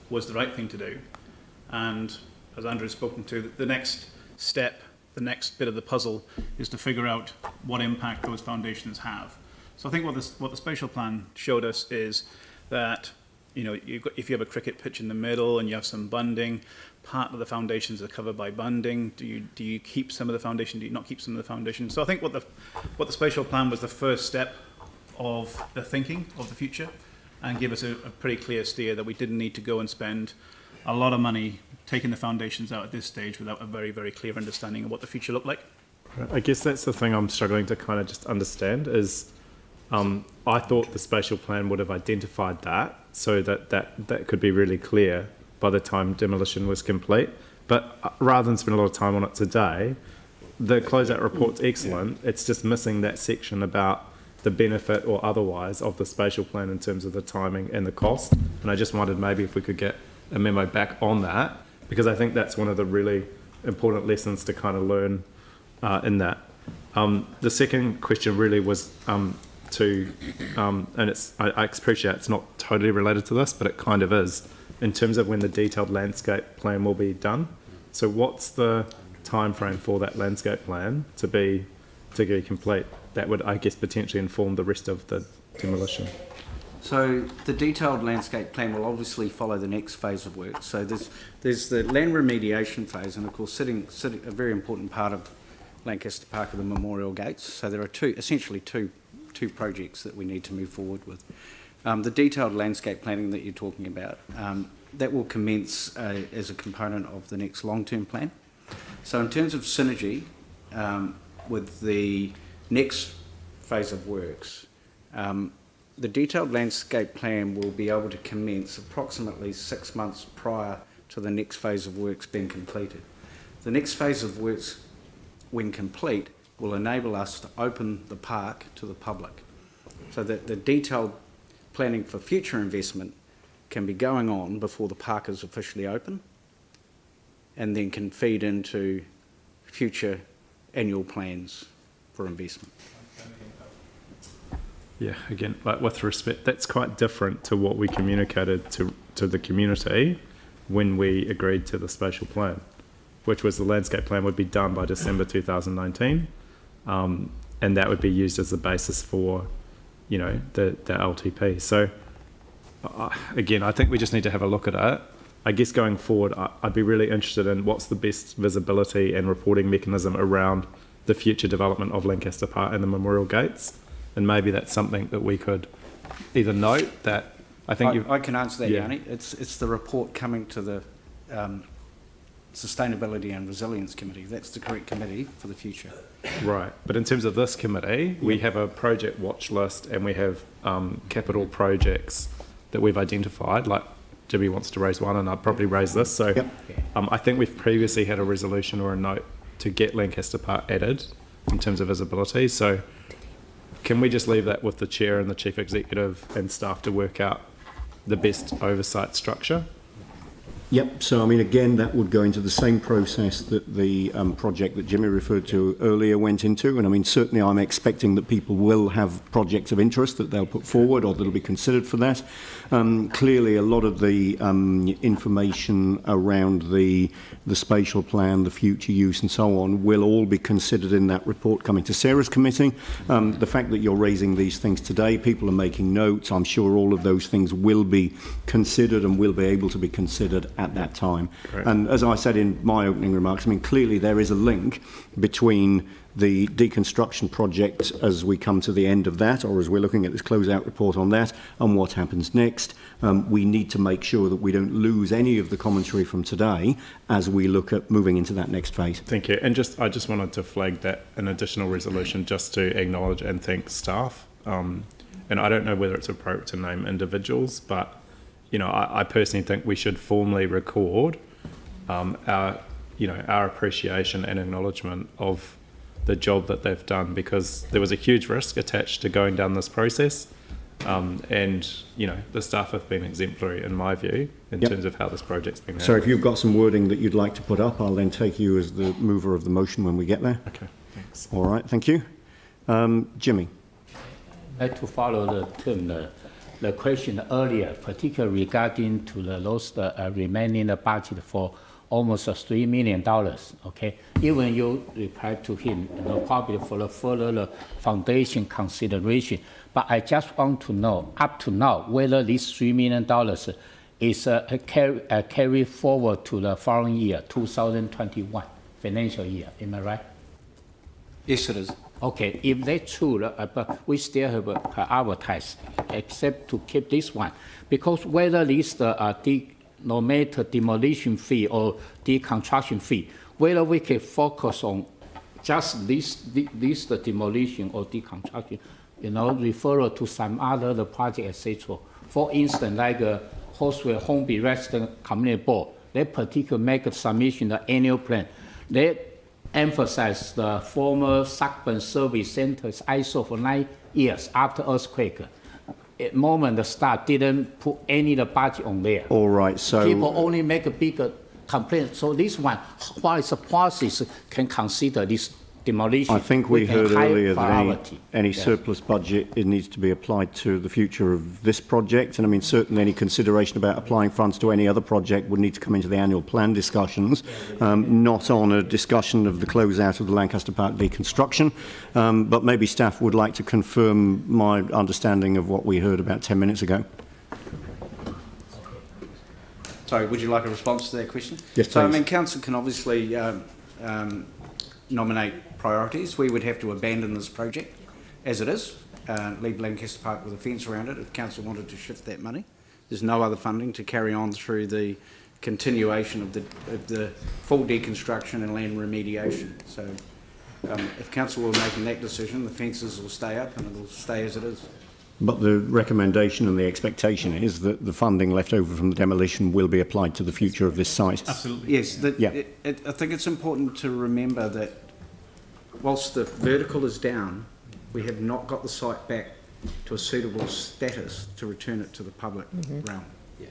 was the right thing to do. And as Andrew has spoken to, the next step, the next bit of the puzzle is to figure out what impact those foundations have. So I think what the spatial plan showed us is that, you know, if you have a cricket pitch in the middle and you have some bunding, part of the foundations are covered by bunding. Do you keep some of the foundation? Do you not keep some of the foundation? So I think what the spatial plan was the first step of the thinking of the future, and give us a pretty clear steer that we didn't need to go and spend a lot of money taking the foundations out at this stage without a very, very clear understanding of what the future looked like. I guess that's the thing I'm struggling to kind of just understand is I thought the spatial plan would have identified that so that could be really clear by the time demolition was complete. But rather than spend a lot of time on it today, the closeout report's excellent. It's just missing that section about the benefit or otherwise of the spatial plan in terms of the timing and the cost. And I just wondered maybe if we could get a memo back on that, because I think that's one of the really important lessons to kind of learn in that. The second question really was and I appreciate it's not totally related to this, but it kind of is, in terms of when the detailed landscape plan will be done. So what's the time frame for that landscape plan to be complete? That would, I guess, potentially inform the rest of the demolition. So the detailed landscape plan will obviously follow the next phase of work. So there's the land remediation phase, and of course sitting a very important part of Lancaster Park are the memorial gates. So there are essentially two projects that we need to move forward with. The detailed landscape planning that you're talking about, that will commence as a component of the next long-term plan. So in terms of synergy with the next phase of works, the detailed landscape plan will be able to commence approximately 6 months prior to the next phase of works being completed. The next phase of works, when complete, will enable us to open the park to the public, so that the detailed planning for future investment can be going on before the park is officially open, and then can feed into future annual plans for investment. Yeah, again, like with respect, that's quite different to what we communicated to the community when we agreed to the spatial plan, which was the landscape plan would be done by December 2019, and that would be used as the basis for, you know, the LTP. So again, I think we just need to have a look at it. I guess going forward, I'd be really interested in what's the best visibility and reporting mechanism around the future development of Lancaster Park and the memorial gates. And maybe that's something that we could either note that I think I can answer that, Yeah. Yanni. It's the report coming to the Sustainability and Resilience Committee. That's the correct committee for the future. Right, but in terms of this committee, we have a project watch list and we have capital projects that we've identified, like Jimmy wants to raise one and I'd probably raise this. So I think we've previously had a resolution or a note to get Lancaster Park added in terms of visibility. So can we just leave that with the chair and the chief executive and staff to work out the best oversight structure? Yep, so I mean, again, that would go into the same process that the project that Jimmy referred to earlier went into. And I mean, certainly I'm expecting that people will have projects of interest that they'll put forward or that'll be considered for that. Clearly, a lot of the information around the spatial plan, the future use and so on will all be considered in that report coming to Sarah's committee. The fact that you're raising these things today, people are making notes, I'm sure all of those things will be considered and will be able to be considered at that time. Correct. And as I said in my opening remarks, I mean, clearly there is a link between the deconstruction project as we come to the end of that, or as we're looking at this closeout report on that, and what happens next. We need to make sure that we don't lose any of the commentary from today as we look at moving into that next phase. Thank you. And I just wanted to flag that an additional resolution just to acknowledge and thank staff. And I don't know whether it's appropriate to name individuals, but you know, I personally think we should formally record our appreciation and acknowledgement of the job that they've done, because there was a huge risk attached to going down this process. And, you know, the staff have been exemplary, in my view, in terms of how this project's been handled. So if you've got some wording that you'd like to put up, I'll then take you as the mover of the motion when we get there. Okay, thanks. All right, thank you. Jimmy. I'd like to follow the term, the question earlier, particularly regarding to the lost remaining budget for almost $3 million. Okay, even you replied to him, you know, probably for the further foundation consideration. But I just want to know, up to now, whether this $3 million is carry forward to the following year, 2021 financial year. Am I right? Yes, it is. Okay, if that's true, but we still have advertised, except to keep this one, because whether this no matter demolition fee or deconstruction fee, whether we can focus on just this the demolition or deconstruction, you know, refer to some other project, etc. For instance, like Horsewell Hornby Resident Community Board, they particularly make a submission the annual plan. They emphasize the former Suburban Service Center's ISO for 9 years after earthquake. At the moment, the staff didn't put any of the budget on there. All right, so people only make a bigger complaint. So this one, while it's a process, can consider this demolition. I think we heard earlier that any Yes. surplus budget, it needs to be applied to the future of this project. And I mean, certainly any consideration about applying funds to any other project would need to come into the annual plan discussions, not on a discussion of the closeout of the Lancaster Park deconstruction. But maybe staff would like to confirm my understanding of what we heard about 10 minutes ago. Sorry, would you like a response to that question? Yes, So, I please. mean, council can obviously nominate priorities. We would have to abandon this project as it is, leave Lancaster Park with a fence around it if council wanted to shift that money. There's no other funding to carry on through the continuation of the full deconstruction and land remediation. So if council were making that decision, the fences will stay up and it will stay as it is. But the recommendation and the expectation is that the funding left over from the demolition will be applied to the future of this site. Absolutely. Yes, I think it's important to remember that whilst the vertical is down, we have not got the site back to a suitable status to return it to the public realm.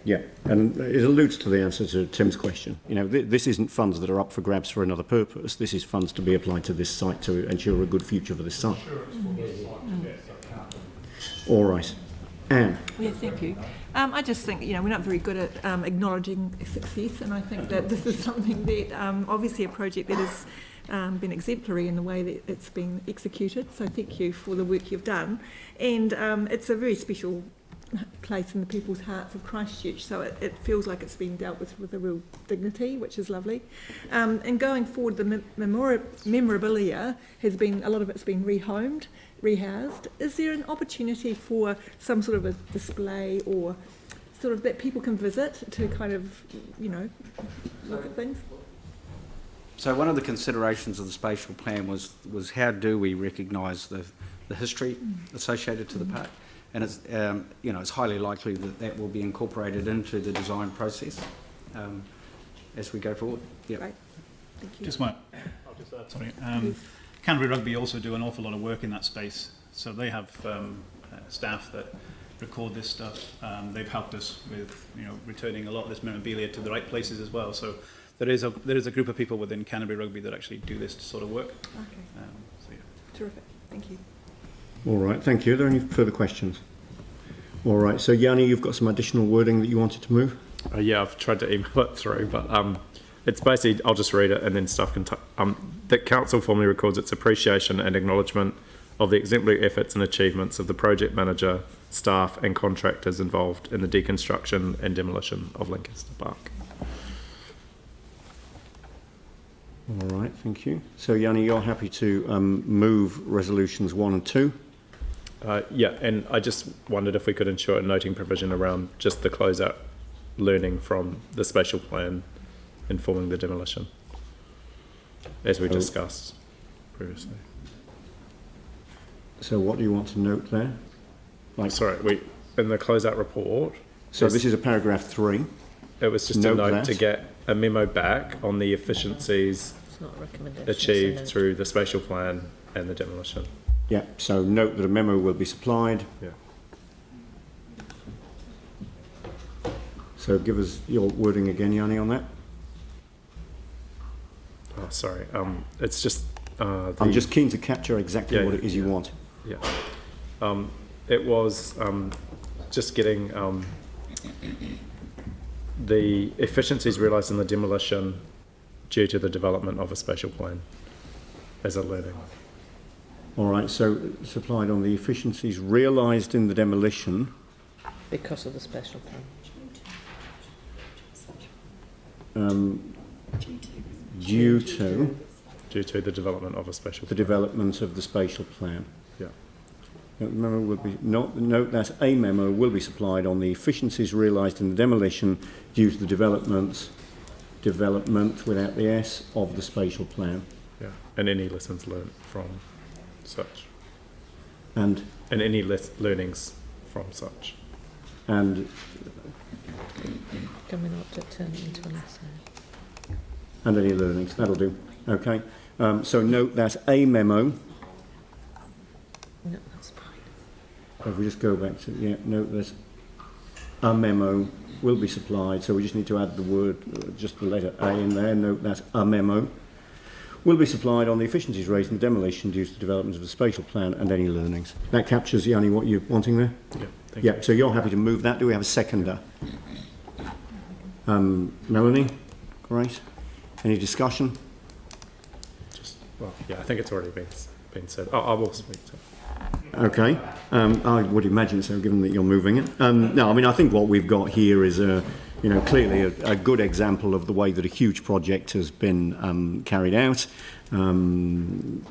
Yeah, and it alludes to the answer to Tim's question. You know, this isn't funds that are up for grabs for another purpose. This is funds to be applied to this site to ensure a good future for this site. All right. Anne. Yeah, thank you. I just think, you know, we're not very good at acknowledging success, and I think that this is something that obviously a project that has been exemplary in the way that it's been executed. So thank you for the work you've done. And it's a very special place in the people's hearts of Christchurch, so it feels like it's been dealt with a real dignity, which is lovely. And going forward, the memorabilia has been, a lot of it's been rehomed, rehoused. Is there an opportunity for some sort of a display or sort of that people can visit to kind of, you know, look at things? So one of the considerations of the spatial plan was how do we recognise the history associated to the park, and it's you know, it's highly likely that that will be incorporated into the design process as we go forward. Yeah. Great. Thank you. I'll just add something. Canterbury Rugby also do an awful lot of work in that space, so they have staff that record this stuff. They've helped us with, you know, returning a lot of this memorabilia to the right places as well. So there is a group of people within Canterbury Rugby that actually do this sort of work. Okay. So yeah. Terrific. Thank you. All right, thank you. Are there any further questions? All right, so Yanni, you've got some additional wording that you wanted to move? Yeah, I've tried to email it through, but it's basically, I'll just read it and then stuff can... that council formally records its appreciation and acknowledgement of the exemplary efforts and achievements of the project manager, staff and contractors involved in the deconstruction and demolition of Lancaster Park. All right, thank you. So Yanni, you're happy to move resolutions 1 and 2? Yeah, and I just wondered if we could ensure a noting provision around just the closeout learning from the spatial plan informing the demolition, as we discussed previously. So what do you want to note there? Sorry, in the closeout report... So this is a paragraph 3. It was just a note to get a memo back on the efficiencies achieved through the spatial plan and the demolition. Yeah, so note that a memo will be supplied. Yeah. So give us your wording again, Yanni, on that. Oh, sorry. It's just... I'm just keen to capture exactly what it is you want. Yeah. It was just getting the efficiencies realised in the demolition due to the development of a spatial plan as a learning. All right, so supplied on the efficiencies realised in the demolition. Because of the spatial plan. Due to the development of a spatial plan. The development of the spatial plan. Yeah. Memo will be note that a memo will be supplied on the efficiencies realised in the demolition due to the development without the S of the spatial plan. Yeah, and any lessons learned from such. And any learnings from such. And can we not turn it into an essay? And any learnings, that'll do. Okay. So note that a memo. No, that's fine. If we just go back to, note that a memo will be supplied, so we just need to add the word, just the letter A in there. Note that a memo will be supplied on the efficiencies raised in the demolition due to the development of the spatial plan and any learnings. That captures, Yanni, what you're wanting there? Yeah, thank you. So you're happy to move that. Do we have a seconder? Melanie? Great. Any discussion? Well, yeah, I think it's already been said. I will speak to it. Okay, I would imagine so, given that you're moving it. No, I mean, I think what we've got here is clearly a good example of the way that a huge project has been carried out. Comment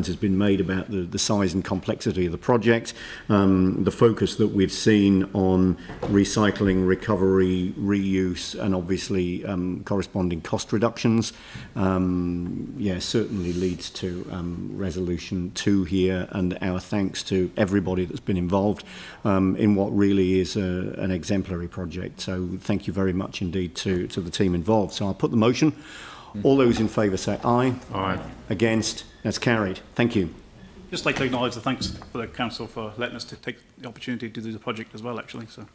has been made about the size and complexity of the project, the focus that we've seen on recycling, recovery, reuse, and obviously corresponding cost reductions. Certainly leads to resolution 2 here, and our thanks to everybody that's been involved in what really is an exemplary project. So thank you very much indeed to the team involved. So I'll put the motion. All those in favour say aye. Aye. Against? That's carried. Thank you. Just like to acknowledge the thanks for the council for letting us to take the opportunity to do the project as well, actually. So.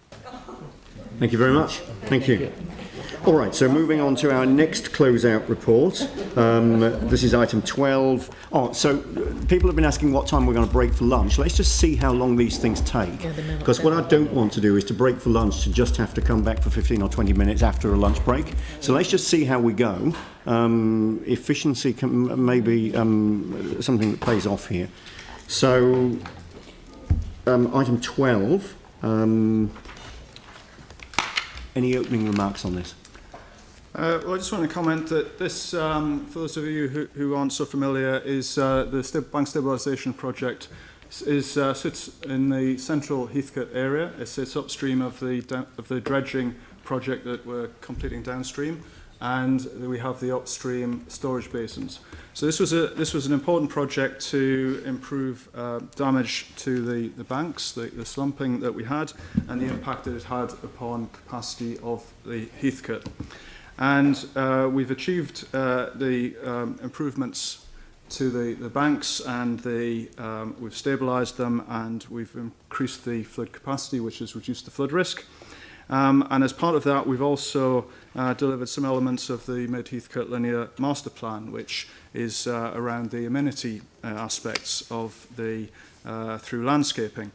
Thank you very much. Thank you. All right, so moving on to our next closeout report. This is item 12. So people have been asking what time we're going to break for lunch. Let's just see how long these things take. Because what I don't want to do is to break for lunch to just have to come back for 15 or 20 minutes after a lunch break. So let's just see how we go. Efficiency may be something that pays off here. So item 12. Any opening remarks on this? Well, I just want to comment that this, for those of you who aren't so familiar, is the bank stabilisation project sits in the central Heathcote area. It sits upstream of the dredging project that we're completing downstream, and we have the upstream storage basins. So this was an important project to improve damage to the banks, the slumping that we had, and the impact that it had upon capacity of the Heathcote. And we've achieved the improvements to the banks, and we've stabilised them, and we've increased the flood capacity, which has reduced the flood risk. And as part of that, we've also delivered some elements of the Mid-Heathcote Linear Master Plan, which is around the amenity aspects of the through landscaping.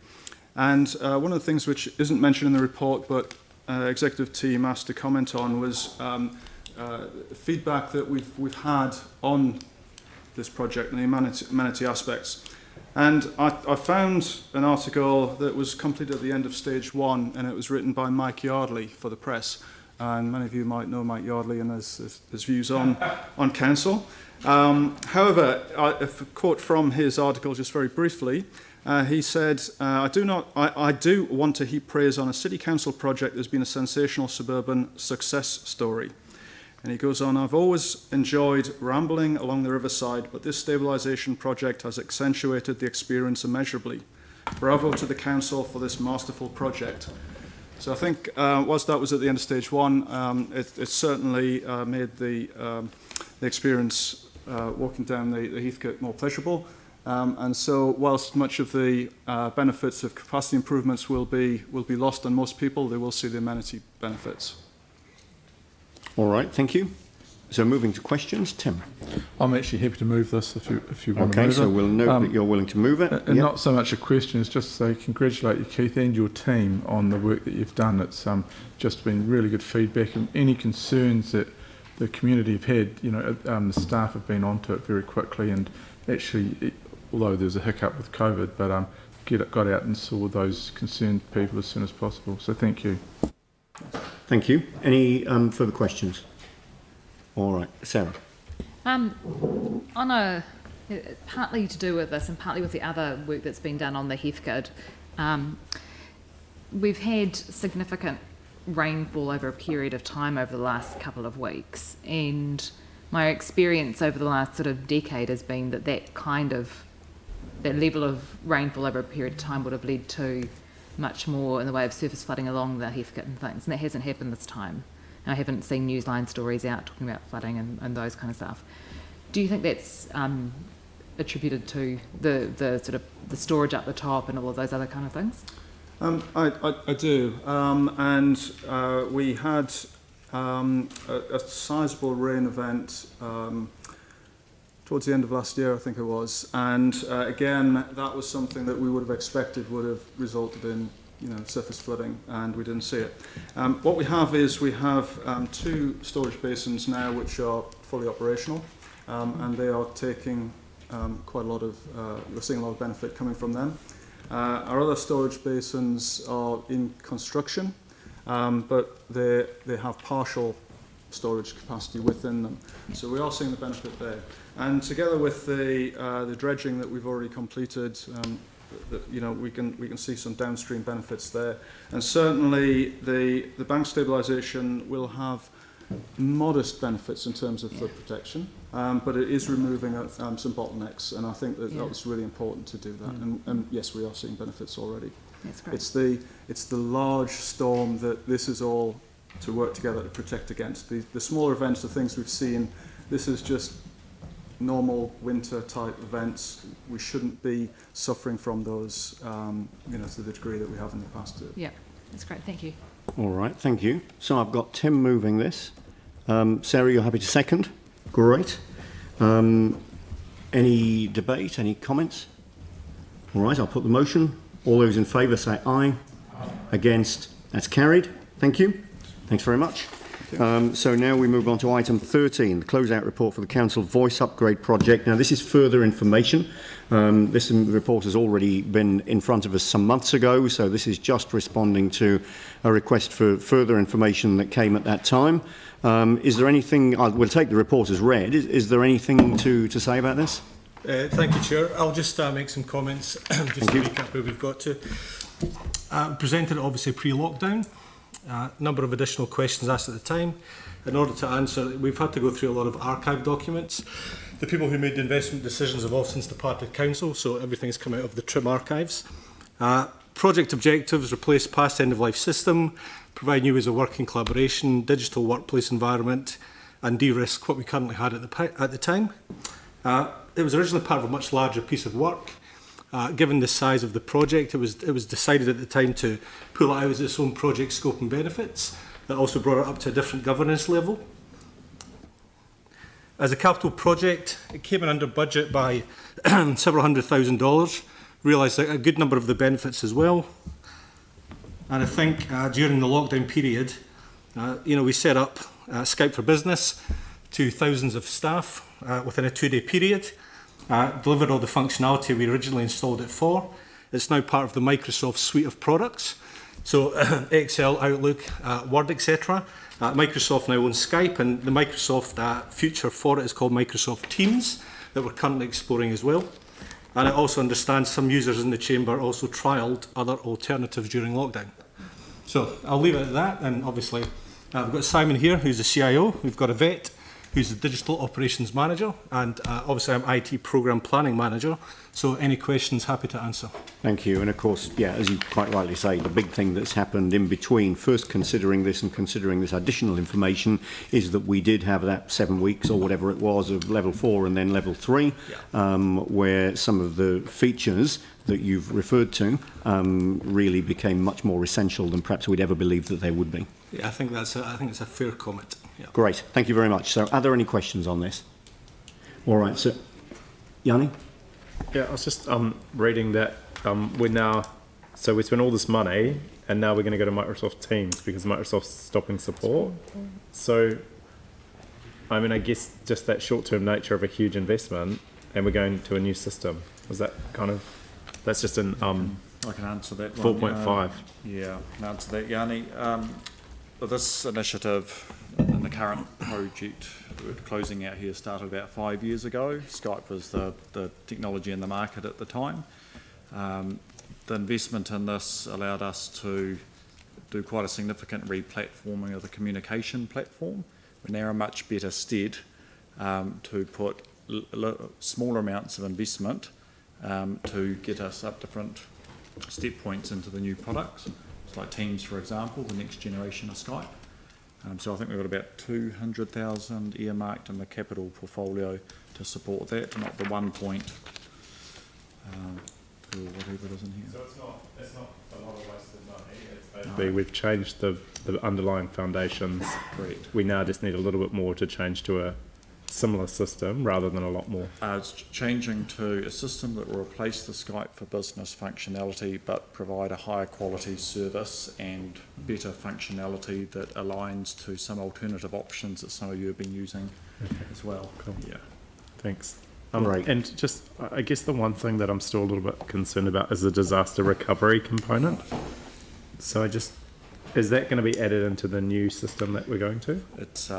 And one of the things which isn't mentioned in the report, but executive team asked to comment on, was feedback that we've had on this project and the amenity aspects. And I found an article that was completed at the end of stage 1, and it was written by Mike Yardley for the press. And many of you might know Mike Yardley and his views on council. However, if a quote from his article just very briefly, he said, I do want to heap praise on a city council project that has been a sensational suburban success story. And he goes on, I've always enjoyed rambling along the riverside, but this stabilisation project has accentuated the experience immeasurably. Bravo to the council for this masterful project. So I think whilst that was at the end of stage 1, it certainly made the experience walking down the Heathcote more pleasurable. And so whilst much of the benefits of capacity improvements will be lost on most people, they will see the amenity benefits. All right, thank you. So moving to questions, Tim. I'm actually happy to move this if you want to Okay, move it. so we'll note that you're willing to move it. And not so much a question, it's just to say congratulate you, Keith, and your team on the work that you've done. It's just been really good feedback, and any concerns that the community have had, the staff have been onto it very quickly, and actually, although there's a hiccup with COVID, but got out and saw those concerned people as soon as possible. So thank you. Thank you. Any further questions? All right, Sarah. Partly to do with this and partly with the other work that's been done on the Heathcote, we've had significant rainfall over a period of time over the last couple of weeks, and my experience over the last sort of decade has been that that level of rainfall over a period of time would have led to much more in the way of surface flooding along the Heathcote and things, and that hasn't happened this time. And I haven't seen Newsline stories out talking about flooding and those kind of stuff. Do you think that's attributed to the sort of the storage up the top and all of those other kind of things? I do, and we had a sizable rain event towards the end of last year, I think it was, and again, that was something that we would have expected would have resulted in surface flooding, and we didn't see it. What we have is we have 2 storage basins now which are fully operational, and they are taking quite a lot of, we're seeing a lot of benefit coming from them. Our other storage basins are in construction, but they have partial storage capacity within them. So we are seeing the benefit there. And together with the dredging that we've already completed, we can see some downstream benefits there. And certainly the bank stabilisation will have modest benefits in terms of flood protection, but it is removing some bottlenecks, and I think that was really important to do that. And yes, we are seeing benefits already. That's great. It's the large storm that this is all to work together to protect against. The smaller events, the things we've seen, this is just normal winter type events. We shouldn't be suffering from those, to the degree that we have in the past. Yeah, that's great. Thank you. All right, thank you. So I've got Tim moving this. Sarah, you're happy to second? Great. Any debate, any comments? All right, I'll put the motion. All those in favour say aye. Against? That's carried. Thank you. Thanks very much. So now we move on to item 13, the closeout report for the Council Voice Upgrade Project. Now this is further information. This report has already been in front of us some months ago, so this is just responding to a request for further information that came at that time. Is there anything, we'll take the report as read, is there anything to say about this? Thank you, Chair. I'll just make some comments just to recap where we've got to. Presented obviously pre-lockdown. Number of additional questions asked at the time. In order to answer, we've had to go through a lot of archive documents. The people who made the investment decisions have all since departed council, so everything's come out of the TRIM archives. Project objectives: replace past end-of-life system, provide new ways of working, collaboration, digital workplace environment, and de-risk what we currently had at the time. It was originally part of a much larger piece of work. Given the size of the project, it was decided at the time to pull it out as its own project scope and benefits. That also brought it up to a different governance level. As a capital project, it came in under budget by several $100,000. Realised a good number of the benefits as well. And I think during the lockdown period, we set up Skype for Business to thousands of staff within a 2-day period. Delivered all the functionality we originally installed it for. It's now part of the Microsoft suite of products. So Excel, Outlook, Word, etc. Microsoft now owns Skype, and the Microsoft future for it is called Microsoft Teams, that we're currently exploring as well. And I also understand some users in the chamber also trialled other alternatives during lockdown. So I'll leave it at that, and obviously we've got Simon here, who's the CIO. We've got Yvette, who's the Digital Operations Manager, and obviously I'm IT Programme Planning Manager, so any questions, happy to answer. Thank you. And of course, yeah, as you quite rightly say, the big thing that's happened in between first considering this and considering this additional information is that we did have that 7 weeks or whatever it was of level 4 and then level 3, where some of the features that you've referred to really became much more essential than perhaps we'd ever believed that they would be. Yeah, I think it's a fair comment. Yeah. Great, thank you very much. So are there any questions on this? All right, so Yanni? Yeah, I was just reading that we spent all this money and now we're going to go to Microsoft Teams because Microsoft's stopping support. So, I mean, I guess just that short-term nature of a huge investment and we're going to a new system. Was that kind of, that's just an I can answer that 4.5. Yeah, I can answer that, Yanni. This initiative in the current project we're closing out here started about 5 years ago. Skype was the technology in the market at the time. The investment in this allowed us to do quite a significant re-platforming of the communication platform. We're now in much better stead to put smaller amounts of investment to get us up different step points into the new products. It's like Teams, for example, the next generation of Skype. So I think we've got about 200,000 earmarked in the capital portfolio to support that, not the 1 point or whatever it is in here. So it's not a lot of wasted money. It's basically we've changed the underlying foundations. Correct. We now just need a little bit more to change to a similar system rather than a lot more. It's changing to a system that will replace the Skype for Business functionality but provide a higher quality service and better functionality that aligns to some alternative options that some of you have been using as well. Cool. Yeah. Thanks. Right. And just, I guess the one thing that I'm still a little bit concerned about is the disaster recovery component. So is that going to be added into the new system that we're going to? It's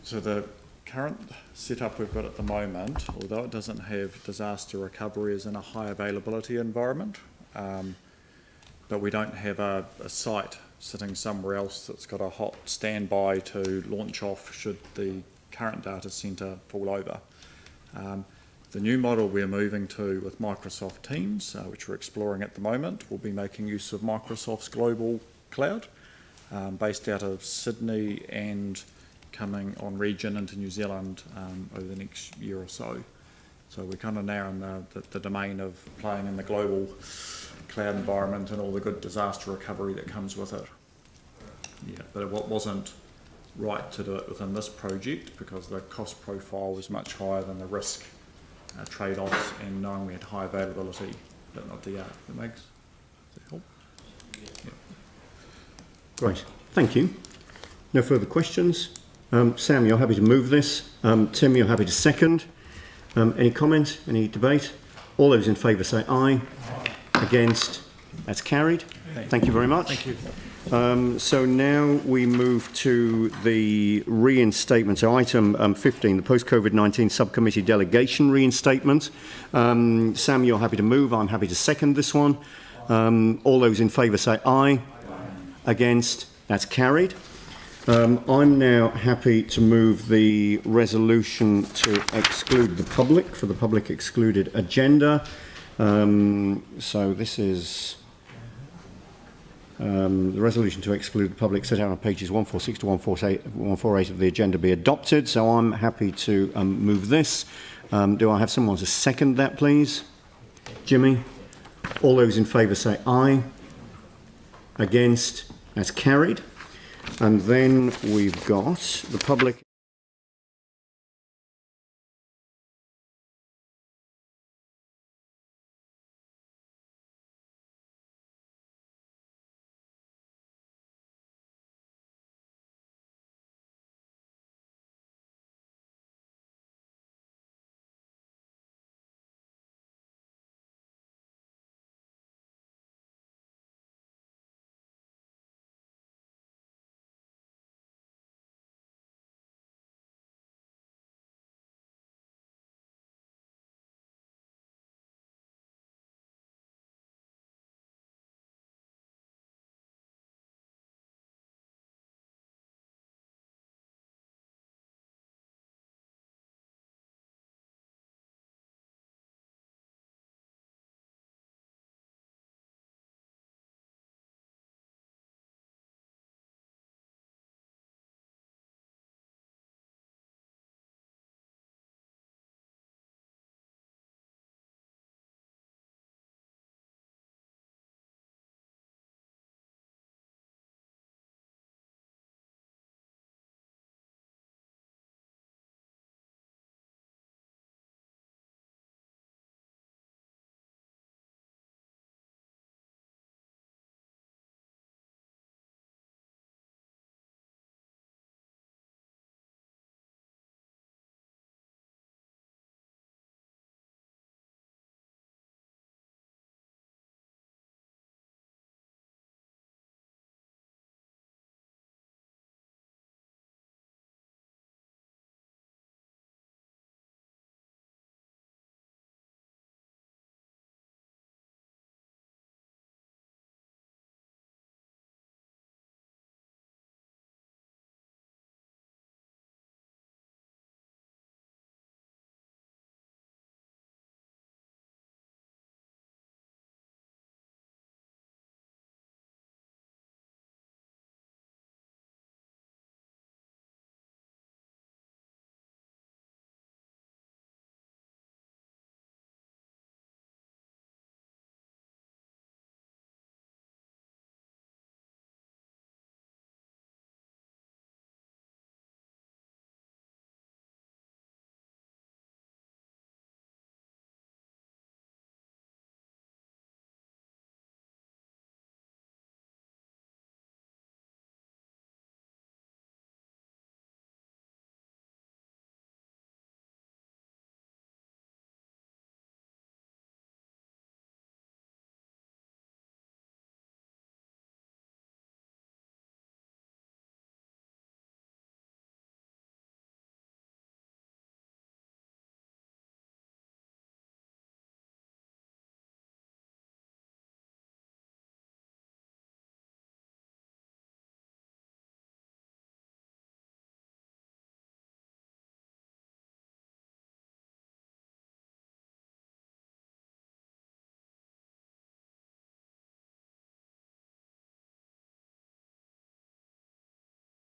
so the current setup we've got at the moment, although it doesn't have disaster recovery as in a high availability environment, but we don't have a site sitting somewhere else that's got a hot standby to launch off should the current data centre fall over. The new model we're moving to with Microsoft Teams, which we're exploring at the moment, will be making use of Microsoft's global cloud, based out of Sydney and coming on region into New Zealand over the next year or so. So we're kind of now in the domain of playing in the global cloud environment and all the good disaster recovery that comes with it. Yeah, but it wasn't right to do it within this project because the cost profile was much higher than the risk trade-offs and knowing we had high availability but not DR. That makes does that help? Yeah. Great, thank you. No further questions. Sam, you're happy to move this. Tim, you're happy to second. Any comment? Any debate? All those in favour say aye. Against? That's carried. Thank you very much. Thank you. So now we move to the reinstatement. So item 15, the post-COVID-19 subcommittee delegation reinstatement. Sam, you're happy to move. I'm happy to second this one. All those in favour say aye. Against? That's carried. I'm now happy to move the resolution to exclude the public for the public excluded agenda. So this is the resolution to exclude the public set out on pages 146 to 148 of the agenda be adopted. So I'm happy to move this. Do I have someone to second that, please? Jimmy? All those in favour say aye. Against? That's carried. And then we've got the public